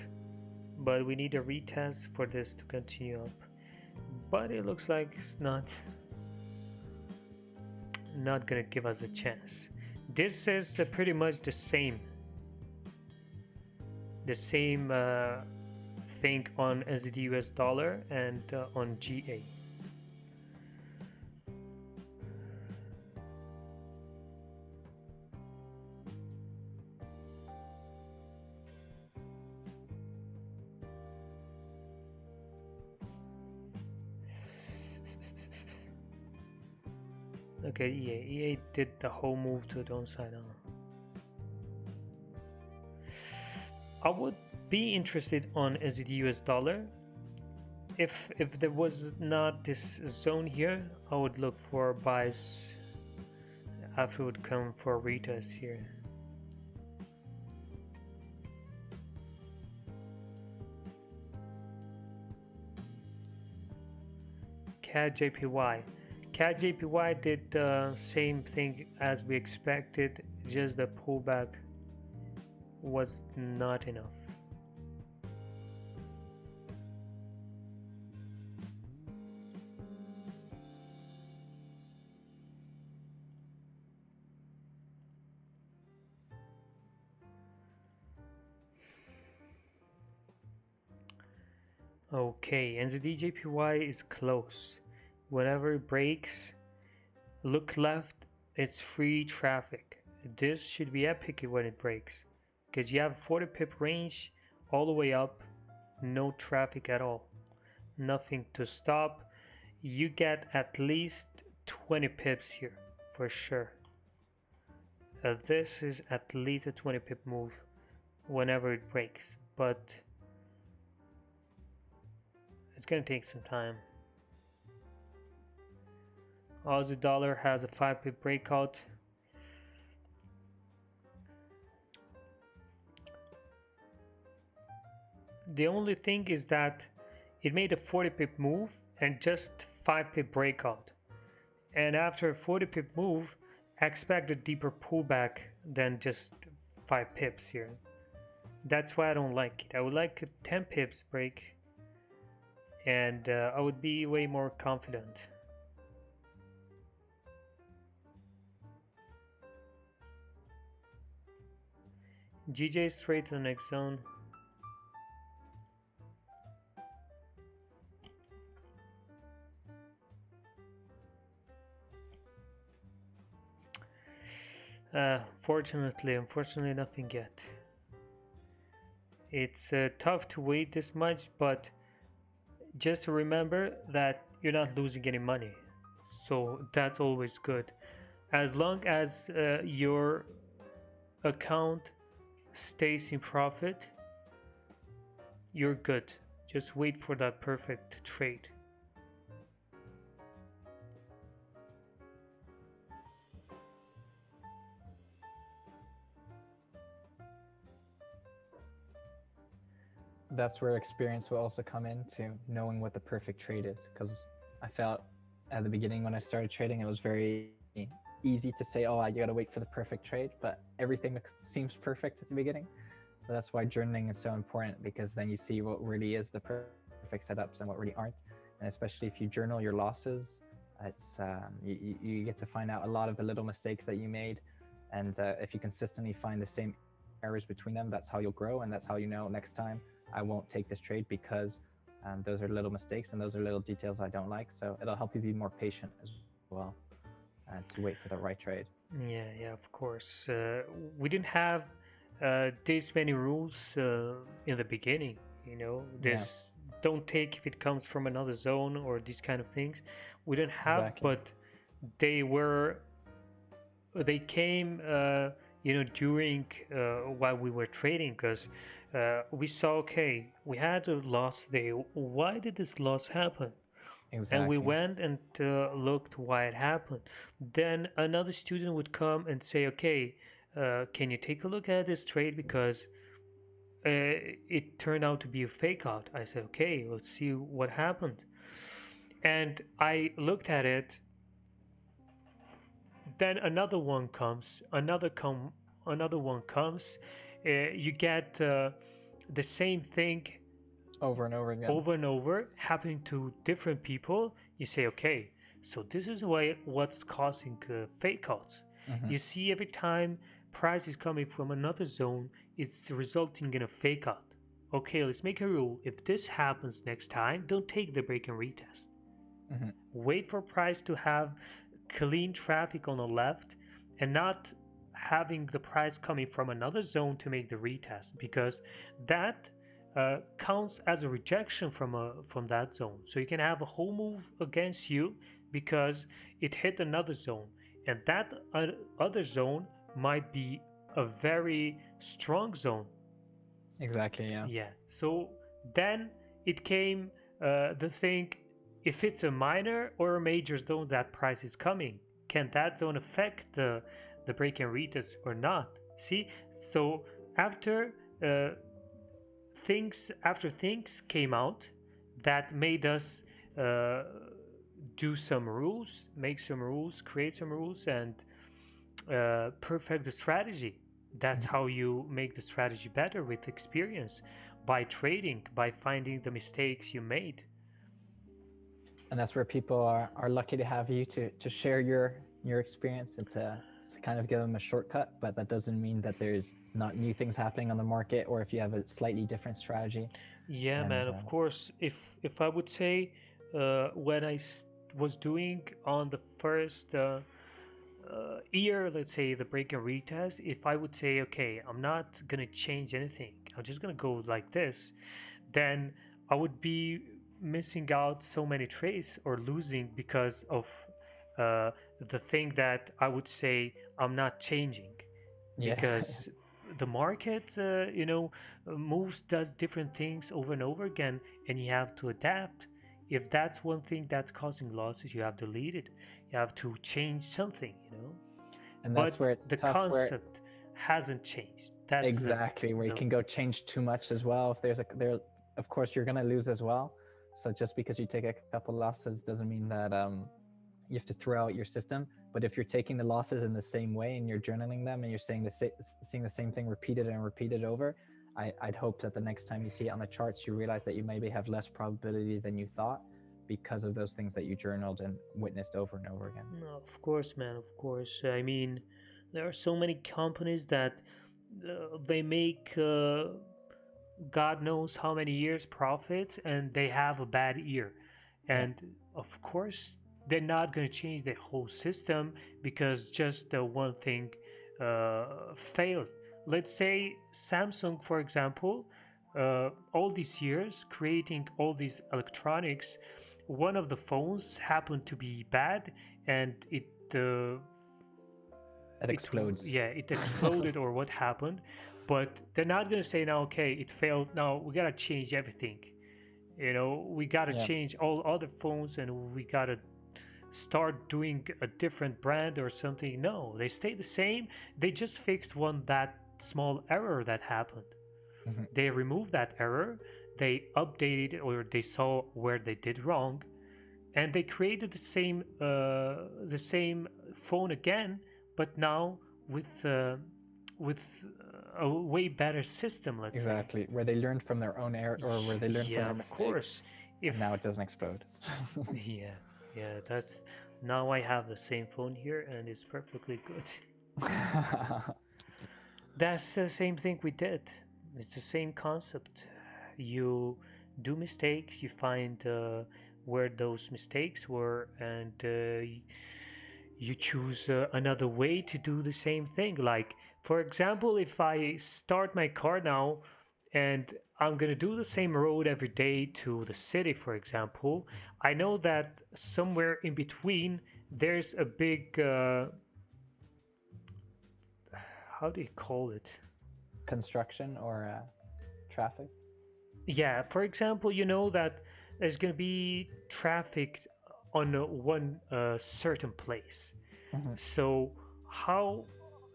but we need a retest for this to continue up, but it looks like it's not gonna give us a chance. This is pretty much the same thing on NZD US dollar and on GA. Okay, EA did the whole move to the downside now. I would be interested on NZD US dollar. If there was not this zone here, I would look for buys after it would come for a retest here. CAD JPY. CAD JPY did the same thing as we expected, just the pullback was not enough. Okay, and the DJPY is close. Whenever it breaks, look left, it's free traffic. This should be epic when it breaks, because you have 40 pip range all the way up, no traffic at all, nothing to stop. You get at least 20 pips here for sure. This is at least a 20 pip move whenever it breaks, but it's gonna take some time. Aussie dollar has a 5 pip breakout. The only thing is that it made a 40 pip move and just 5 pip breakout. And after a 40 pip move, I expect a deeper pullback than just 5 pips here. That's why I don't like it. I would like a 10 pips break, and I would be way more confident. GJ straight to the next zone. Unfortunately, nothing yet. It's tough to wait this much, but just remember that you're not losing any money, so that's always good. As long as your account stays in profit, you're good. Just wait for that perfect trade. That's where experience will also come into knowing what the perfect trade is. Because I felt at the beginning when I started trading, it was very easy to say, oh, you got to wait for the perfect trade, but everything seems perfect at the beginning. So that's why journaling is so important, because then you see what really is the perfect setups and what really aren't. And especially if you journal your losses, it's you get to find out a lot of the little mistakes that you made. And if you consistently find the same errors between them, that's how you'll grow. And that's how you know next time I won't take this trade, because those are little mistakes and those are little details I don't like. So it'll help you be more patient as well, to wait for the right trade. Yeah, of course. We didn't have this many rules in the beginning. This don't take if it comes from another zone or these kind of things. We didn't have, Exactly. but they came, during while we were trading, because we saw, okay, we had a loss there. Why did this loss happen? Exactly. And we went and looked why it happened. Then another student would come and say, okay, can you take a look at this trade, because it turned out to be a fake out. I said, okay, let's see what happened. And I looked at it. Then another one comes, another one comes. You get the same thing over and over again, over and over, happening to different people. You say, okay, so this is what's causing fake outs. You see, every time price is coming from another zone, it's resulting in a fake out. Okay, let's make a rule. If this happens next time, don't take the break and retest. Wait for price to have clean traffic on the left, and not having the price coming from another zone to make the retest, because that counts as a rejection from that zone. So you can have a whole move against you because it hit another zone, and that other zone might be a very strong zone. Exactly. Yeah. So then it came the thing: if it's a minor or a major zone that price is coming, can that zone affect the break and retest or not? See, so after things came out that made us do some rules, make some rules, create some rules, and perfect the strategy. That's how you make the strategy better with experience, by trading, by finding the mistakes you made. And that's where people are lucky to have you to share your experience and to kind of give them a shortcut. But that doesn't mean that there's not new things happening on the market, or if you have a slightly different strategy. Yeah, And man. Of course, if I would say, when I was doing on the first year, let's say the break and retest, if I would say, okay, I'm not gonna change anything, I'm just gonna go like this, then I would be missing out so many trades or losing because of uh, the thing that I would say I'm not changing, yeah, because the market, moves, does different things over and over again, and you have to adapt. If that's one thing that's causing losses, you have to delete it. You have to change something. and that's But where it's the tough. Where concept hasn't changed. That's exactly where you the can go change too much as well. If there's a there, of course you're gonna lose as well. So just because you take a couple losses doesn't mean that you have to throw out your system. But if you're taking the losses in the same way and you're journaling them and you're seeing the same thing repeated and repeated over, I'd hope that the next time you see it on the charts, you realize that you maybe have less probability than you thought because of those things that you journaled and witnessed over and over again. No, of course, man, of course. I mean, there are so many companies that they make God knows how many years profits, and they have a bad year. Yeah. And of course, they're not going to change the whole system because just one thing failed. Let's say Samsung, for example, all these years creating all these electronics, one of the phones happened to be bad, and It explodes. it exploded or what happened. But they're not gonna say now, okay, it failed, now we gotta change everything. We gotta Yeah. change all other phones, and we gotta start doing a different brand or something. No, they stay the same. They just fixed one that small error that happened. Mhm. They removed that error, they updated it, or they saw where they did wrong, and they created the same phone again, but now with a way better system, let's say. Exactly. Where they learned from their own error, or where they learned from Yeah, their of mistakes, course. If and now it doesn't explode. Yeah, yeah, that's now I have the same phone here, and it's perfectly good. That's the same thing we did. It's the same concept. You do mistakes, you find where those mistakes were, and you choose another way to do the same thing. Like, for example, if I start my car now and I'm gonna do the same road every day to the city, for example, I know that somewhere in between there's a big, how do you call it? Construction or traffic. Yeah, for example, you know that there's gonna be traffic on one certain place. Mhm. So how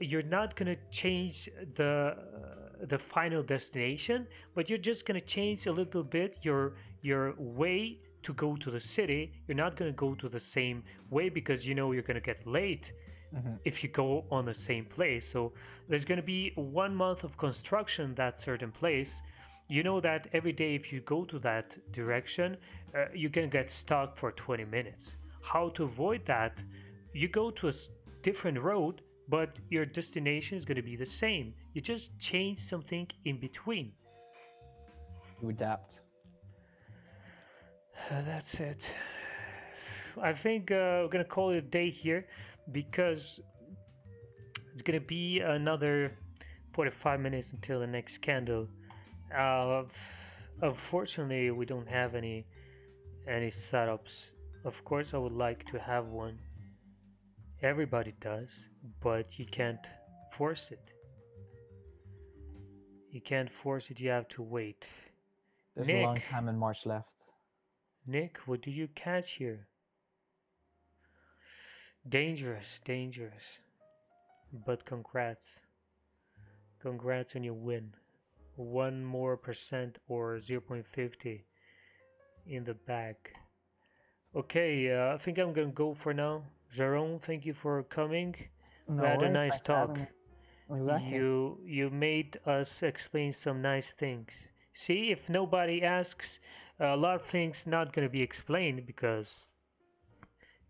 you're not gonna change the final destination, but you're just gonna change a little bit your way to go to the city. You're not gonna go to the same way because you know you're gonna get late Mhm. if you go on the same place. So there's gonna be 1 month of construction that certain place. You know that every day if you go to that direction, you can get stuck for 20 minutes. How to avoid that? You go to a different road, but your destination is going to be the same. You just change something in between. You adapt. That's it. I think we're going to call it a day here because it's going to be another 45 minutes until the next candle. Uh, Unfortunately, we don't have any setups. Of course, I would like to have one. Everybody does, but you can't force it. You can't force it, you have to wait. There's a long Nick, time in March left. Nick, what do you catch here? Dangerous, dangerous. But congrats. Congrats on your win. 1 more percent or 0.50 in the bag. Okay, I think I'm gonna go for now. Jerome, thank you for coming. No We had a worries. nice Thanks for having talk. me. Exactly. You made us explain some nice things. See, if nobody asks, a lot of things not gonna be explained because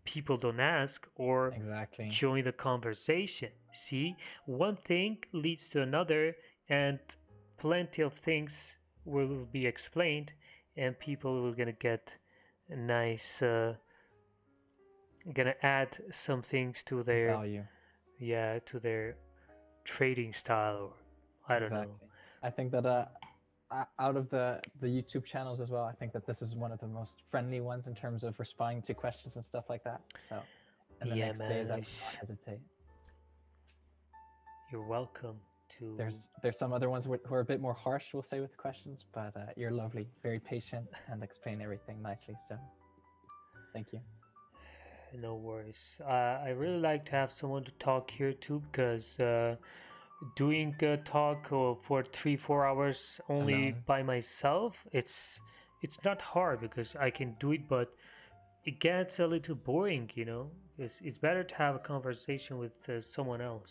people don't ask or Exactly. join the conversation. See, one thing leads to another, and plenty of things will be explained, and people will gonna get a nice, gonna add some things to their, Value. yeah, to their trading style, or I don't know. Exactly. I think that out of the YouTube channels as well, I think that this is one of the most friendly ones in terms of responding to questions and stuff like that. So in the Yeah, next days, I man, would not hesitate. you're welcome to. There's some other ones who are a bit more harsh, we'll say, with the questions, but you're lovely, very patient, and explain everything nicely. So thank you. No worries. I really like to have someone to talk here too because doing a talk for 3 4 hours only Alone. by myself, it's not hard because I can do it, but it gets a little boring, you know. It's better to have a conversation with someone else.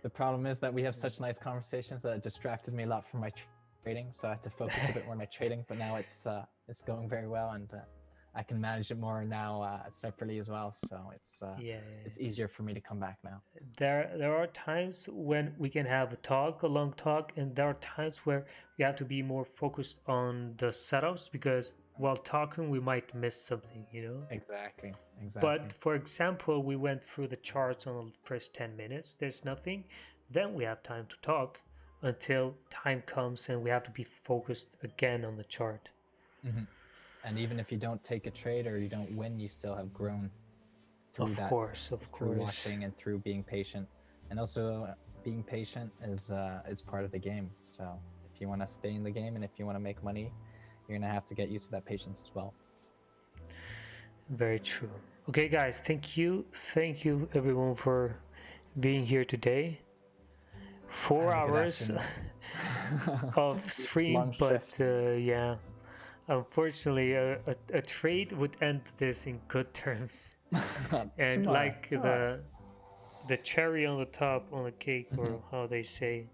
The problem is that we have such nice conversations that it distracted me a lot from my trading, so I had to focus a bit more on my trading. But now it's going very well, and I can manage it more now separately as well. So Yeah, it's easier for me to come back now. there are times when we can have a long talk, and there are times where we have to be more focused on the setups because while talking we might miss something, you know. Exactly. But for example, we went through the charts on the first 10 minutes, there's nothing, then we have time to talk until time comes and we have to be focused again on the chart. Mm-hmm. And even if you don't take a trade or you don't win, you still have grown through Of that, course, of through course. watching and through being patient. And also being patient is part of the game. So if you want to stay in the game and if you want to make money, you're gonna have to get used to that patience as well. Very true. Okay, guys, thank you everyone for being here today. 4 hours of stream, Long but shift. yeah, unfortunately, a trade would end this in good terms. And Tomorrow, like the cherry on the top on the cake, or how they say.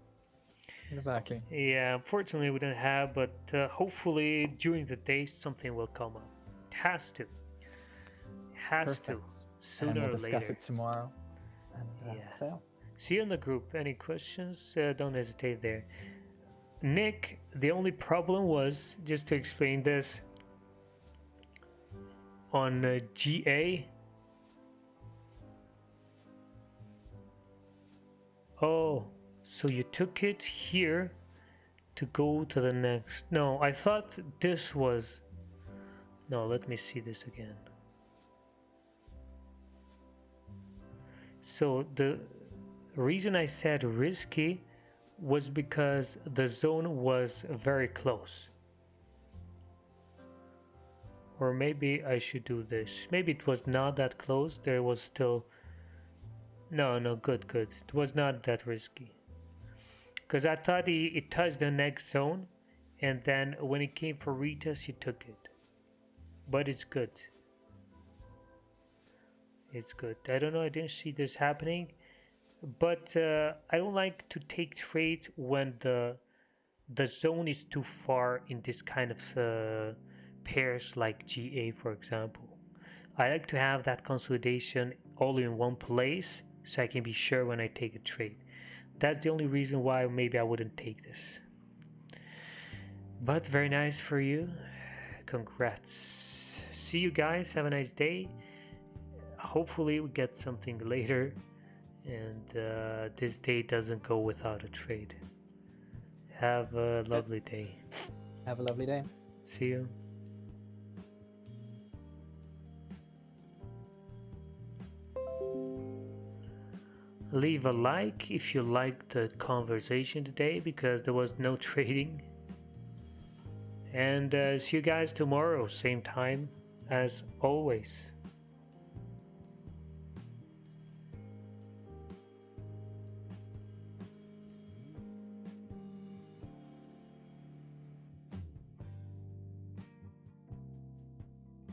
Exactly. Yeah, unfortunately we don't have, but hopefully during the day something will come up. It has to. Perfect. Sooner And we'll or discuss later. it tomorrow. And Yeah. so See you in the group. Any questions? Don't hesitate there. Nick, the only problem was, just to explain this, on GA. Oh, so you took it here to go to the next. No, I thought this was. No, let me see this again. So the reason I said risky was because the zone was very close. Or maybe I should do this. Maybe it was not that close. There was still. No, good. It was not that risky. Because I thought it touched the next zone, and then when it came for retest, he took it. But it's good. It's good. I don't know. I didn't see this happening, but I don't like to take trades when the zone is too far in this kind of pairs like GA, for example. I like to have that consolidation all in one place so I can be sure when I take a trade. That's the only reason why maybe I wouldn't take this. But very nice for you. Congrats. See you guys. Have a nice day. Hopefully we get something later and this day doesn't go without a trade. Have a lovely day. have a lovely day. See you. Leave a like if you liked the conversation today because there was no trading. And see you guys tomorrow, same time as always.